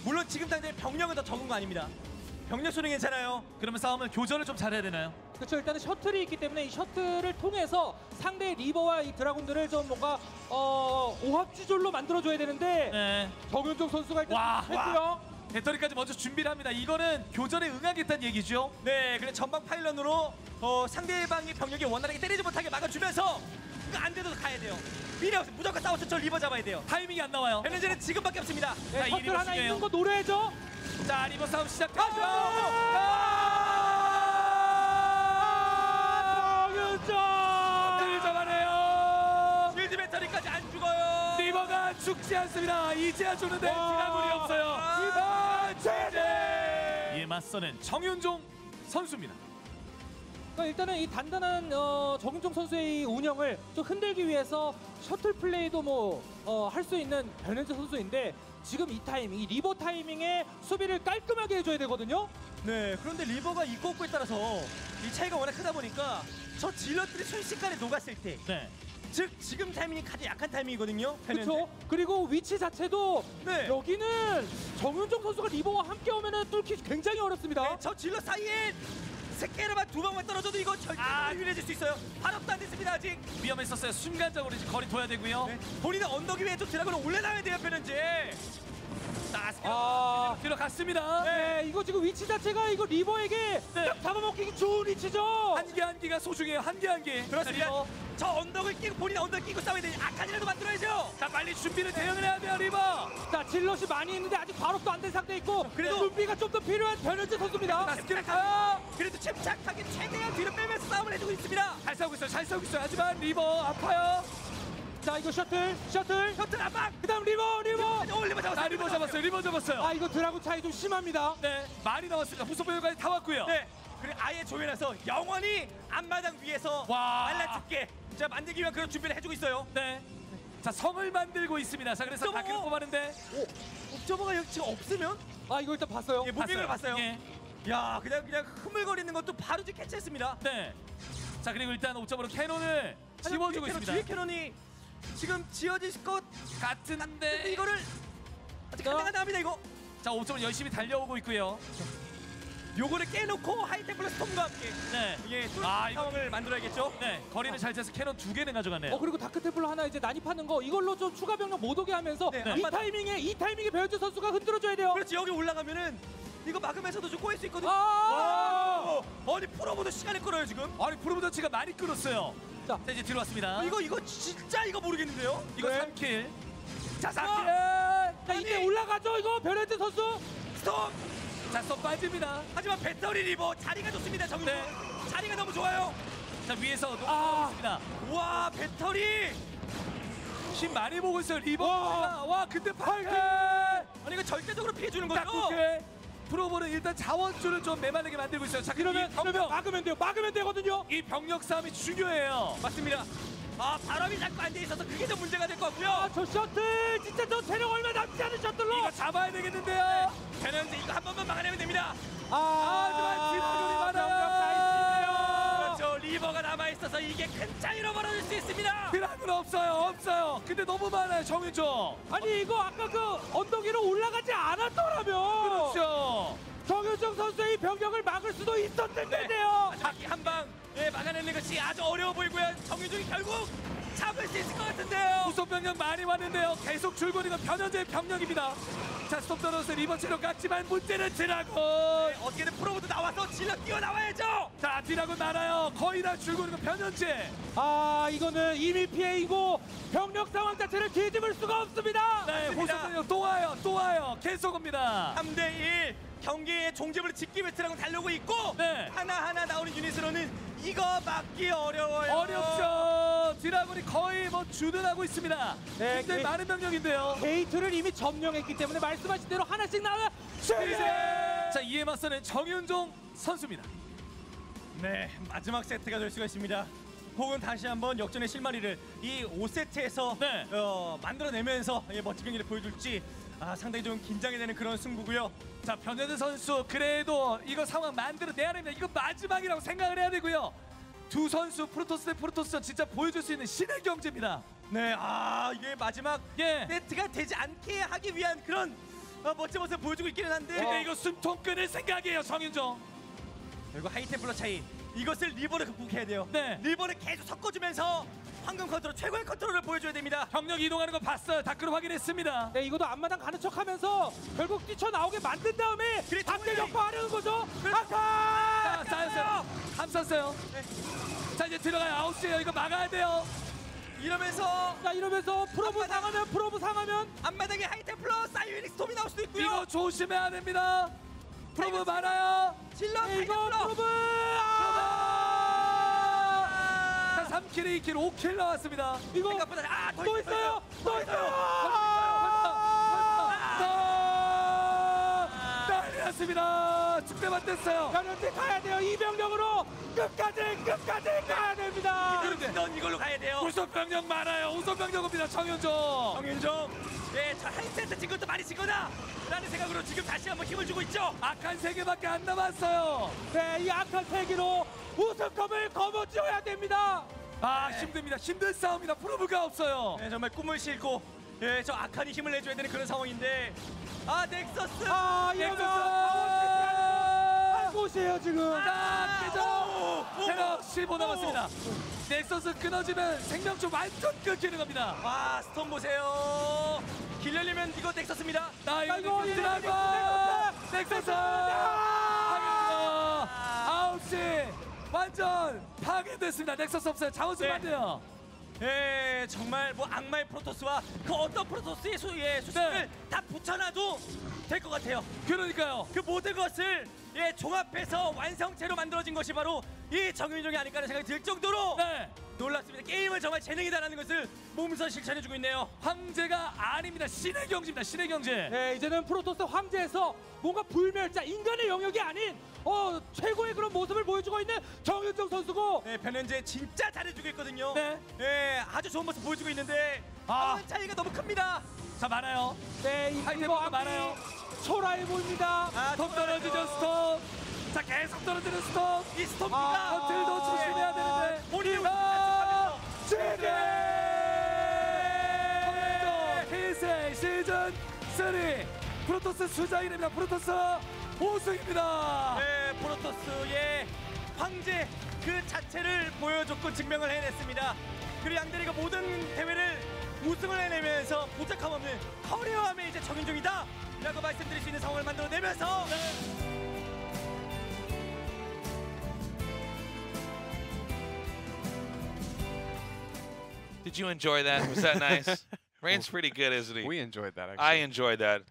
물론 지금 당장 병력은 더 적은 거 아닙니다. 병력 수는 괜찮아요. 그러면 싸움은 교전을 좀 잘해야 되나요? 그렇죠. 일단은 셔틀이 있기 때문에 이 셔틀을 통해서 상대 리버와 이 드라군들을 좀 뭔가 오합지졸로 만들어줘야 되는데 네. 정윤종 선수가 일단 와, 했고요. 배터리까지 먼저 준비를 합니다. 이거는 교전에 응하겠다는 얘기죠. 네, 그래 전방 파일런으로 상대방이 병력이 원활하게 때리지 못하게 막아주면서 이거 안 돼도 가야 돼요. 미래 없어. 무조건 싸워서 저 리버 잡아야 돼요. 타이밍이 안 나와요. 에너지는 지금밖에 없습니다. 네, 이 셔틀 리버 하나 중요해요. 있는 거 노려야죠. 자, 리버 싸움 시작됐죠. 정윤종! 늘 잡아내요. 실드 배터리까지 안 죽어요. 리버가 죽지 않습니다. 이제야 죽는데 드라군이 없어요. 이에 맞서는 정윤종 선수입니다. 그러니까 일단은 이 단단한 정윤종 선수의 이 운영을 좀 흔들기 위해서 셔틀 플레이도 뭐 할 수 있는 변현재 선수인데 지금 이 타이밍, 이 리버 타이밍에 수비를 깔끔하게 해줘야 되거든요. 네, 그런데 리버가 있고 없고에 따라서 이 차이가 워낙 크다 보니까 저 질럿들이 순식간에 녹았을 때, 네. 즉 지금 타이밍이 가장 약한 타이밍이거든요. 그렇죠. 그리고 위치 자체도 네. 여기는 정윤종 선수가 리버와 함께 오면은 뚫기 굉장히 어렵습니다. 네, 저 질럿 사이에 스케일만 2방만 떨어져도 이거 절대로 유리해질 수 있어요. 발업도 안 됐습니다 아직. 위험했었어요. 순간적으로 이제 거리 둬야 되고요. 네, 본인은 언덕 위에 좀 드라곤을 올려놔야 돼요 변현재. 들어갔습니다. 네, 이거 지금 위치 자체가 이거 리버에게 네. 딱 잡아먹히기 좋은 위치죠. 한 개가 소중해요. 한 개. 그렇습니다. 저 언덕을 끼고 본인 언덕 끼고 싸워야 되니 아칸이라도 만들어야죠. 자, 빨리 준비를 대응을 해야 돼요, 리버. 자, 질럿이 많이 있는데 아직 발업도 안 된 상태 있고 그래도- 준비가 좀 더 필요한 변현재 선수입니다. 스킬을 가요. 그래도 침착하게 최대한 뒤로 빼면서 싸움을 해주고 있습니다. 잘 싸우고 있어요. 하지만 리버 아파요. 자, 이거 셔틀. 셔틀 압박. 그다음 리버. 리버 잡았어요. 리버 잡았어요. 아, 이거 드라군 차이 좀 심합니다. 네, 많이 나왔습니다. 후속병력까지 다 왔고요. 네. 그리고 아예 조연해서 영원히 앞마당 위에서 와. 말라죽게 자 만들기 위한 그런 준비를 해주고 있어요. 네. 자, 성을 만들고 있습니다. 자, 그래서 옵저버. 다크를 뽑았는데 옵저버가 지금 없으면 아, 이거 일단 봤어요. 예, 무빙을 봤어요. 예. 야 그냥 흐물거리는 것도 바로 지금 캐치했습니다. 네. 자, 그리고 일단 5점으로 캐논을 지워주고 뒤에 있습니다. 뒤에 캐논이 지금 지어질 것 같은데 같은데 이거를 아직 간당간당합니다 이거. 자, 5점으로 열심히 달려오고 있고요. 요거를 깨놓고 하이템플러 스톰과 함께 네. 이게 뚫 아, 이거- 상황을 만들어야겠죠. 네, 거리는 잘 차서 캐논 2개는 가져가네요. 그리고 다크템플러 하나 이제 난입하는 거 이걸로 좀 추가 병력 못 오게 하면서 네, 이 타이밍에 배현재 선수가 흔들어줘야 돼요. 그렇지 여기 올라가면은 이거 막으면서도 좀 꼬일 수 있거든요. 아! 아니 풀어보도 시간을 끌어요 지금. 아니, 프로브전치가 많이 끌었어요. 자, 자, 이제 들어왔습니다. 이거 진짜 이거 모르겠는데요. 이거 네. 3킬. 자, 4킬. 자, 이제 올라가죠 이거 변현재 선수. 스톱. 자, 쏙 빠집니다. 하지만 배터리 리버 자리가 좋습니다 정윤. 네. 자리가 너무 좋아요. 자, 위에서 아. 녹아오고 있습니다. 와 배터리. 힘 많이 보고 있어요, 리버. 와, 근데 8킬. 아니 이거 절대적으로 피해주는 딱 거죠. 9킬. 프로보는 일단 자원줄을 좀 메말르게 만들고 있어요. 자, 이러면 막으면 돼요. 막으면 되거든요. 이 병력 싸움이 중요해요. 맞습니다. 아 바람이 자꾸 안 돼 있어서 그게 좀 문제가 될 것 같고요. 아, 저 셔틀 진짜 저 체력 얼마 남지 않은 셔틀로. 이거 잡아야 되겠는데요. 변현재 이거 한 번만 막아내면 됩니다. 하지만 디나군이 많아요. 그렇죠. 리버가 남아 있어서 이게 큰 차이로 벌어질 수 있습니다. 디나군 없어요. 근데 너무 많아요, 정윤종. 아니 이거 아까 그 언덕 위로 올라가지 않았더라면 그렇죠. 정효정 선수의 이 병력을 막을 수도 있었을 텐데요. 자기 한방 막아내는 것이 아주 어려워 보이고요. 정유중이 결국 잡을 수 있을 것 같은데요. 후속 병력 많이 왔는데요. 계속 줄거리는 변현재의 병력입니다. 자, 스톱 떨어져서 리버 체력 같지만 문제는 드라군. 어떻게든 프로보도 나와서 질러 뛰어나와야죠. 자, 드라군 많아요. 거의 다 줄거리는 변현재. 아, 이거는 이미 피해이고 병력 상황 자체를 뒤집을 수가 없습니다. 네, 맞습니다. 후속 병력 또 와요. 계속 옵니다. 3대1 경기의 종집을 짓기 위해 드라군 달려오고 있고 네. 하나하나 나오는 유닛으로는 이거 막기 어려워요. 어렵죠. 드라군이 거의 뭐 주둔하고 있습니다. 네, 굉장히 많은 병력인데요. 게이트를 이미 점령했기 때문에 말씀하신 대로 하나씩 나와 자, 이에 맞서는 정윤종 선수입니다. 네, 마지막 세트가 될 수가 있습니다. 혹은 다시 한번 역전의 실마리를 이 5세트에서 네. 만들어내면서 멋진 경기를 보여줄지 상당히 좀 긴장이 되는 그런 승부고요. 자, 변현재 선수 그래도 이거 상황 만들어내야 됩니다. 이거 마지막이라고 생각을 해야 되고요. 두 선수 프로토스 대 프로토스 진짜 보여줄 수 있는 신의 경기입니다. 네, 이게 마지막 예. 세트가 되지 않게 하기 위한 그런 멋진 모습을 보여주고 있기는 한데 근데 이거 숨통 끊을 생각이에요, 정윤종. 그리고 하이템플러 차이 이것을 리버를 극복해야 돼요. 네. 리버를 계속 섞어주면서 황금 컨트롤 최고의 컨트롤을 보여줘야 됩니다. 병력 이동하는 거 봤어요. 다크로 확인했습니다. 네, 이것도 앞마당 가는 척하면서 결국 뛰쳐나오게 만든 다음에 그래, 박대 정말. 격파하려는 거죠. 그렇죠. 아카! 자, 쌓였어요. 감쌌어요. 자, 이제 들어가요. 아웃이에요. 이거 막아야 돼요. 이러면서 자, 이러면서 프로브 앞마당. 상하면 앞마당에 하이템플러 사이오닉 스톰이 나올 수도 있고요. 이거 조심해야 됩니다. 프로브 많아요. 질러 네, 이거 하이템플러. 프로브! 자, 3킬, 2킬, 5킬 나왔습니다. 이거 생각보다 또 있어요. 또 있어요. 난리 났습니다. 축배만 뗐어요. 변현재 가야 돼요. 이 병력으로 끝까지 가야 됩니다. 넌 이걸로 가야 돼요. 우선 병력 많아요. 우선 병력 옵니다. 정윤종. 정윤정, 저 한 세트 진 것도 많이 진 거다 라는 생각으로 지금 다시 한번 힘을 주고 있죠. 악한 3개밖에 안 남았어요. 네, 이 악한 세기로 우승컵을 거머쥐어야 됩니다. 힘듭니다. 힘든 싸움이다. 프로브가 없어요. 네, 정말 꿈을 싣고 저 악한이 힘을 내줘야 되는 그런 상황인데 넥서스 이러면 한 곳이에요 지금. 자, 깨져. 테러 15 남았습니다. 넥서스 끊어지면 생명줄 완전 끊기는 겁니다. 스톰 보세요. 길려면 이거 넥서스입니다. 나 이거 아이고, 드라마 넥서스 파괴 9시 완전 파괴됐습니다. 넥서스 없어요. 자원수면 안 돼요. 예, 정말 뭐 악마의 프로토스와 그 어떤 프로토스의 수식을 네. 다 붙여놔도 될 것 같아요. 그러니까요. 그 모든 것을 종합해서 완성체로 만들어진 것이 바로 이 정윤종이 아닐까 하는 생각이 들 정도로 네. 놀랍습니다. 게임은 정말 재능이다라는 것을 몸소 실천해주고 있네요. 황제가 아닙니다. 신의 경지입니다. 신의 경제. 네, 이제는 프로토스 황제에서 뭔가 불멸자 인간의 영역이 아닌 최고의 그런 모습을 보여주고 있는 정윤종 선수고. 네, 변현재 진짜 잘해주고 있거든요. 네. 네, 아주 좋은 모습 보여주고 있는데 차이가 너무 큽니다. 자, 많아요. 네, 이 하이템포가 많아요. 초라해 보입니다. 턱 떨어지죠, 스톱. 자, 계속 떨어지는 스톱. 이 스톱이가 셔틀도 조심해야 되는데. 본인이 지게! KSL 시즌 3 프로토스 수장이 됩니다. 프로토스 우승입니다. 네, 프로토스의 황제 그 자체를 보여줬고 증명을 해냈습니다. 그리고 양대리가 모든 대회를 우승을 해내면서 보잘함 없는 커리어함의 이제 정윤종이다 라고 말씀드릴 수 있는 상황을 만들어내면서 Did you enjoy that? Was that nice? Rain's pretty good, isn't he? We enjoyed that, actually. I enjoyed that.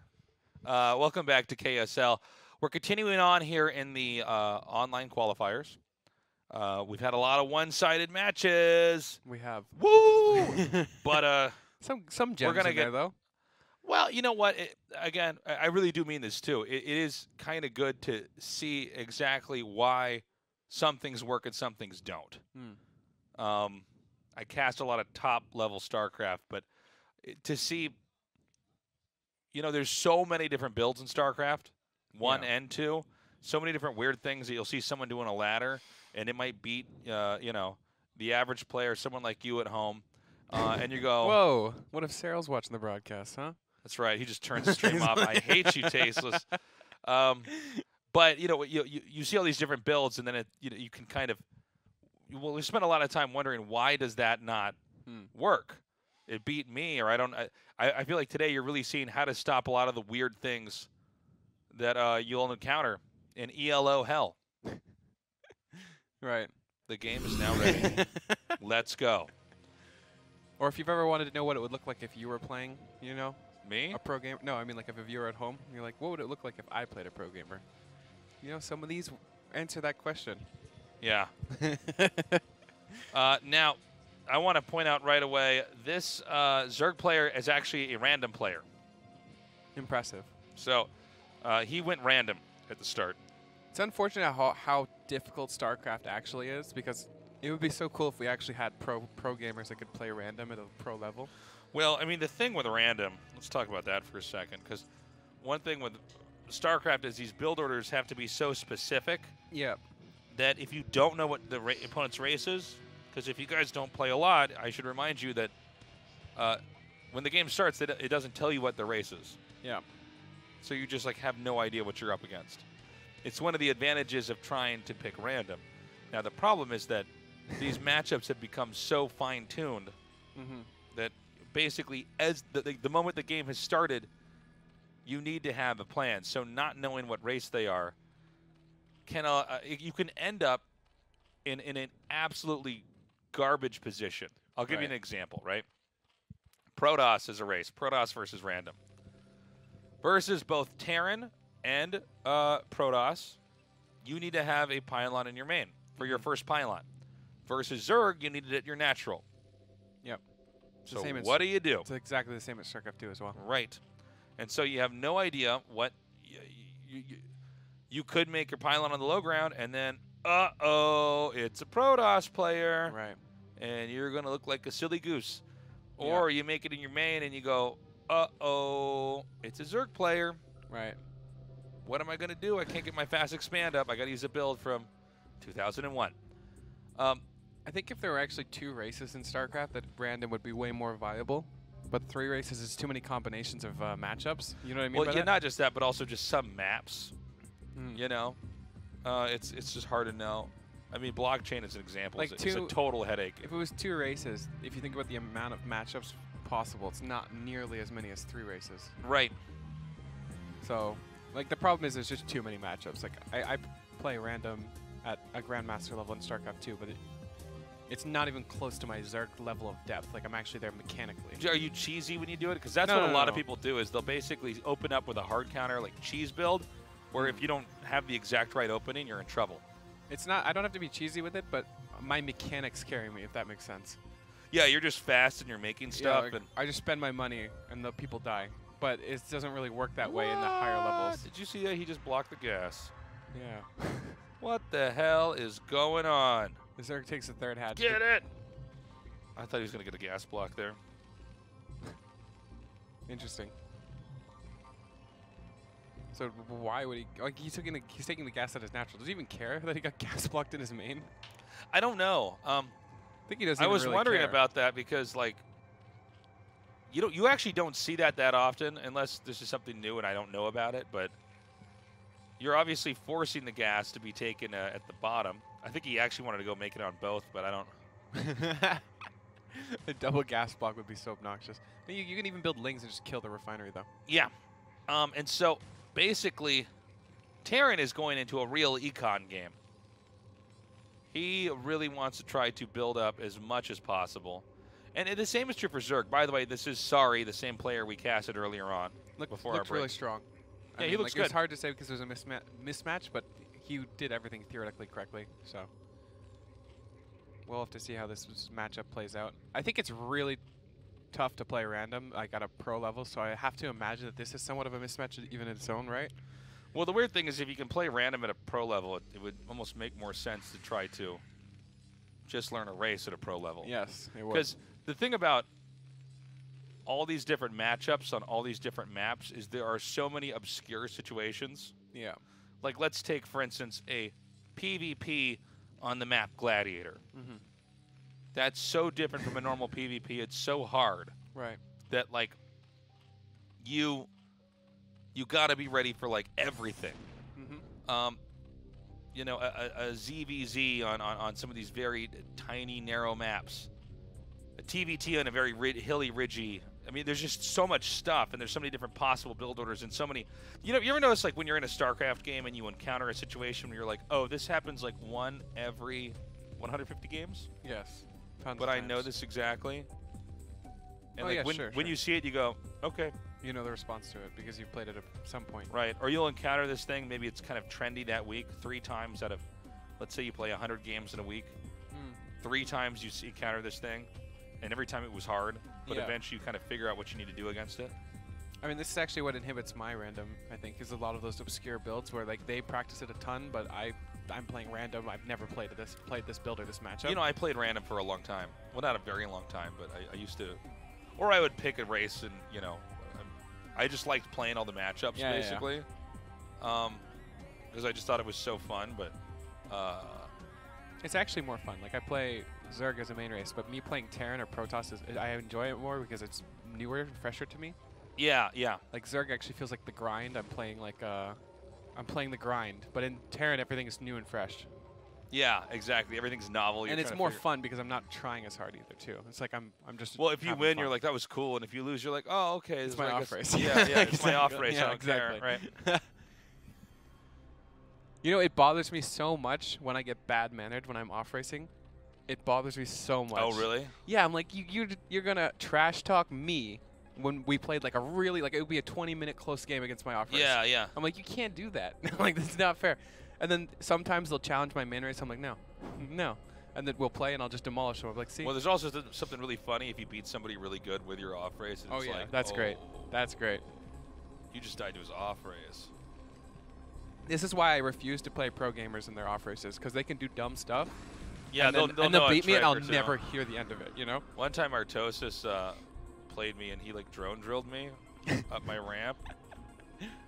Welcome back to KSL. We're continuing on here in the online qualifiers. We've had a lot of one-sided matches. We have. Woo! But Some gems gonna in there, get- though. well, you know what? Again, I really do mean this too. It is kind of good to see exactly why some things work and some things don't. I cast a lot of top-level StarCraft, but to see, there's so many different builds in StarCraft, 1 Yeah. and 2. So many different weird things that you'll see someone doing a ladder, and it might beat, the average player, someone like you at home, and you go, Whoa. What if Cyril's watching the broadcast, huh? that's right. He just turns the stream off. I hate you, Tasteless. But you see all these different builds, and then you can kind of we spent a lot of time wondering why does that not work? It beat me, or I feel like today you're really seeing how to stop a lot of the weird things that you'll encounter in ELO hell. Right. The game is now ready. Let's go. Or if you've ever wanted to know what it would look like if you were playing, Me? a pro gamer. No, I mean like if a viewer at home, you're like, what would it look like if I played a pro gamer? Some of these answer that question. Yeah. Now, I want to point out right away, this Zerg player is actually a random player. Impressive. So he went random at the start. It's unfortunate how difficult StarCraft actually is, because it would be so cool if we actually had pro gamers that could play random at a pro level. Well, I mean, the thing with random, let's talk about that for a second, because one thing with StarCraft is these build orders have to be so specific Yeah. that if you don't know what the opponent's race is, because if you guys don't play a lot, I should remind you that when the game starts, it doesn't tell you what the race is. Yeah. So you just have no idea what you're up against. It's one of the advantages of trying to pick random. Now the problem is that these matchups have become so fine-tuned that basically as the moment the game has started, you need to have a plan. So not knowing what race they are you can end up in an absolutely garbage position. I'll give you an example, right? Protoss is a race. Protoss versus random. Versus both Terran and Protoss, you need to have a pylon in your main for your first pylon. Versus Zerg, you need it at your natural. Yep. So what do you do? It's exactly the same as StarCraft 2 as well. Right. And so you have no idea what you could make your pylon on the low ground, and then, it's a Protoss player. Right. And you're going to look like a silly goose. Or you make it in your main, and you go, it's a Zerg player. Right. What am I going to do? I can't get my fast expand up. I got to use a build from 2001. I think if there were actually 2 races in StarCraft, that random would be way more viable. But 3 races is too many combinations of matchups. You know what I mean? Well, by yeah, that? not just that, but also just some maps. It's just hard to know. I mean, blockchain is an example. Like it's a total headache. If it was 2 races, if you think about the amount of matchups possible. It's not nearly as many as 3 races. Right. So, like, the problem is there's just too many matchups. Like, I play random at a Grandmaster level in StarCraft 2, but it's not even close to my Zerg level of depth. Like, I'm actually there mechanically. Are you cheesy when you do it? Because that's No, what no, a lot no. of people do is they'll basically open up with a hard counter, like cheese build, where if you don't have the exact right opening, you're in trouble. It's not, I don't have to be cheesy with it, but my mechanics carry me, if that makes sense. Yeah, you're just fast and you're making stuff. like, and I just spend my money and the people die. But it doesn't really work that way in the higher levels. Did you see that? He just blocked the gas. Yeah. What the hell is going on? The Zerg takes the 3rd hatch. Get it! I thought he was going to get a gas block there. Interesting. So why would he? Like he's taking the gas at his natural. Does he even care that he got gas blocked in his main? I don't know. I think he doesn't. I even was really wondering care. about that because, like, you actually don't see that often unless this is something new and I don't know about it. But you're obviously forcing the gas to be taken at the bottom. I think he actually wanted to go make it on both, but I don't. A double gas block would be so obnoxious. You can even build lings and just kill the refinery, though. Yeah. And so basically, Terran is going into a real econ game. He really wants to try to build up as much as possible. And the same is true for Zerg. By the way, this is Sorry, the same player we casted earlier on. Looks our break. really strong. Yeah, I he mean, looks like, It's good. hard to say because there's a mismatch, but he did everything theoretically correctly. So we'll have to see how this matchup plays out. I think it's really tough to play random, like at a pro level. So I have to imagine that this is somewhat of a mismatch, even in its own right. Well, the weird thing is if you can play random at a pro level, it would almost make more sense to try to just learn a race at a pro level. Yes, it would. Because the thing about all these different matchups on all these different maps is there are so many obscure situations. Yeah. Like, let's take, for instance, a PvP on the map Gladiator. Mm-hmm. That's so different from a normal PvP. It's so hard Right. that, like, you got to be ready for, like, everything. Mm-hmm. You know, a ZVZ on some of these very tiny, narrow maps. A TVT on a very hilly, ridgy. I mean, there's just so much stuff, and there's so many different possible build orders, and so many. You know, you ever notice, like, when you're in a StarCraft game and you encounter a situation where you're like, oh, this happens like one every 150 games, Yes. Tons but of I know times. this exactly. And Oh, like yeah, when sure, when sure. you see it, you go, okay, You know the response to it because you've played it at some point. right. Or you'll encounter this thing. Maybe it's kind of trendy that week. 3 times out of, let's say you play 100 games in a week. 3 times you encounter this thing, and every time it was hard, but Yeah. eventually you kind of figure out what you need to do against it. I mean, this is actually what inhibits my random, I think, is a lot of those obscure builds where, like, they practice it a ton, but I'm playing random. I've never played this build or this matchup. You know, I played random for a long time. Well, not a very long time, but I used to. Or I would pick a race and, you know, I just liked playing all the matchups, Yeah, yeah, yeah. basically. Because I just thought it was so fun, but... It's actually more fun. Like, I play Zerg as a main race, but me playing Terran or Protoss, I enjoy it more because it's newer and fresher to me. yeah, yeah. Like, Zerg actually feels like the grind. I'm playing the grind, but in Terran, everything is new and fresh. Yeah, exactly. Everything's novel. And You're it's trying to more figure- fun because I'm not trying as hard either, too. It's like I'm just Well, if you having win, fun. you're like, that was cool. And if you lose, you're like, oh, okay. It's this my is, I off guess- race. Yeah, yeah, it's my off Exactly. race. Yeah, I don't care, exactly. right? You know, it bothers me so much when I get bad mannered when I'm off racing. It bothers me so much. Oh, really? Yeah, I'm like, you're gonna trash talk me when we played like a really, like, it would be a 20-minute close game against my off race. Yeah, yeah. I'm like, you can't do that. Like, that's not fair. And then sometimes they'll challenge my main race. I'm like, no, no. And then we'll play and I'll just demolish them. I'm like, see. Well, there's also something really funny if you beat somebody really good with your off race. And Oh, it's yeah, like, that's great. oh, That's great. You just died to his off race. This is why I refuse to play pro gamers in their off races, because they can do dumb stuff. Yeah, and they'll then, know a beat me, and trick I'll or two. never hear the end of it. You know? One time, Artosis played me, and he like drone drilled me up my ramp,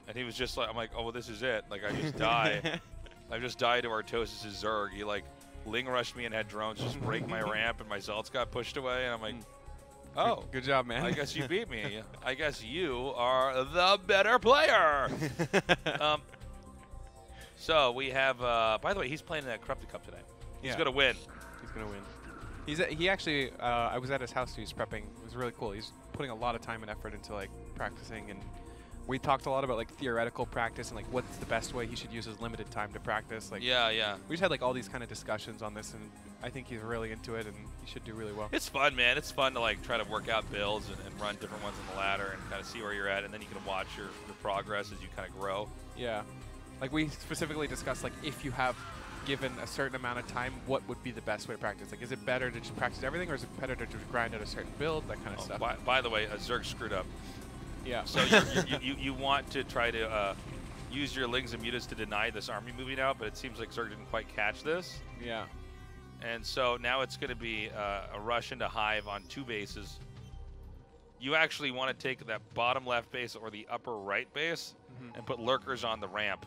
and he was just like, I'm like, oh well, this is it. Like I just die. I just died to Artosis' Zerg. He like ling rushed me and had drones just break my ramp, and my Zelts got pushed away, and I'm like, oh, Good job, man. I guess you beat me. I guess you are the better player. So we have, by the way, he's playing in that Corrupted Cup today. He's Yeah. going to win. He's gonna win. He actually, I was at his house. He was prepping. It was really cool. He's putting a lot of time and effort into like practicing, and we talked a lot about like theoretical practice and like what's the best way he should use his limited time to practice. Like Yeah. we just had like all these kind of discussions on this, and I think he's really into it, and he should do really well. It's fun, man. It's fun to like try to work out builds and run different ones on the ladder and kind of see where you're at, and then you can watch your progress as you kind of grow. Yeah, like we specifically discussed like if you have given a certain amount of time, what would be the best way to practice? Like, is it better to just practice everything, or is it better to just grind out a certain build, that kind of stuff? By the way, Zerg screwed up. Yeah. So you want to try to use your Lings and Mutas to deny this army moving out, but it seems like Zerg didn't quite catch this. Yeah. And so now it's going to be a rush into Hive on 2 bases. You actually want to take that bottom left base or the upper right base and put lurkers on the ramp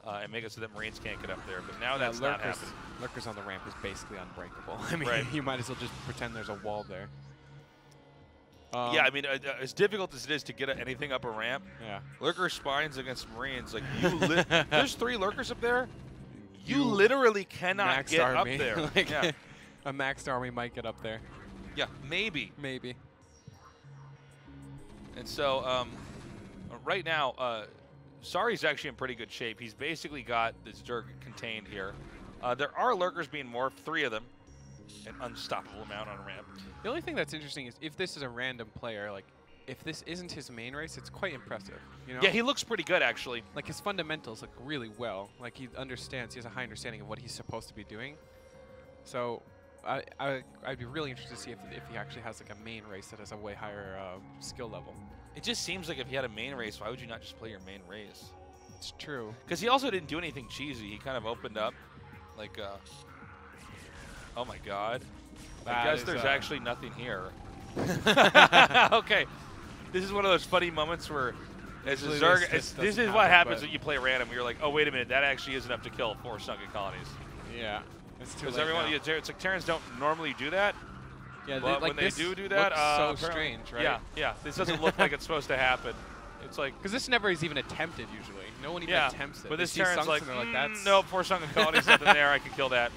and make it so that Marines can't get up there. But now that's not happening. Lurkers on the ramp is basically unbreakable. I mean, Right. you might as well just pretend there's a wall there. Yeah, I mean, as difficult as it is to get anything up a ramp, Yeah. lurker spines against Marines, like there's 3 lurkers up there. You literally cannot Maxed get army. up there. Like, Yeah. a maxed army might get up there. Yeah, maybe. Maybe. And so right now, Sari's actually in pretty good shape. He's basically got this Zerg contained here. There are lurkers being morphed, 3 of them. An unstoppable amount on ramp. The only thing that's interesting is if this is a random player, like if this isn't his main race, it's quite impressive. You know? Yeah, he looks pretty good actually. Like his fundamentals look really well. Like he understands, he has a high understanding of what he's supposed to be doing. So I'd be really interested to see if he actually has like a main race that has a way higher skill level. It just seems like if you had a main race, why would you not just play your main race? It's true. Because he also didn't do anything cheesy. He kind of opened up like, oh my god. I guess there's actually nothing here. Okay. This is one of those funny moments where as a Zerg, this is what happens when you play random. You're like, oh, wait a minute, that actually is enough to kill 4 sunken colonies. Yeah. It's too Because late everyone, now. it's like Terrans don't normally do that. Yeah, But like when they do that, looks so strange, right? Yeah. This doesn't look like it's supposed to happen. It's like, Because this never is even attempted usually. No one even attempts it. but They this see Terran's sunks like, and they're like, that's nope, 4 sunken colonies, nothing there. I can kill that.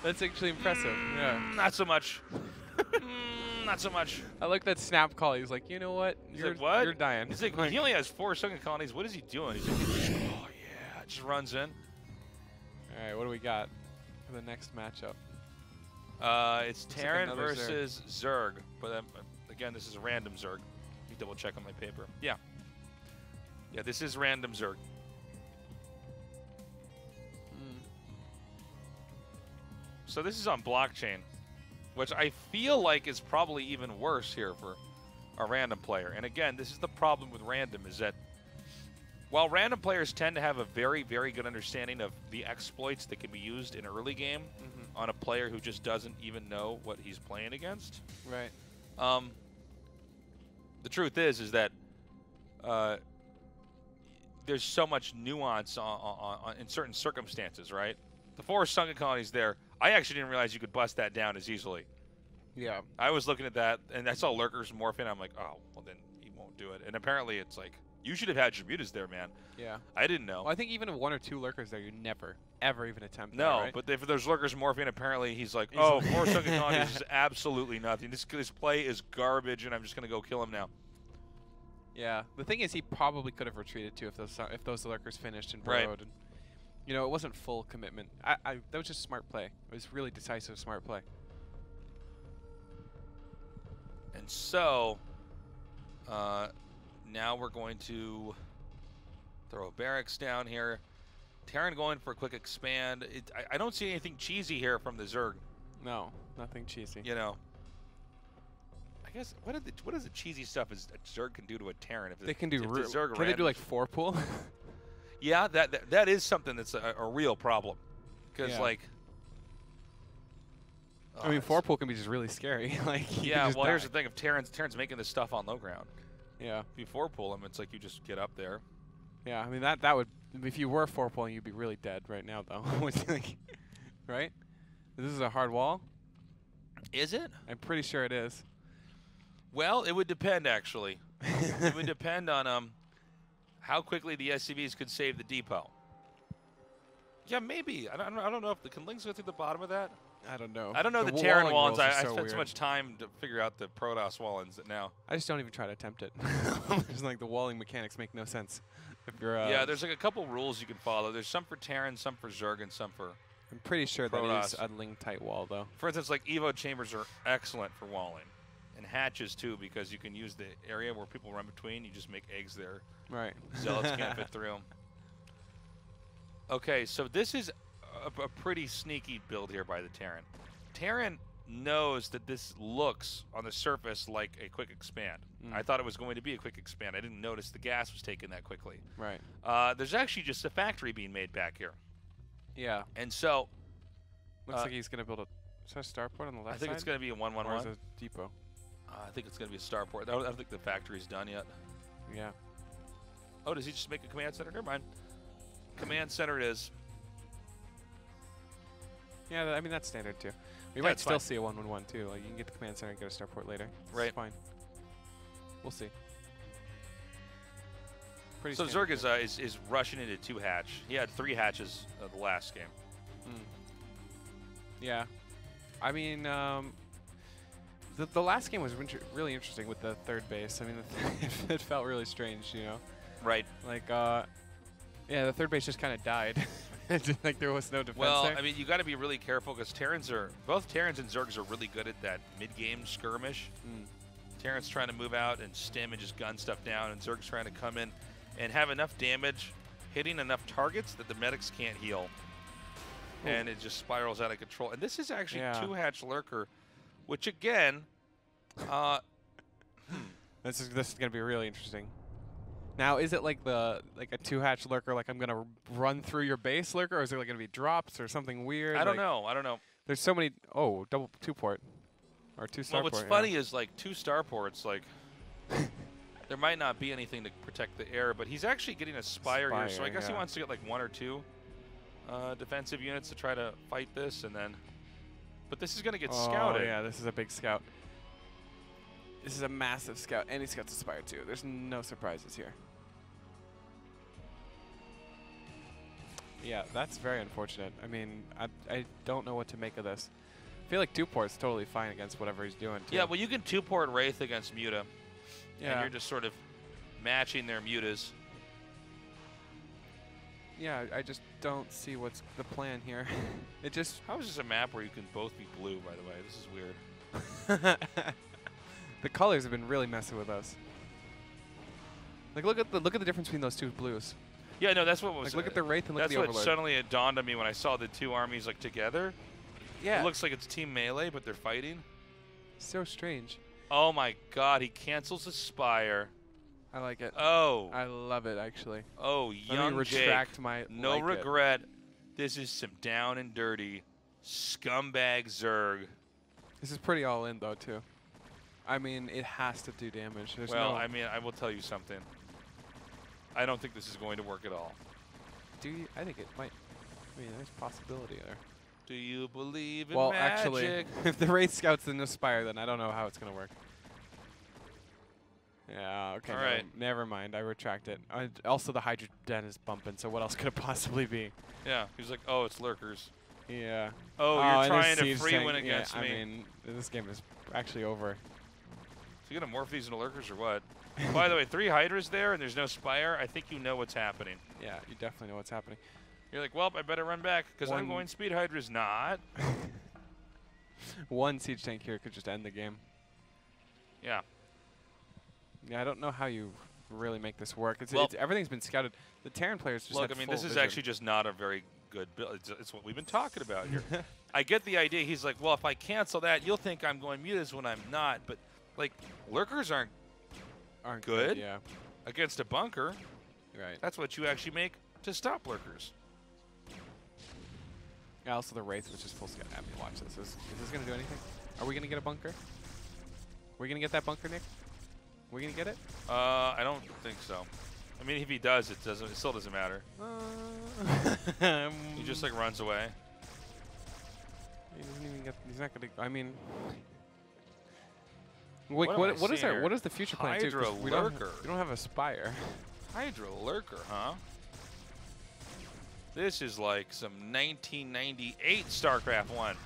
that's actually impressive. Yeah. Not so much. Not so much. I like that snap call. He's like, you know what? He's like, what? You're dying. He's like, he only has 4 sunken colonies. What is he doing? He's like, oh yeah, just runs in. All right, what do we got for the next matchup? It's like Terran another versus Zerg, but again, this is a random Zerg. Let me double check on my paper. Yeah, this is random Zerg. So this is on blockchain, which I feel like is probably even worse here for a random player. And again, this is the problem with random, is that while random players tend to have a very, very good understanding of the exploits that can be used in early game on a player who just doesn't even know what he's playing against. Right. The truth is that there's so much nuance in certain circumstances, right? The 4 sunken colonies there, I actually didn't realize you could bust that down as easily. Yeah. I was looking at that, and I saw lurkers morph in. I'm like, oh, well, then he won't do it. And apparently it's like, you should have had your mutas there, man. Yeah. I didn't know. Well, I think even if 1 or 2 lurkers there, you never, ever even attempt No, that, right? but if there's lurkers morphing, apparently he's like, oh, 4 sunken colonies is absolutely nothing. This play is garbage, and I'm just going to go kill him now. Yeah. The thing is, he probably could have retreated too if those lurkers finished and Right. burrowed. And, you know, it wasn't full commitment. That was just smart play. It was really decisive, smart play. And so, now we're going to throw barracks down here. Terran going for a quick expand. I don't see anything cheesy here from the Zerg. No, nothing cheesy. You know, I guess what is the cheesy stuff is a Zerg can do to a Terran? If They can do. if the Zerg Can they do like 4 pool? Yeah, that is something that's a real problem. Because Yeah. like, I mean, 4 pool can be just really scary. Like, you yeah. can just Well, here's die. the thing: if Terran's making this stuff on low ground, Yeah. if you 4 pool him, it's like you just get up there. Yeah, I mean that would, if you were 4 pulling, you'd be really dead right now though. Like, right? This is a hard wall. Is it? I'm pretty sure it is. Well, it would depend actually. It would depend on how quickly the SCVs could save the depot. Yeah, maybe. I don't know if can Lings go through the bottom of that. I don't know. I don't know the Terran Wallens. I spent so much time to figure out the Protoss Wallens that now. I just don't even try to attempt it. Just like the walling mechanics make no sense. If you're, yeah, there's like a couple rules you can follow. There's some for Terran, some for Zerg, and some for I'm pretty sure Protoss. that is a link-tight wall, though. For instance, like Evo chambers are excellent for walling. And hatches, too, because you can use the area where people run between. You just make eggs there. Right. Zealots can't fit through them. Okay, so this is a pretty sneaky build here by the Terran. Terran knows that this looks, on the surface, like a quick expand. I thought it was going to be a quick expand. I didn't notice the gas was taken that quickly. Right. There's actually just a factory being made back here. Yeah. And so... Looks like he's going to build a... Is that a starport on the left side? I think it's going to be a 1-1-1. Or is it a depot? I think it's going to be a starport. I don't think the factory's done yet. Yeah. Oh, does he just make a command center? Never mind. Command center it is. Yeah, I mean, that's standard, too. We Yeah, might it's still fine. see a 1-1-1, too. Like, you can get the command center and get a starport later. Right. It's fine. We'll see. Pretty So standard Zerg is rushing into 2 hatch. He had 3 hatches the last game. Yeah. I mean, the last game was really interesting with the third base. I mean, it felt really strange, you know? Right. Like, yeah, the third base just kind of died. Like, there was no defense Well, there. I mean, you got to be really careful because both Terrans and Zergs are really good at that mid-game skirmish. Terran's trying to move out and stim and just gun stuff down, and Zerg's trying to come in and have enough damage, hitting enough targets that the medics can't heal. And it just spirals out of control. And this is actually 2-hatch lurker, which again, this is going to be really interesting. Now, is it like a 2-hatch lurker, like I'm going to run through your base lurker, or is it like going to be drops or something weird? I don't know. I don't know. There's so many. Oh, 2-port. Or 2-starport. Well, what's funny is like 2 starports, like there might not be anything to protect the air, but he's actually getting a spire here, so I guess he wants to get like 1 or 2 defensive units to try to fight this, and then. But this is going to get scouted. Yeah, this is a big scout. This is a massive scout, and he's got the spire too. There's no surprises here. Yeah, that's very unfortunate. I mean, I don't know what to make of this. I feel like 2-port's totally fine against whatever he's doing, too. Yeah, well, you can 2-port Wraith against Muta. Yeah. And you're just sort of matching their Mutas. Yeah, I just don't see what's the plan here. It just... How is this a map where you can both be blue, by the way? This is weird. The colors have been really messing with us. Like, look at the difference between those 2 blues. Yeah, no, that's what was. Like, look at the Wraith and look at the Overlord. That's what suddenly it dawned on me when I saw the 2 armies like together. Yeah. It looks like it's team melee, but they're fighting. So strange. Oh my God, he cancels the spire. I like it. Oh. I love it, actually. Oh, young Let me retract Jake. my No like regret. This is some down and dirty scumbag Zerg. This is pretty all in, though, too. I mean, it has to do damage. There's Well, no I mean, I will tell you something. I don't think this is going to work at all. Do you? I think it might. I mean, there's a possibility there. Do you believe in Well, magic? actually, if the Wraith Scout's in the Spire, then I don't know how it's going to work. Yeah, okay. All right. Never mind. I retract it. Also, the Hydra Den is bumping, so what else could it possibly be? Yeah, he's like, oh, it's lurkers. Yeah. Oh, you're and trying there's to Siege free tank. win against yeah, me. I mean, this game is actually over. So you gonna morph these into lurkers or what? By the way, 3 Hydras there, and there's no Spire. I think you know what's happening. Yeah, you definitely know what's happening. You're like, well, I better run back because I'm going speed Hydras. Not. One Siege tank here could just end the game. Yeah. Yeah, I don't know how you really make this work. Well, everything's been scouted. The Terran players just look, had I mean, full this is vision. actually just not a very good build. It's what we've been talking about here. I get the idea. He's like, well, if I cancel that, you'll think I'm going mutas when I'm not. But, like, lurkers aren't good Yeah, against a bunker. right. That's what you actually make to stop lurkers. Yeah, also the Wraith was just full scout. I mean, watch this. Is this going to do anything? Are we going to get a bunker? Are we going to get that bunker, Nick? Are we going to get it? I don't think so. I mean, if he does, it still doesn't matter. He just like runs away. He doesn't even get. He's not going to. I mean, wait. What am I What is seeing our? here? What is the future plan too? 'Cause Hydra we lurker. don't have a Spire. Hydra lurker, huh? This is like some 1998 StarCraft 1.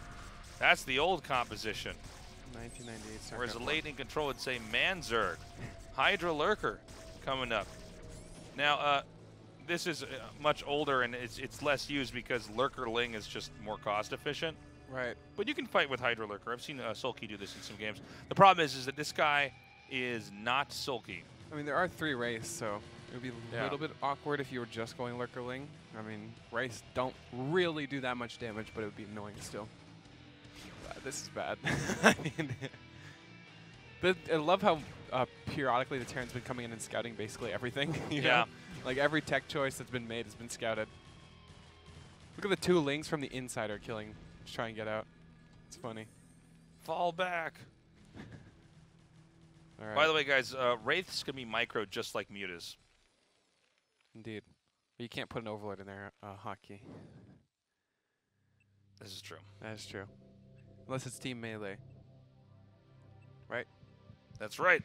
That's the old composition. 1998 StarCraft. Whereas the late in control would say Manzurg. Hydra Lurker coming up. Now, this is much older and it's less used because Lurkerling is just more cost efficient. Right. But you can fight with Hydra Lurker. I've seen Sulky do this in some games. The problem is that this guy is not Sulky. I mean, there are 3 Wraiths, so it would be a Yeah. little bit awkward if you were just going Lurkerling. I mean, Wraiths don't really do that much damage, but it would be annoying still. This is bad. I mean, but I love how periodically the Terran's been coming in and scouting basically everything. You know? Like every tech choice that's been made has been scouted. Look at the 2 Lings from the inside are killing. Just try and get out. It's funny. Fall back. All right. By the way, guys, Wraiths can be micro just like Mutas. Indeed. But you can't put an Overlord in there, hotkey. This is true. That is true. Unless it's team melee. Right? That's right.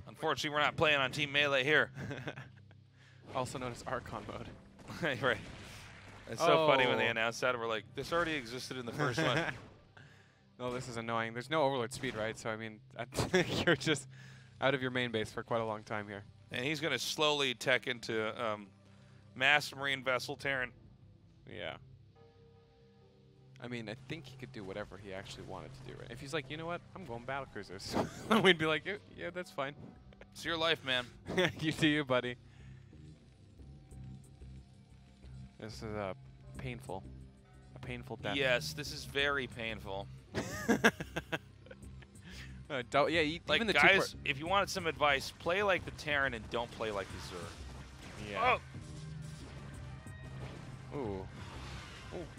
Unfortunately, we're not playing on Team Melee here. Also known as Archon mode. Right. It's so funny when they announced that. We're like, this already existed in the first one. No, this is annoying. There's no Overlord speed, right? So, I mean, you're just out of your main base for quite a long time here. And he's going to slowly tech into Mass Marine Vessel Terran. Yeah. I mean, I think he could do whatever he actually wanted to do, right? If he's like, you know what, I'm going battlecruisers, we'd be like, yeah, that's fine. It's your life, man. You do you, buddy. This is painful. A painful death. Yes, this is very painful. Yeah, like, even the guys, if you wanted some advice, play like the Terran and don't play like the Zerg. Yeah. Oh. Ooh.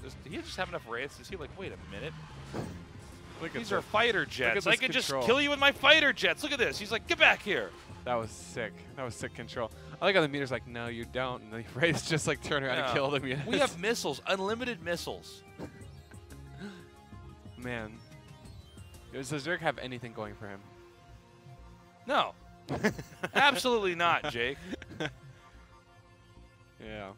Does he just have enough Wraiths? Is he like, wait a minute? Look These are fighter jets. I this could just control. kill you with my fighter jets. Look at this. He's like, get back here. That was sick. That was sick control. I like how the meter's like, no, you don't. And the Wraiths just like turn around and kill them. Yes. We have missiles, unlimited missiles. Man. Does the Zerg have anything going for him? No. Absolutely not, Jake. Yeah.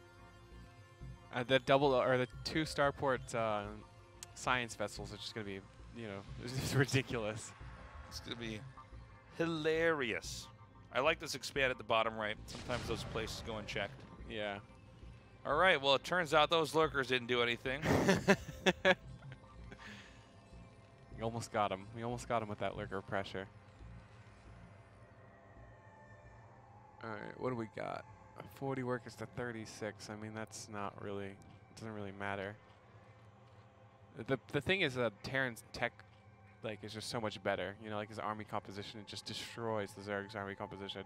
The the 2 starport science vessels are just going to be, you know, it's ridiculous. It's going to be hilarious. I like this expand at the bottom right. Sometimes those places go unchecked. Yeah. All right, well, it turns out those lurkers didn't do anything. We almost got him. We almost got him with that lurker pressure. All right, what do we got? 40 workers to 36. I mean, that's not really, it doesn't really matter. The thing is that Terran's tech, like, is just so much better. You know, like his army composition, it just destroys the Zerg's army composition.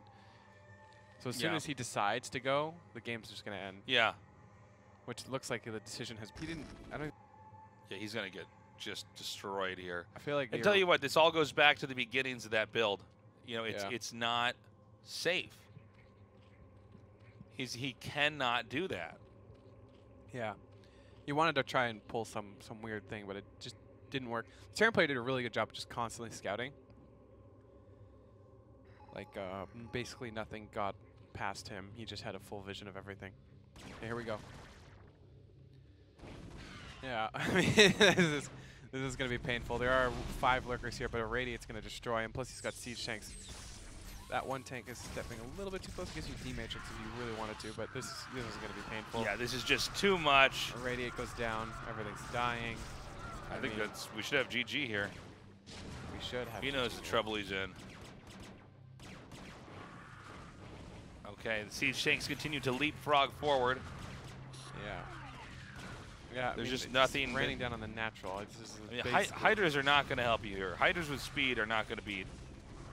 So as soon as he decides to go, the game's just gonna end. Yeah. Which looks like the decision has. He didn't. I don't. Yeah, he's gonna get just destroyed here. I feel like. And tell you what, this all goes back to the beginnings of that build. You know, it's not safe. He cannot do that. Yeah. He wanted to try and pull some weird thing, but it just didn't work. The Terran player did a really good job just constantly scouting. Like, basically nothing got past him. He just had a full vision of everything. Okay, here we go. Yeah, I mean, this is going to be painful. There are 5 lurkers here, but a Radiate's going to destroy him. Plus, he's got siege tanks. That one tank is stepping a little bit too close. I guess you D-Matrix if you really wanted to, but this is going to be painful. Yeah, this is just too much. A Radiate goes down. Everything's dying. I think we should have GG here. We should have. He knows the trouble he's in. Okay, the siege tanks continue to leapfrog forward. Yeah. Yeah, There's just it's nothing raining down on the natural. It's just Hydras are not going to help you here. Hydras with speed are not going to beat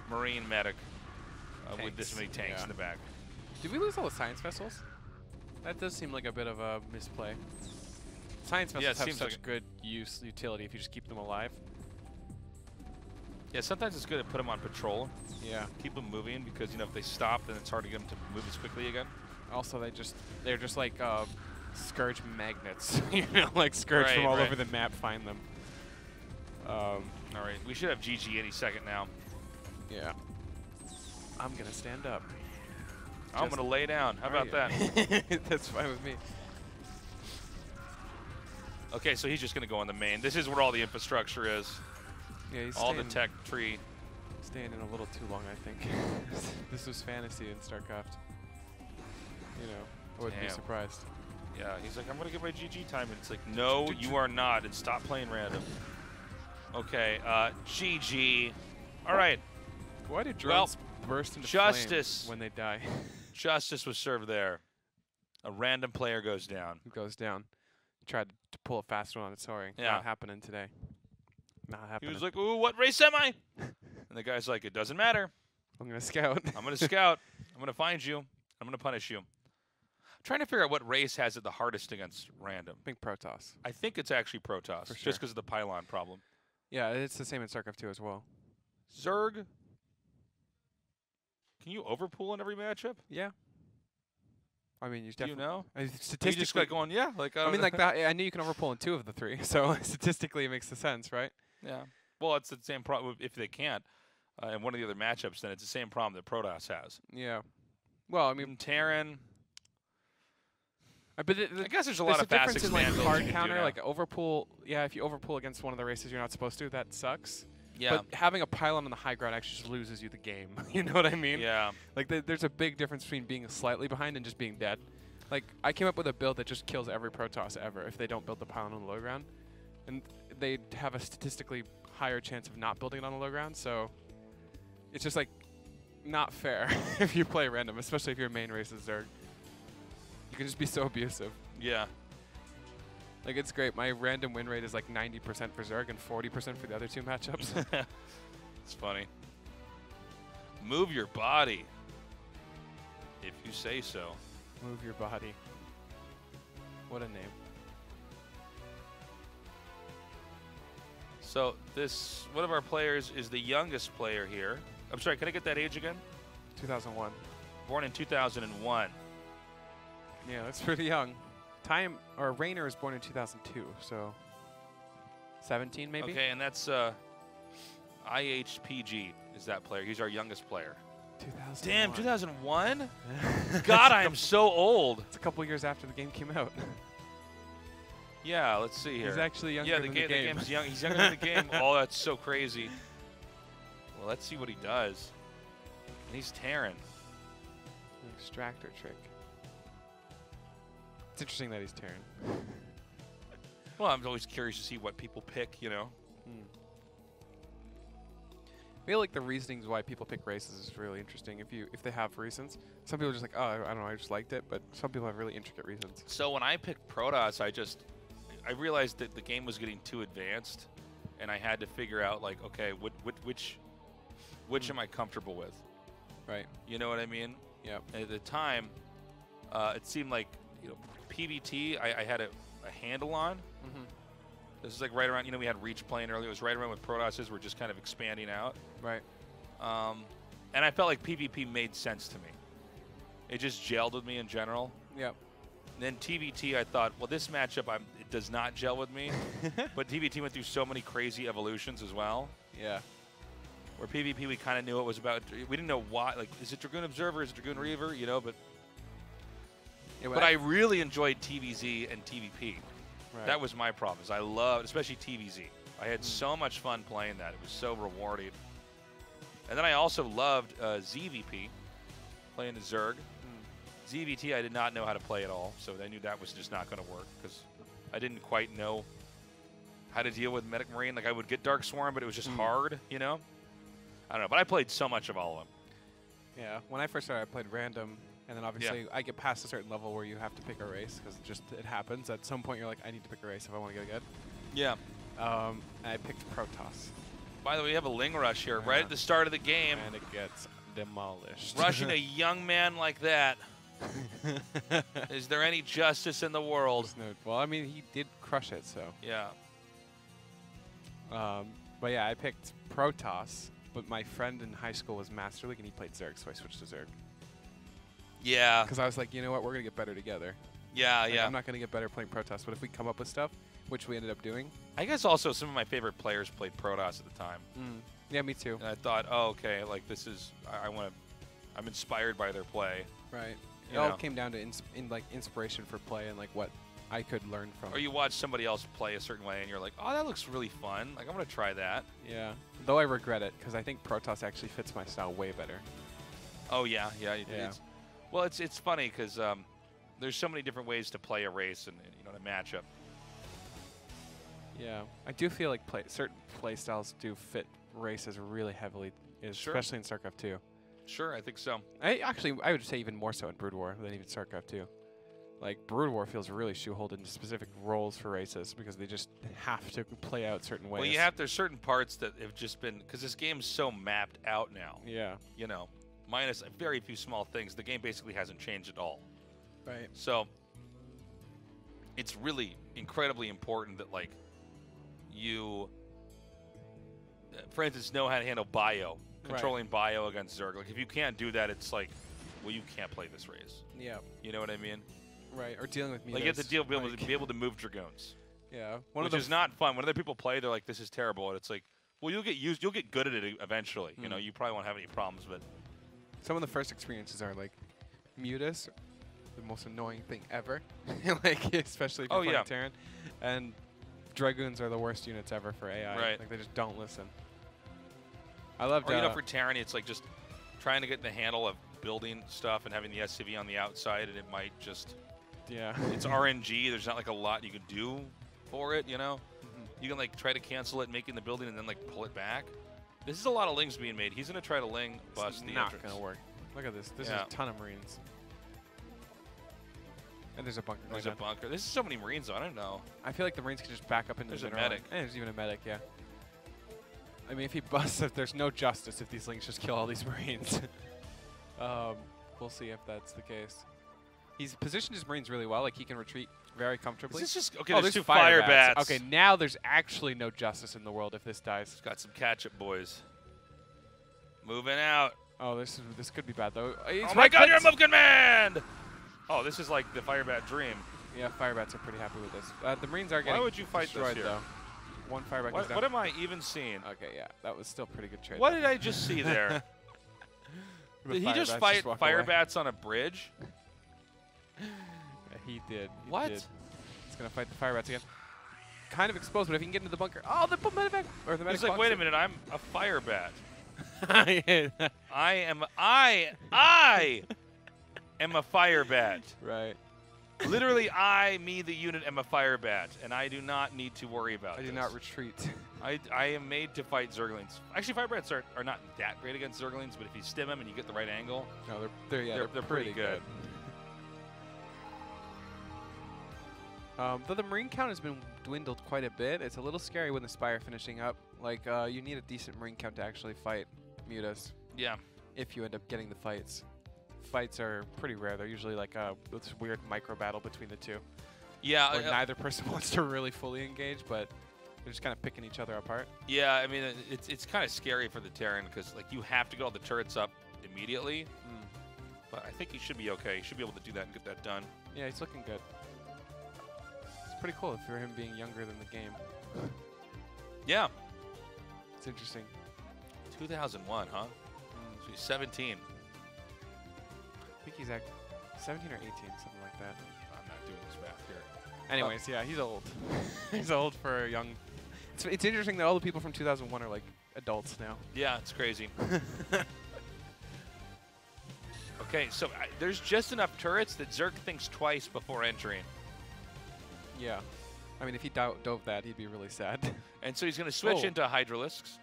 Marine medic with this many tanks in the back. Did we lose all the science vessels? That does seem like a bit of a misplay. Science vessels have such good utility if you just keep them alive. Yeah, sometimes it's good to put them on patrol. Yeah. Keep them moving because, you know, if they stop, then it's hard to get them to move as quickly again. Also, they're just like Scourge magnets. You know, like Scourge from all over the map find them. All right, we should have GG any second now. Yeah. I'm going to stand up. I'm going to lay down. How about that? That's fine with me. Okay, so he's just going to go on the main. This is where all the infrastructure is. Yeah, he's all the tech tree. Staying in a little too long, I think. This was fantasy in StarCraft. You know, I wouldn't be surprised. Yeah, he's like, I'm going to get my GG time. And it's like, no, you are not. And stop playing random. Okay, GG. All right. Why do drones burst into justice flame when they die? Justice was served there. A random player goes down. Who goes down? Tried to pull a fast one on its soaring. Yeah. Not happening today. Not happening. He was like, ooh, what race am I? And the guy's like, it doesn't matter. I'm going to scout. I'm going to scout. I'm going to find you. I'm going to punish you. I'm trying to figure out what race has it the hardest against random. I think Protoss. I think it's actually Protoss, For sure. just because of the pylon problem. Yeah, it's the same in StarCraft 2 as well. Zerg. Can you overpool in every matchup? Yeah. I mean, you Do you know? Statistically, You just like going, yeah. Like I mean, like that. I knew you can overpull in 2 of the 3, so statistically it makes the sense, right? Yeah. Well, it's the same problem if they can't. In one of the other matchups, then it's the same problem that Protoss has. Yeah. Well, I mean, Terran. but I guess there's a lot of fast difference in like expand builds card you can do counter, now. like overpull. Yeah, if you overpull against one of the races you're not supposed to, that sucks. Yeah. But having a pylon on the high ground actually just loses you the game. You know what I mean? Yeah. Like there's a big difference between being slightly behind and just being dead. Like I came up with a build that just kills every Protoss ever if they don't build the pylon on the low ground, and they have a statistically higher chance of not building it on the low ground. So it's just like not fair if you play random, especially if your main race is Zerg. You can just be so abusive. Yeah. Like it's great. My random win rate is like 90% for Zerg and 40% for the other 2 matchups. It's funny. Move your body. If you say so. Move your body. What a name. So this, one of our players is the youngest player here. I'm sorry, can I get that age again? 2001. Born in 2001. Yeah, that's pretty young. Rainer is born in 2002, so 17 maybe? Okay, and that's IHPG is that player. He's our youngest player. 2001. Damn, 2001? God, I am so old. It's a couple years after the game came out. Yeah, let's see here. He's actually younger yeah, than the the game. game's young. He's younger than the game. Oh, that's so crazy. Well, let's see what he does. And he's Terran. An extractor trick. It's interesting that he's Terran. Well, I'm always curious to see what people pick, you know. I feel like the reasonings why people pick races is really interesting if they have reasons. Some people are just like, oh, I don't know, I just liked it, but some people have really intricate reasons. So when I picked Protoss, I realized that the game was getting too advanced, and I had to figure out like, okay, which am I comfortable with? Right. You know what I mean? Yeah. At the time, it seemed like, you know, PvT I had a handle on. This is like right around, you know, we had Reach playing earlier. It was right around when Protosses were just kind of expanding out. Right. And I felt like PvP made sense to me. It just gelled with me in general. Yep. Then TVT, I thought, well, this matchup, it does not gel with me. But TVT went through so many crazy evolutions as well. Yeah. Where PvP, we kind of knew it was about. We didn't know why. Like, is it Dragoon Observer? Is it Dragoon Reaver? You know, but. Yeah, But I really enjoyed TVZ and TVP. Right. That was my problem. Is I loved, especially TVZ. I had so much fun playing that. It was so rewarding. And then I also loved ZVP, playing the Zerg. ZVT, I did not know how to play at all, so I knew that was just not going to work because I didn't quite know how to deal with Medic Marine. Like, I would get Dark Swarm, but it was just hard, you know? I don't know, but I played so much of all of them. Yeah. When I first started, I played random. And then obviously I get past a certain level where you have to pick a race because it happens. At some point you're like, I need to pick a race if I want to get good. Yeah. And I picked Protoss. By the way, we have a Ling Rush here right at the start of the game. And it gets demolished. Rushing a young man like that. Is there any justice in the world? Well, I mean, he did crush it, so. Yeah. But yeah, I picked Protoss, but my friend in high school was Master League and he played Zerg, so I switched to Zerg. Yeah. Because I was like, you know what, we're going to get better together. Yeah, Like, yeah. I'm not going to get better playing Protoss, but if we come up with stuff, which we ended up doing. I guess also some of my favorite players played Protoss at the time. Yeah, me too. And I thought, oh, okay, like this is, I'm inspired by their play. Right. It You all know. came down to inspiration for play and like what I could learn from. Or you watch somebody else play a certain way and you're like, oh, that looks really fun. Like, I'm going to try that. Yeah. Though I regret it because I think Protoss actually fits my style way better. Oh, yeah. Yeah. Yeah. Well, it's funny because there's so many different ways to play a race and you know, to match up. Yeah. I do feel like certain play styles do fit races really heavily, especially in StarCraft 2. Sure, I think so. I would say even more so in Brood War than even StarCraft 2. Like, Brood War feels really shoehorned into specific roles for races because they just have to play out certain ways. Well, there's certain parts that have just been, because this game's so mapped out now. Yeah. You know, minus a very few small things, the game basically hasn't changed at all. Right. So, it's really incredibly important that, like, you, for instance, know how to handle bio, controlling bio against Zerg. Like, if you can't do that, it's like, well, you can't play this race. Yeah. You know what I mean? Right, or dealing with mutas. Like, you have to be able to move Dragoons. Yeah. Which is not fun. When other people play, they're like, this is terrible. And it's like, well, you'll get good at it eventually. You know, you probably won't have any problems, but some of the first experiences are like mutas, the most annoying thing ever. Like, especially if you're playing Terran. And Dragoons are the worst units ever for AI. Right. Like, they just don't listen. I loved you know, for Terran, it's like just trying to get the handle of building stuff and having the SCV on the outside, and it might just it's RNG. There's not like a lot you can do for it, you know. You can like try to cancel it, making the building, and then like pull it back. This is a lot of Lings being made. He's gonna try to Ling bust the entrance. Not gonna work. Look at this. This is a ton of Marines. And there's a bunker. There's a bunker. There's so many Marines. I don't know. I feel like the Marines can just back up into the There's a medic. And there's even a medic. Yeah. I mean, if he busts, there's no justice if these Lings just kill all these Marines. We'll see if that's the case. He's positioned his Marines really well. Like, he can retreat very comfortably. Is this just okay? Oh, there's 2 two fire bats. Okay, now there's actually no justice in the world if this dies. Got some catch-up, boys. Moving out. Oh, this could be bad though. Oh my God, you're a move command! Oh, this is like the fire bat dream. Yeah, fire bats are pretty happy with this. The Marines are getting Why would you fight destroyed this here? though. One fire bat goes down. What am I even seeing? Okay, yeah, that was still pretty good trade. What did I just see there? Did he just fight fire bats on a bridge? Yeah, he did. What? He's gonna fight the fire bats again. Kind of exposed, but if he can get into the bunker, oh, the medivac or the medic. He's like, wait a minute, I'm a fire bat. Yeah. I am a fire bat. Right. Literally, me, the unit, am a fire bat, and I do not need to worry about this. I do not retreat. I am made to fight Zerglings. Actually, fire bats are not that great against Zerglings, but if you stim them and you get the right angle, No, they're pretty good. Though the Marine count has been dwindled quite a bit, it's a little scary when the Spire finishing up. Like, you need a decent Marine count to actually fight mutas. Yeah. If you end up getting the fights. Fights are pretty rare. They're usually like this weird micro battle between the two. Yeah. Where neither person wants to really fully engage, but they're just kind of picking each other apart. Yeah, I mean, it's kind of scary for the Terran because like you have to get all the turrets up immediately. But I think he should be okay. He should be able to do that and get that done. Yeah, he's looking good. It's pretty cool for him being younger than the game. Yeah. It's interesting. 2001, huh? So he's 17. I think he's 17 or 18, something like that. I'm not doing this math here. Anyways, yeah, he's old. He's old for a young. It's interesting that all the people from 2001 are like adults now. Yeah, it's crazy. Okay, so there's just enough turrets that Zerg thinks twice before entering. Yeah. I mean, if he dove that, he'd be really sad. And so he's going to switch into Hydralisks.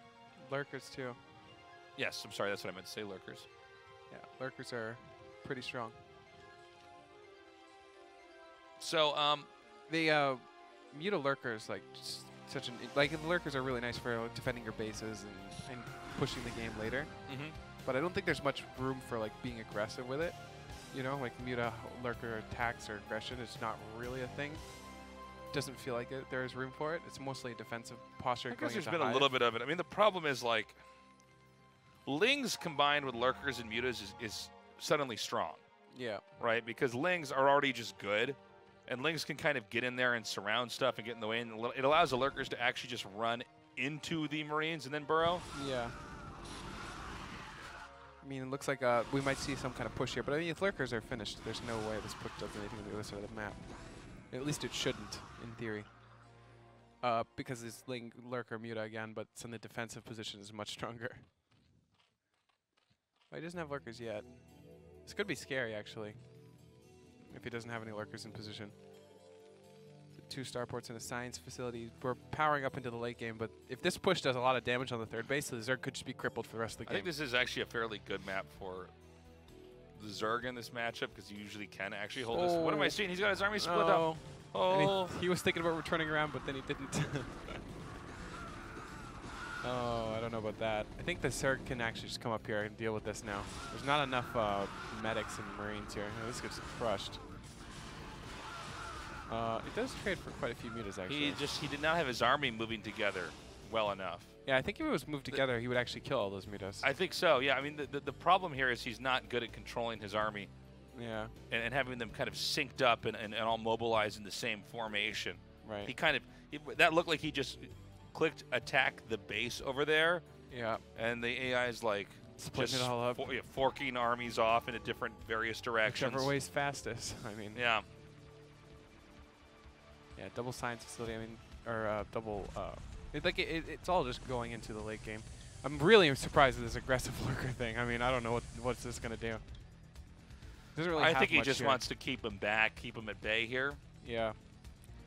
Lurkers, too. Yes, I'm sorry, that's what I meant to say, Lurkers. Yeah, Lurkers are pretty strong. So, the Muta Lurkers, like, the Lurkers are really nice for defending your bases and pushing the game later. But I don't think there's much room for, like, being aggressive with it. You know, like, Muta Lurker attacks or aggression is not really a thing. Doesn't feel like there's room for it. It's mostly a defensive posture. I guess there's been a little bit of it. I mean, the problem is, like, Lings combined with Lurkers and Mutas is suddenly strong. Yeah. Right? Because Lings are already just good. And Lings can kind of get in there and surround stuff and get in the way. And it allows the Lurkers to actually just run into the Marines and then burrow. Yeah. I mean, it looks like we might see some kind of push here. But I mean, if Lurkers are finished, there's no way this push does anything to the other side of the map. At least it shouldn't, in theory. Because it's letting Lurker Muta again, but it's in the defensive position is much stronger. Well, he doesn't have Lurkers yet. This could be scary, actually, if he doesn't have any Lurkers in position. So 2 starports in a science facility. We're powering up into the late game, but if this push does a lot of damage on the third base, the Zerg could just be crippled for the rest of the game. I think this is actually a fairly good map for the Zerg in this matchup because he usually can actually hold this. What am I seeing? He's got his army split up. Oh. He was thinking about returning around, but then he didn't. Oh, I don't know about that. I think the Zerg can actually just come up here and deal with this now. There's not enough medics and Marines here. Oh, this gets crushed. It does trade for quite a few mutas, actually. He did not have his army moving together well enough. Yeah, I think if it was moved together, he would actually kill all those mutas. I think so, yeah. I mean, the problem here is he's not good at controlling his army. Yeah. And having them kind of synced up and all mobilized in the same formation. Right. He kind of, that looked like he just clicked attack the base over there. Yeah. And the AI is like splitting it all up. Forking armies off into different various directions. Whichever way's fastest. I mean. Yeah. Yeah, double science facility. I mean, or double. It's all just going into the late game. I'm really surprised at this aggressive lurker thing. I mean, I don't know what's this gonna do. Doesn't really. I think he just wants to keep him back, keep him at bay here. Yeah.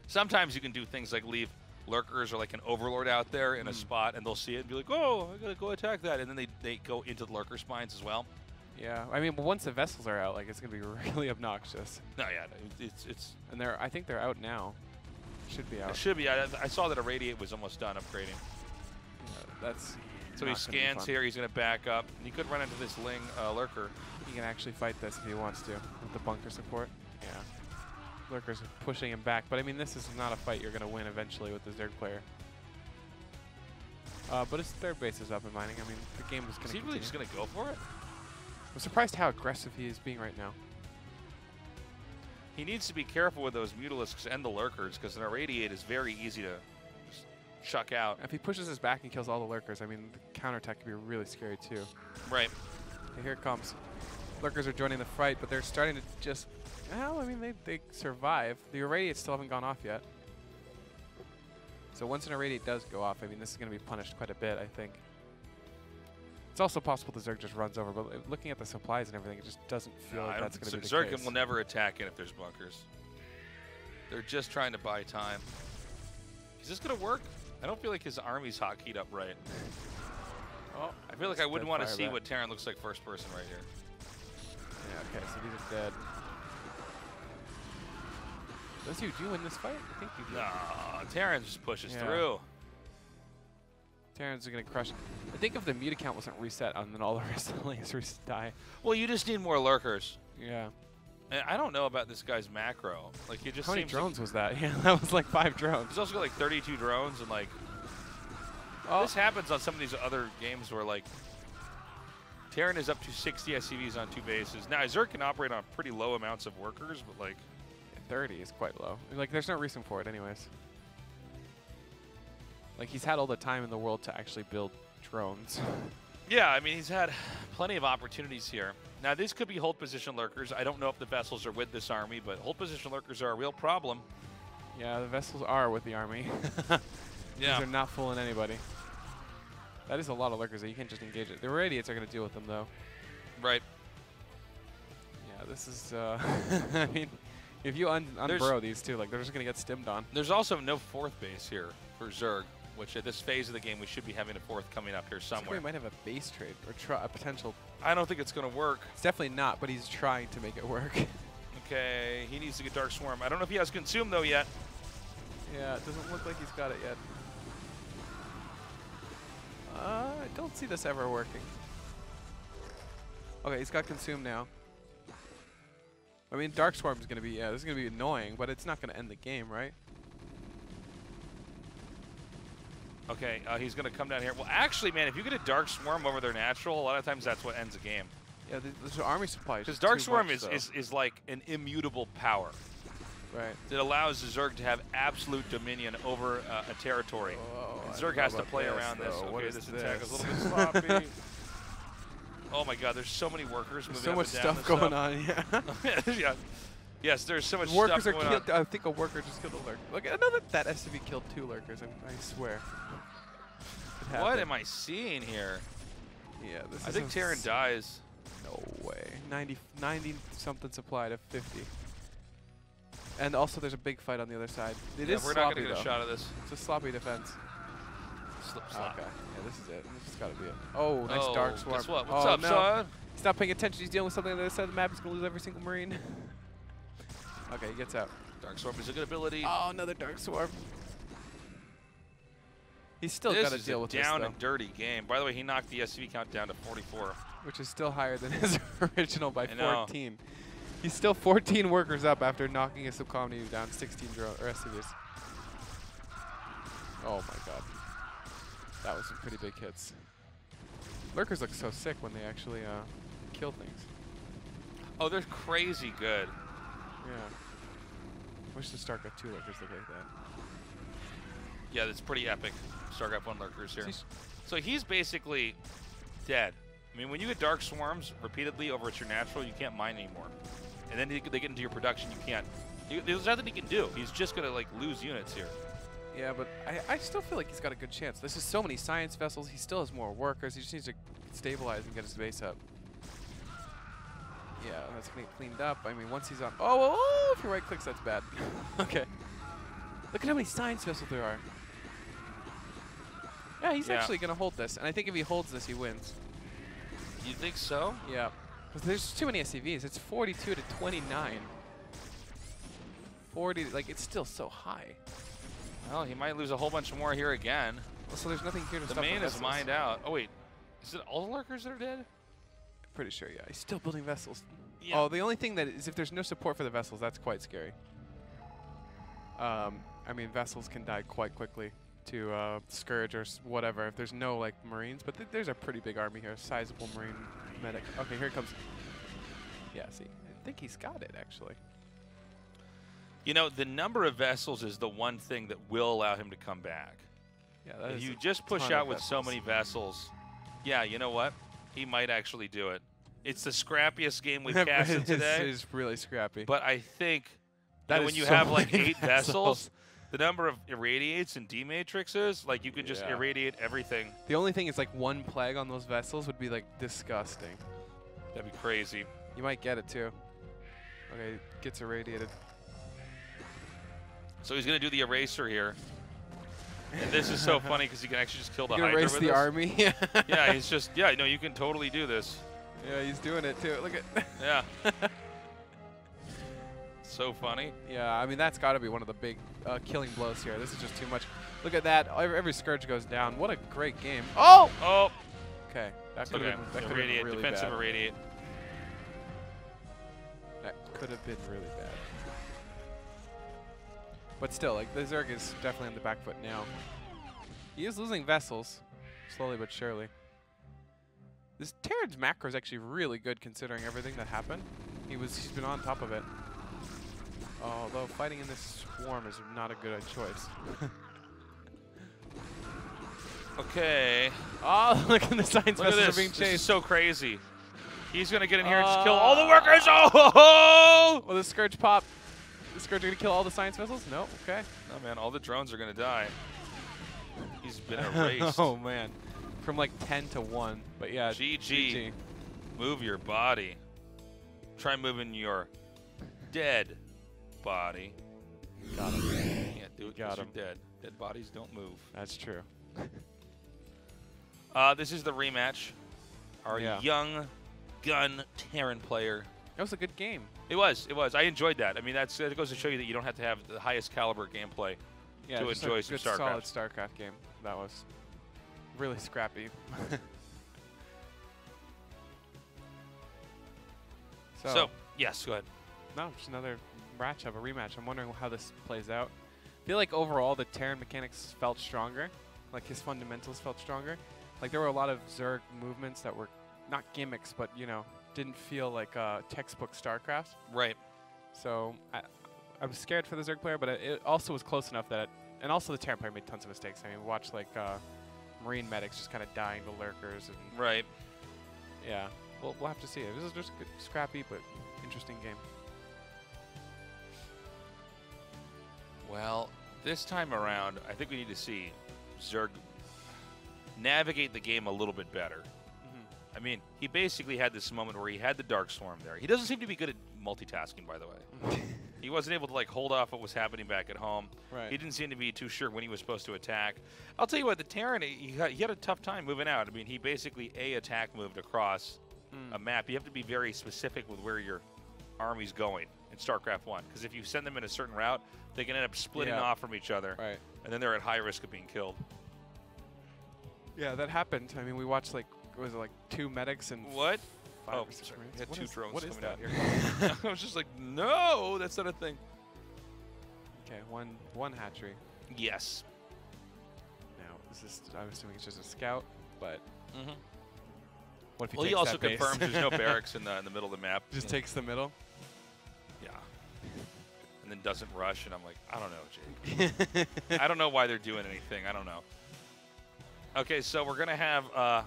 Sometimes you can do things like leave lurkers or like an overlord out there in a spot, and they'll see it and be like, "Oh, I gotta go attack that," and then they go into the lurker spines as well. Yeah, I mean, but once the vessels are out, like it's gonna be really obnoxious. No, yeah, it's. And I think they're out now. Should be out. It should be. I saw that Irradiate was almost done upgrading. Yeah, that's. So he scans here. He's gonna back up. And he could run into this Ling lurker. He can actually fight this if he wants to with the bunker support. Yeah. Lurker's pushing him back, but I mean, this is not a fight you're gonna win eventually with the Zerg player. But his third base is up and mining. I mean, the game is gonna. Is he really just gonna go for it? I'm surprised how aggressive he is being right now. He needs to be careful with those Mutalisks and the Lurkers because an Irradiate is very easy to just chuck out. If he pushes his back and kills all the Lurkers, I mean, the counterattack could be really scary too. Right. Okay, here it comes. Lurkers are joining the fight, but they're starting to just... Well, I mean, they survive. The Irradiates still haven't gone off yet. So once an Irradiate does go off, I mean, this is going to be punished quite a bit, I think. It's also possible the Zerg just runs over, but looking at the supplies and everything, it just doesn't feel like that's going to be the case. Zerg will never attack it if there's bunkers. They're just trying to buy time. Is this going to work? I don't feel like his army's hotkeyed up right. Oh, I feel like I wouldn't want to see what Terran looks like first person right here. Yeah, okay, so these are dead. Does you win this fight? I think you do. No, Terran just pushes through. Terrans are going to crush. I think if the muta count wasn't reset, and then all the rest of the lasers die. Well, you just need more lurkers. Yeah. And I don't know about this guy's macro. Like, he just How many seems drones was that? Yeah, that was like 5 drones. He's also got like 32 drones, and like, this happens on some of these other games where like, Terran is up to 60 SCVs on 2 bases. Now, Zerg can operate on pretty low amounts of workers, but like, 30 is quite low. Like, there's no reason for it anyways. Like, he's had all the time in the world to actually build drones. Yeah, I mean, he's had plenty of opportunities here. Now, these could be hold position lurkers. I don't know if the vessels are with this army, but hold position lurkers are a real problem. Yeah, the vessels are with the army. Yeah. These are not fooling anybody. That is a lot of lurkers that you can't just engage it. The Irradiates are going to deal with them, though. Right. Yeah, this is, I mean, if you unburrow these two, like, they're just going to get stimmed on. There's also no 4th base here for Zerg, which at this phase of the game, we should be having a 4th coming up here somewhere. We might have a base trade or a potential. I don't think it's going to work. It's definitely not, but he's trying to make it work. Okay, he needs to get Dark Swarm. I don't know if he has Consume, though, yet. Yeah, it doesn't look like he's got it yet. I don't see this ever working. Okay, he's got Consume now. I mean, Dark Swarm is going to be, this is going to be annoying, but it's not going to end the game, right? Okay, he's going to come down here. Well, actually, man, if you get a Dark Swarm over their natural, a lot of times that's what ends a game. Yeah, there's army supplies. Because Dark Swarm is like an immutable power. Right. That allows the Zerg to have absolute dominion over a territory. Oh, and Zerg has to play around this. Okay, this attack is a little bit sloppy. Oh my god, there's so many workers moving so up much and down stuff going on, yeah. Yeah. Yes, there's so much Workers stuff are going killed. I think a worker just killed a lurker. Look, I know that SCV killed 2 lurkers. I swear. on. What am I seeing here? Yeah, this I is think Terran dies. No way. 90 something supply to 50. And also there's a big fight on the other side. It is We're not sloppy going to get though. a shot of this. It's a sloppy defense. Slap. Okay. Yeah, this is it. This has got to be it. Oh, nice dark swarm. Guess what? What's oh, up, no. son? He's not paying attention. He's dealing with something on the other side of the map. He's going to lose every single Marine. Okay, he gets out. Dark Swarm is a good ability. Oh, another dark swarm. He's still got to deal with this is a down this, and dirty game. By the way, he knocked the SV count down to 44. which is still higher than his original by I know. 14. He's still 14 workers up after knocking his subcommunity down 16 SCVs. Oh my god. That was some pretty big hits. Lurkers look so sick when they actually kill things. Oh, they're crazy good. Yeah. Wish the StarCraft 2 lurkers looked like that. Yeah, that's pretty epic. StarCraft 1 lurkers here. So he's basically dead. I mean, when you get Dark Swarms repeatedly over at your natural, you can't mine anymore. And then they get into your production, you can't. There's nothing he can do. He's just going to, like, lose units here. Yeah, but I still feel like he's got a good chance. There's just so many science vessels. He still has more workers. He just needs to stabilize and get his base up. Yeah, that's going to get cleaned up. I mean, once he's on... Oh, if he right-clicks, that's bad. Okay. Look at how many science vessels there are. Yeah, he's actually going to hold this. And I think if he holds this, he wins. You think so? Yeah. Because there's too many SCVs. It's 42 to 29. 40, like, it's still so high. Well, he might lose a whole bunch more here again. Well, so there's nothing here to The stop main the is vessels. mined out. Oh, wait. Is it all the lurkers that are dead? Pretty sure, yeah. He's still building vessels. Yeah. Oh, the only thing that is if there's no support for the vessels, that's quite scary. I mean, vessels can die quite quickly to Scourge or whatever if there's no, like, Marines. But there's a pretty big army here, a sizable Marine medic. Okay, here it comes. Yeah, see. I think he's got it, actually. You know, the number of vessels is the one thing that will allow him to come back. Yeah, that If is you a just push ton out of with so vessels. many vessels, yeah, you know what? He might actually do it. It's the scrappiest game we've casted today. It is really scrappy. But I think That when is you so have like many 8 vessels, vessels. the number of irradiates and D-matrixes, like you could just Yeah. irradiate everything. The only thing is, like, one plague on those vessels would be, like, disgusting. That'd be crazy. You might get it, too. Okay, gets irradiated. So he's going to do the eraser here. And this is so funny because he can actually just kill the You Hydra erase with the this. army. Yeah, he's just, yeah, no, you can totally do this. Yeah, he's doing it, too. Look at... Yeah. So funny. Yeah, I mean, that's got to be one of the big killing blows here. This is just too much. Look at that. Every Scourge goes down. What a great game. Oh! Oh! Okay. That could Okay. have been Irradiate, really defensive bad. irradiate. That could have been really bad. But still, like, the Zerg is definitely on the back foot now. He is losing vessels, slowly but surely. This Terran's macro is actually really good considering everything that happened. He's been on top of it. Although fighting in this swarm is not a good choice. Okay. Oh, look at the science Look at vessels are this. being This is chased. so crazy. He's going to get in here and just kill all the workers. Oh! Will the Scourge pop? The Scourge are going to kill all the science vessels? No, okay. No, man, all the drones are going to die. He's been erased. Oh, man. From like 10 to 1. But yeah, GG. Move your body. Try moving your dead body. Got him. Can't do it Got because him. you're dead. Dead bodies don't move. That's true. This is the rematch. Our Yeah. young gun Terran player. That was a good game. It was. It was. I enjoyed that. I mean, that goes to show you that you don't have to have the highest caliber gameplay Yeah, to just enjoy a some good, StarCraft. solid StarCraft game. That was really scrappy. So, yes, go ahead. No, just another matchup, a rematch. I'm wondering how this plays out. I feel like overall the Terran mechanics felt stronger. Like his fundamentals felt stronger. Like there were a lot of Zerg movements that were not gimmicks, but you know, didn't feel like textbook StarCraft. Right. So I was scared for the Zerg player, but it also was close enough that, and also the Terran player made tons of mistakes. I mean, we watched like Marine medics just kind of dying to lurkers, and Right. yeah, we'll have to see. This is just a good, scrappy but interesting game. Well, this time around, I think we need to see Zerg navigate the game a little bit better. I mean, he basically had this moment where he had the Dark Swarm there. He doesn't seem to be good at multitasking, by the way. He wasn't able to like hold off what was happening back at home. Right. He didn't seem to be too sure when he was supposed to attack. I'll tell you what, the Terran, he had a tough time moving out. I mean, he basically attack moved across a map. You have to be very specific with where your army's going in StarCraft 1, because if you send them in a certain route, they can end up splitting off from each other, Right. and then they're at high risk of being killed. Yeah, that happened. I mean, we watched like, was it like 2 medics and What? 5 Oh, or 6 sorry. Marines? We had What 2 is- drones what is coming out that? here. I was just like, no, that's not a thing. Okay, one hatchery. Yes. Now, is this? I'm assuming it's just a scout, but Mm-hmm. what if he Well, takes he also that base? confirms there's no barracks in the middle of the map. Just takes the middle. Yeah. And then doesn't rush, and I'm like, I don't know, Jake. I don't know why they're doing anything. I don't know. Okay, so we're going to have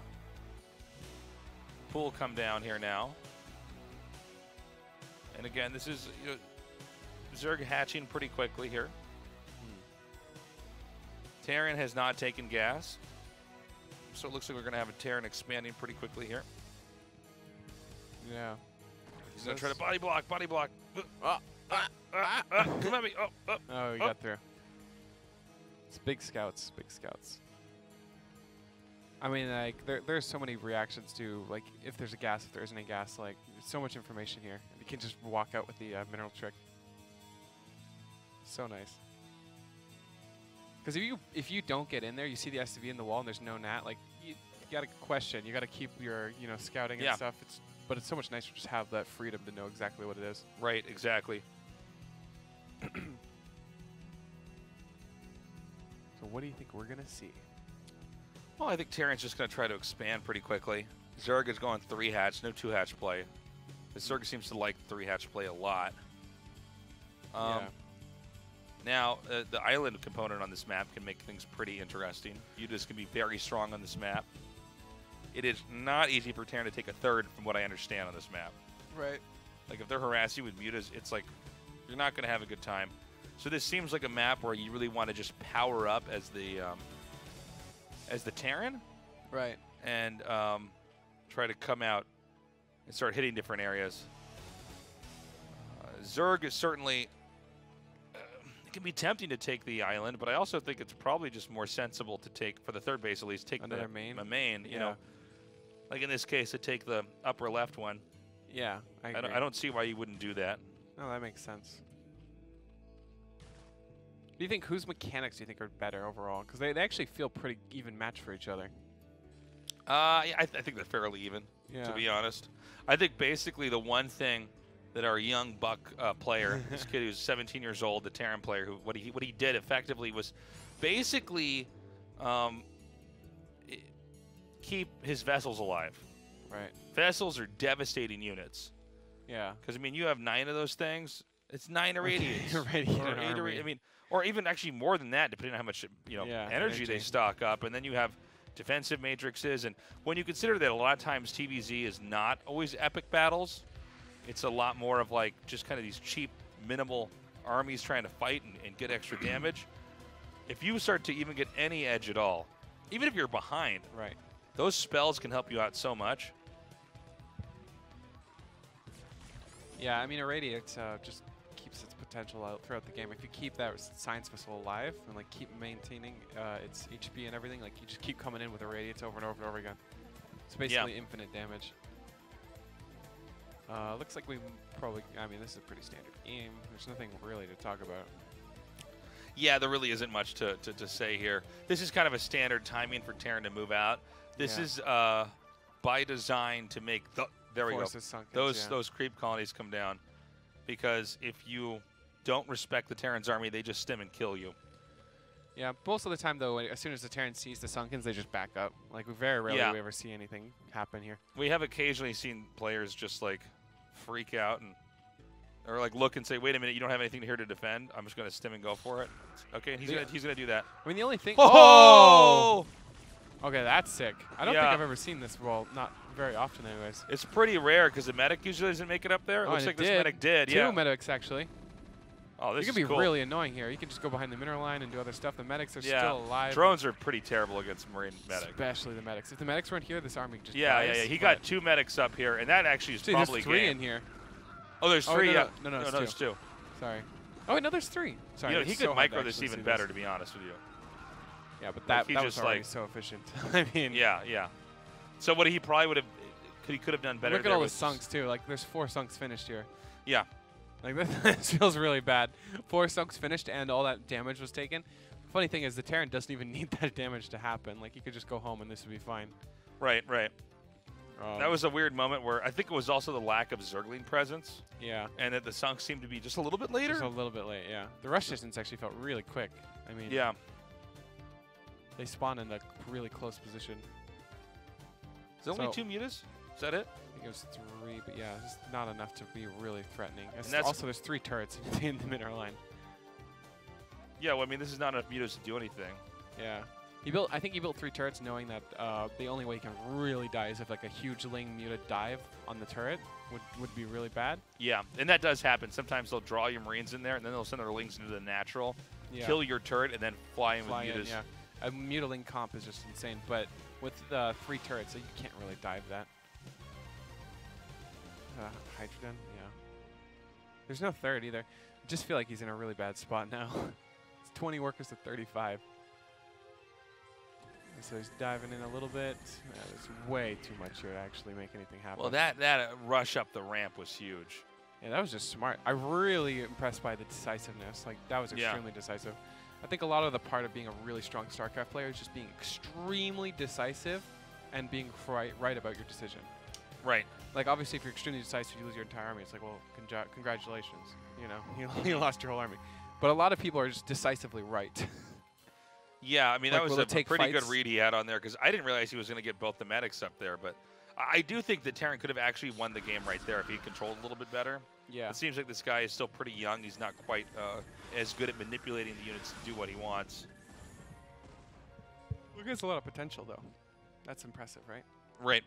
Pool come down here now. And again, this is Zerg hatching pretty quickly here. Terran has not taken gas. So it looks like we're going to have a Terran expanding pretty quickly here. Yeah. He's going to try to body block, body block. Come at me. Oh, he got through. It's big scouts, big scouts. I mean, like, there's so many reactions to, like, if there's a gas, if there isn't a gas, like, there's so much information here. You can just walk out with the mineral trick. So nice. Because if you don't get in there, you see the SCV in the wall and there's no nat, like, you got to question. You got to keep your, scouting and stuff. But it's so much nicer to just have that freedom to know exactly what it is. Right, exactly. So what do you think we're going to see? Well, I think Terran's just going to try to expand pretty quickly. Zerg is going 3 hatch, no 2 hatch play. The Zerg seems to like 3 hatch play a lot. Yeah. Now, the island component on this map can make things pretty interesting. Mutas can be very strong on this map. It is not easy for Terran to take a third, from what I understand, on this map. Right. Like, if they're harassing you with Mutas, it's like you're not going to have a good time. So this seems like a map where you really want to just power up as the Terran, Right. and try to come out and start hitting different areas. Zerg is certainly, it can be tempting to take the island, but I also think it's probably just more sensible to take, for the third base at least, take Another the main? main, you know. Like in this case, to take the upper left one. Yeah, I agree. I don't see why you wouldn't do that. No, that makes sense. Do you think, whose mechanics do you think are better overall? Because they actually feel pretty even match for each other. Yeah, I think they're fairly even, Yeah. to be honest. I think basically the one thing that our young buck player, this kid who's 17 years old, the Terran player, who what he did effectively was basically keep his vessels alive. Right. Vessels are devastating units. Yeah. Because, I mean, you have 9 of those things. It's 9 irradiates. Irradiate Or an 8 army. I mean, or even actually more than that, depending on how much energy they stock up. And then you have defensive matrices. And when you consider that a lot of times TVZ is not always epic battles, it's a lot more of like just kind of these cheap, minimal armies trying to fight and get extra damage. If you start to even get any edge at all, even if you're behind, Right. those spells can help you out so much. Yeah, I mean, Irradiate just keeps its potential out throughout the game. If you keep that Science Vessel alive and like keep maintaining its HP and everything, like you just keep coming in with Irradiates over and over and over again. It's basically infinite damage. Looks like we probably, I mean, this is a pretty standard game. There's nothing really to talk about. Yeah, there really isn't much to say here. This is kind of a standard timing for Terran to move out. This is by design to make the Forces Sunkens, those creep colonies come down, because if you don't respect the Terran's army, they just stim and kill you. Yeah, most of the time though, as soon as the Terran sees the Sunkens, they just back up. Like we very rarely we ever see anything happen here. We have occasionally seen players just like freak out and or like look and say, "Wait a minute, you don't have anything here to defend. I'm just going to stim and go for it." Okay, and he's gonna do that. I mean, the only thing. Oh! Okay, that's sick. I don't think I've ever seen this. Well, not very often, anyways. It's pretty rare because the medic usually doesn't make it up there. It looks like this medic did. Two medics, actually. Oh, this You is can be cool. really annoying here. You can just go behind the mineral line and do other stuff. The medics are Yeah. still alive. Drones are pretty terrible against Marine medic. Especially the medics. If the medics weren't here, this army just Yeah, dies. yeah, yeah. He but- got 2 medics up here, and that actually is See, probably there's 3 game. in here. Oh, there's Oh, 3. no, Yeah. no, it's there's 2. Sorry. Oh, wait, no, there's 3. Sorry. You know, it's he so could hard to micro this actually even see better, to be honest with you. Yeah, but Like, that he was just, already like- so efficient. I mean, Yeah, yeah. So what he probably would have, he could have done better. look at there all the was- sunks too. Like, there's 4 sunks finished here. Yeah. Like this feels really bad. 4 sunks finished and all that damage was taken. Funny thing is, the Terran doesn't even need that damage to happen. Like, he could just go home and this would be fine. Right, right. That was a weird moment where I think it was also the lack of Zergling presence, Yeah. and that the sunks seemed to be just a little bit later. Just a little bit late, yeah. The rush distance actually felt really quick. I mean, Yeah. they spawned in a really close position. Is there only So- 2 mutas? Is that it? I think it was 3, but yeah, it's not enough to be really threatening. that's- Also, there's 3 turrets in the mineral line. Yeah. Well, I mean, this is not enough mutas to do anything. Yeah. I think he built 3 turrets knowing that the only way he can really die is if like a huge Ling muta dive on the turret would be really bad. Yeah, and that does happen. Sometimes they'll draw your Marines in there, and then they'll send their Lings into the natural, Yeah. kill your turret, and then fly in Fly with in, mutas. yeah. A mutiling comp is just insane, but with 3 turrets, you can't really dive that. Hydrogen, yeah. There's no third either. I just feel like he's in a really bad spot now. It's 20 workers to 35. And so he's diving in a little bit. Yeah, there's way too much here to actually make anything happen. Well, that rush up the ramp was huge. Yeah, that was just smart. I'm really impressed by the decisiveness. Like, that was Yeah. extremely decisive. I think a lot of the part of being a really strong StarCraft player is just being extremely decisive and being right about your decision. Right. Like, obviously, if you're extremely decisive, you lose your entire army. It's like, well, congratulations. You know, you lost your whole army. But a lot of people are just decisively right. Yeah, I mean, Like, that was will a it take pretty good fights? read he had on there, because I didn't realize he was going to get both the medics up there. But I do think that Terran could have actually won the game right there if he controlled a little bit better. Yeah. It seems like this guy is still pretty young. He's not quite as good at manipulating the units to do what he wants. Look, has a lot of potential, though. That's impressive, right? Right.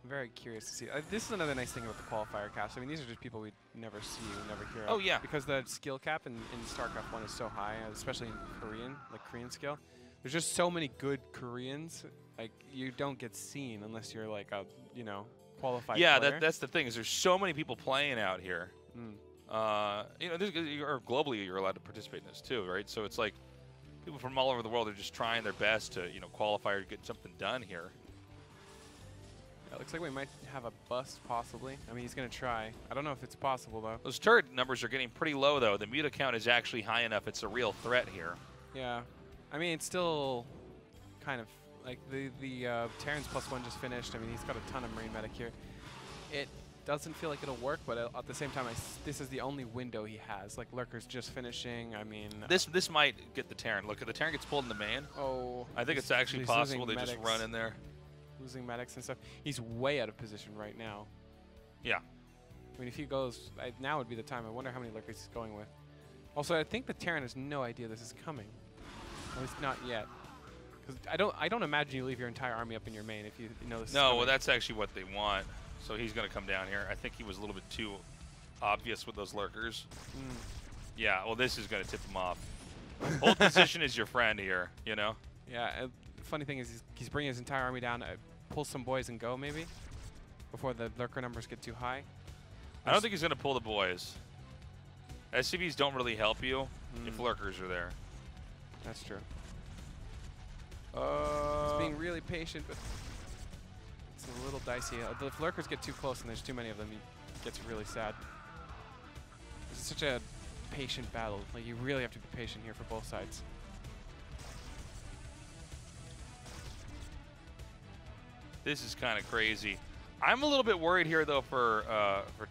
I'm very curious to see. This is another nice thing about the qualifier cast. I mean, these are just people we never see, we never hear of. Oh, yeah. Because the skill cap in StarCraft 1 is so high, especially in Korean, like Korean skill. There's just so many good Koreans. Like, you don't get seen unless you're like a, qualified Yeah, player. that's the thing, is there's so many people playing out here. Mm. Or globally, you're allowed to participate in this too, right? So it's like people from all over the world are just trying their best to, qualify or get something done here. Yeah, looks like we might have a bust, possibly. I mean, he's going to try. I don't know if it's possible, though. Those turret numbers are getting pretty low, though. The muta count is actually high enough. It's a real threat here. Yeah. I mean, it's still kind of like the Terran's +1 just finished. I mean, he's got a ton of Marine medic here. It doesn't feel like it'll work, but at the same time, this is the only window he has. Like, Lurker's just finishing. I mean, This might get the Terran. Look, if the Terran gets pulled in the main, oh, I think it's actually he's possible losing they just medics. run in there. Losing medics and stuff. He's way out of position right now. Yeah. I mean, if he goes, now would be the time. I wonder how many Lurkers he's going with. Also, I think the Terran has no idea this is coming. At least not yet. Because I don't imagine you leave your entire army up in your main if you know this is No, coming. well, that's actually what they want. So he's going to come down here. I think he was a little bit too obvious with those lurkers. Mm. Yeah, well, this is going to tip him off. Hold position is your friend here, Yeah, the funny thing is he's bringing his entire army down. Pull some boys and go, maybe, before the lurker numbers get too high. I don't think he's going to pull the boys. SCVs don't really help you if lurkers are there. That's true. He's being really patient, but it's a little dicey. If lurkers get too close and there's too many of them, he gets really sad. It's such a patient battle. Like, you really have to be patient here for both sides. This is kind of crazy. I'm a little bit worried here, though, for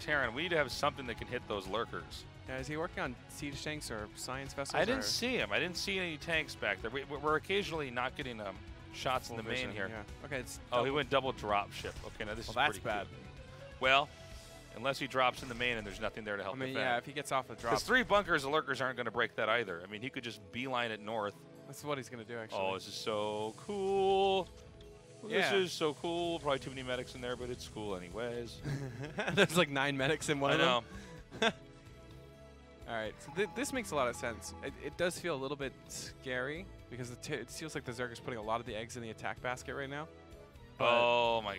Terran. We need to have something that can hit those lurkers. Yeah, is he working on siege tanks or science vessels? I didn't or see him. I didn't see any tanks back there. We're occasionally not getting shots in full the main vision? here. Yeah. Okay, it's Oh, he went double drop ship. Okay, now this is Well, that's pretty bad. cool. Well, unless he drops in the main and there's nothing there to help I mean, defend. yeah, if he gets off the drop, Because 3 bunkers, the lurkers aren't going to break that either. I mean, he could just beeline it north. that's what he's going to do, actually. Oh, this is so cool. This Yeah. is so cool. Probably too many medics in there, but it's cool anyways. There's like 9 medics in one I of them. know. right, so this makes a lot of sense. It does feel a little bit scary because it feels like the Zerg is putting a lot of the eggs in the attack basket right now. But Oh my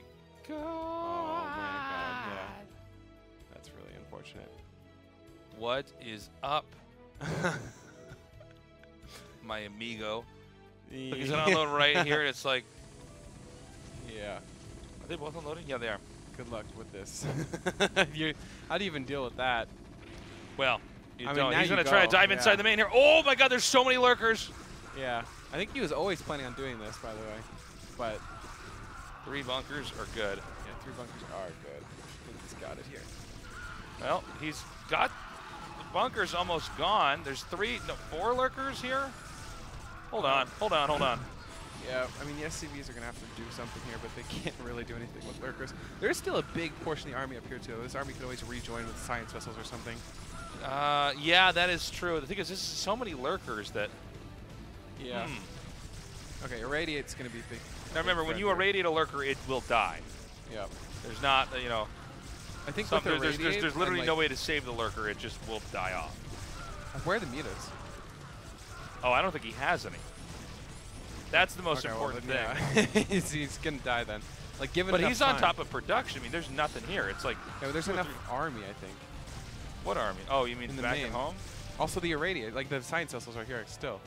god. oh my god, yeah. That's really unfortunate. What is up, my amigo? Look, he's on unload right here, and it's like, Yeah. are they both unloading? Yeah, they are. Good luck with this. How do you even deal with that? Well, you I mean, don't. now He's you gonna try to go, dive yeah. inside the main here. Oh my god, there's so many lurkers. Yeah. I think he was always planning on doing this, by the way. But 3 bunkers are good. yeah, 3 bunkers are good. I think he's got it here. Well, he's got the bunkers almost gone. There's 4 lurkers here. Hold on. Yeah, I mean, the SCVs are going to have to do something here, but they can't really do anything with lurkers. There's still a big portion of the army up here, too. This army could always rejoin with science vessels or something. Yeah, that is true. The thing is, this is so many lurkers that. Yeah. Okay, irradiate's going to be big. Now remember, when you irradiate a lurker, it will die. Yeah. There's not, you know. I think Some, with there's irradiate, literally and, no way to save the lurker. It just will die off. Where are the mutas? Oh, I don't think he has any. That's the most Okay, important thing. Yeah. he's going to die then. Like, given But enough he's on time. top of production. I mean, there's nothing here. It's like. Yeah, there's 2 or enough 3 army, I think. What army? Oh, you mean In the back main. at home? Also the irradiate, like the science vessels are here still.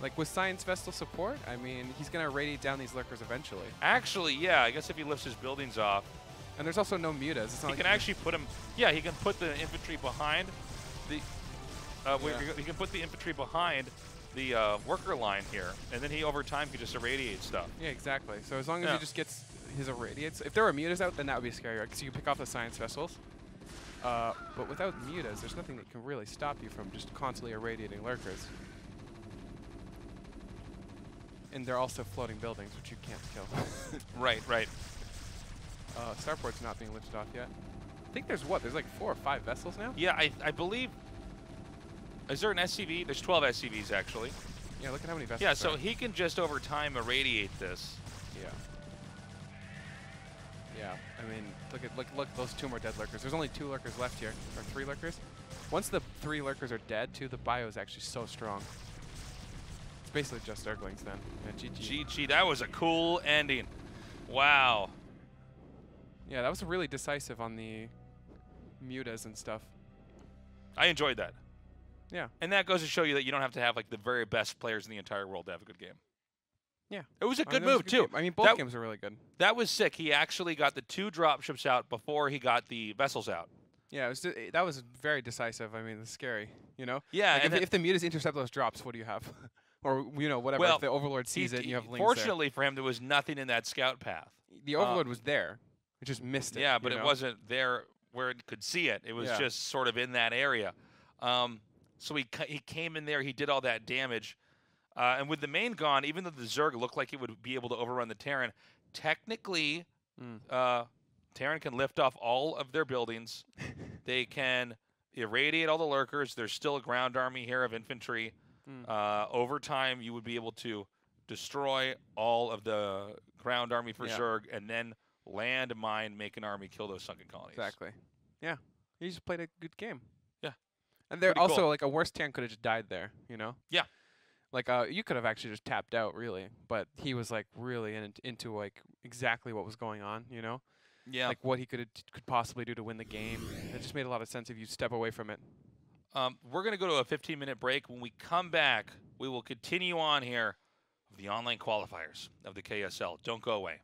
Like with science vessel support, I mean, he's going to irradiate down these lurkers eventually. Actually, yeah. I guess if he lifts his buildings off, And there's also no mutas. It's not he like can actually put him. Yeah, he can put the infantry behind the. He can put the infantry behind the worker line here, and then he over time can just irradiate stuff. Yeah, exactly. So as long as Yeah. he just gets his irradiates, if there were mutas out, then that would be scary, because you can pick off the science vessels. But without mutas, there's nothing that can really stop you from just constantly irradiating lurkers. And they're also floating buildings, which you can't kill. Right. Starport's not being lifted off yet. I think there's what? There's like 4 or 5 vessels now? Yeah, I believe. Is there an SCV? There's 12 SCVs actually. Yeah, look at how many vessels Yeah, there so are. he can just over time irradiate this. Yeah. Yeah, I mean, look, those 2 more dead lurkers. There's only 2 lurkers left here, or 3 lurkers. Once the 3 lurkers are dead, too, the bio is actually so strong. It's basically just Zerglings then. Yeah, GG. GG, that was a cool ending. Wow. Yeah, that was really decisive on the mutas and stuff. I enjoyed that. Yeah. And that goes to show you that you don't have to have like the very best players in the entire world to have a good game. Yeah. It was a I mean, good that was move, a too. game. I mean, both That- games are really good. That was sick. He actually got the 2 dropships out before he got the vessels out. Yeah, that was very decisive. I mean, it's scary, you know? Yeah, Like and if the mutas intercept those drops, what do you have? Or, you know, whatever. Well, if the Overlord sees it and you have links fortunately for him, there was nothing in that scout path. there. The Overlord was there. It just missed it. Yeah, but you it know? wasn't there where it could see it. It was Yeah. just sort of in that area. So he came in there. He did all that damage. And with the main gone, even though the Zerg looked like it would be able to overrun the Terran, technically, Terran can lift off all of their buildings. They can irradiate all the lurkers. There's still a ground army here of infantry. Over time, you would be able to destroy all of the ground army for Yeah. Zerg, and then land, mine, make an army, kill those sunken colonies. Exactly. Yeah. He just played a good game. Yeah. And there Pretty also, cool. like, a worse Terran could have just died there, you know? Yeah. Like, you could have actually just tapped out, really. But he was, like, really into, like, exactly what was going on, you know? Yeah. Like, what he could possibly do to win the game. It just made a lot of sense if you step away from it. We're going to go to a 15-minute break. When we come back, we will continue on here with the online qualifiers of the KSL. Don't go away.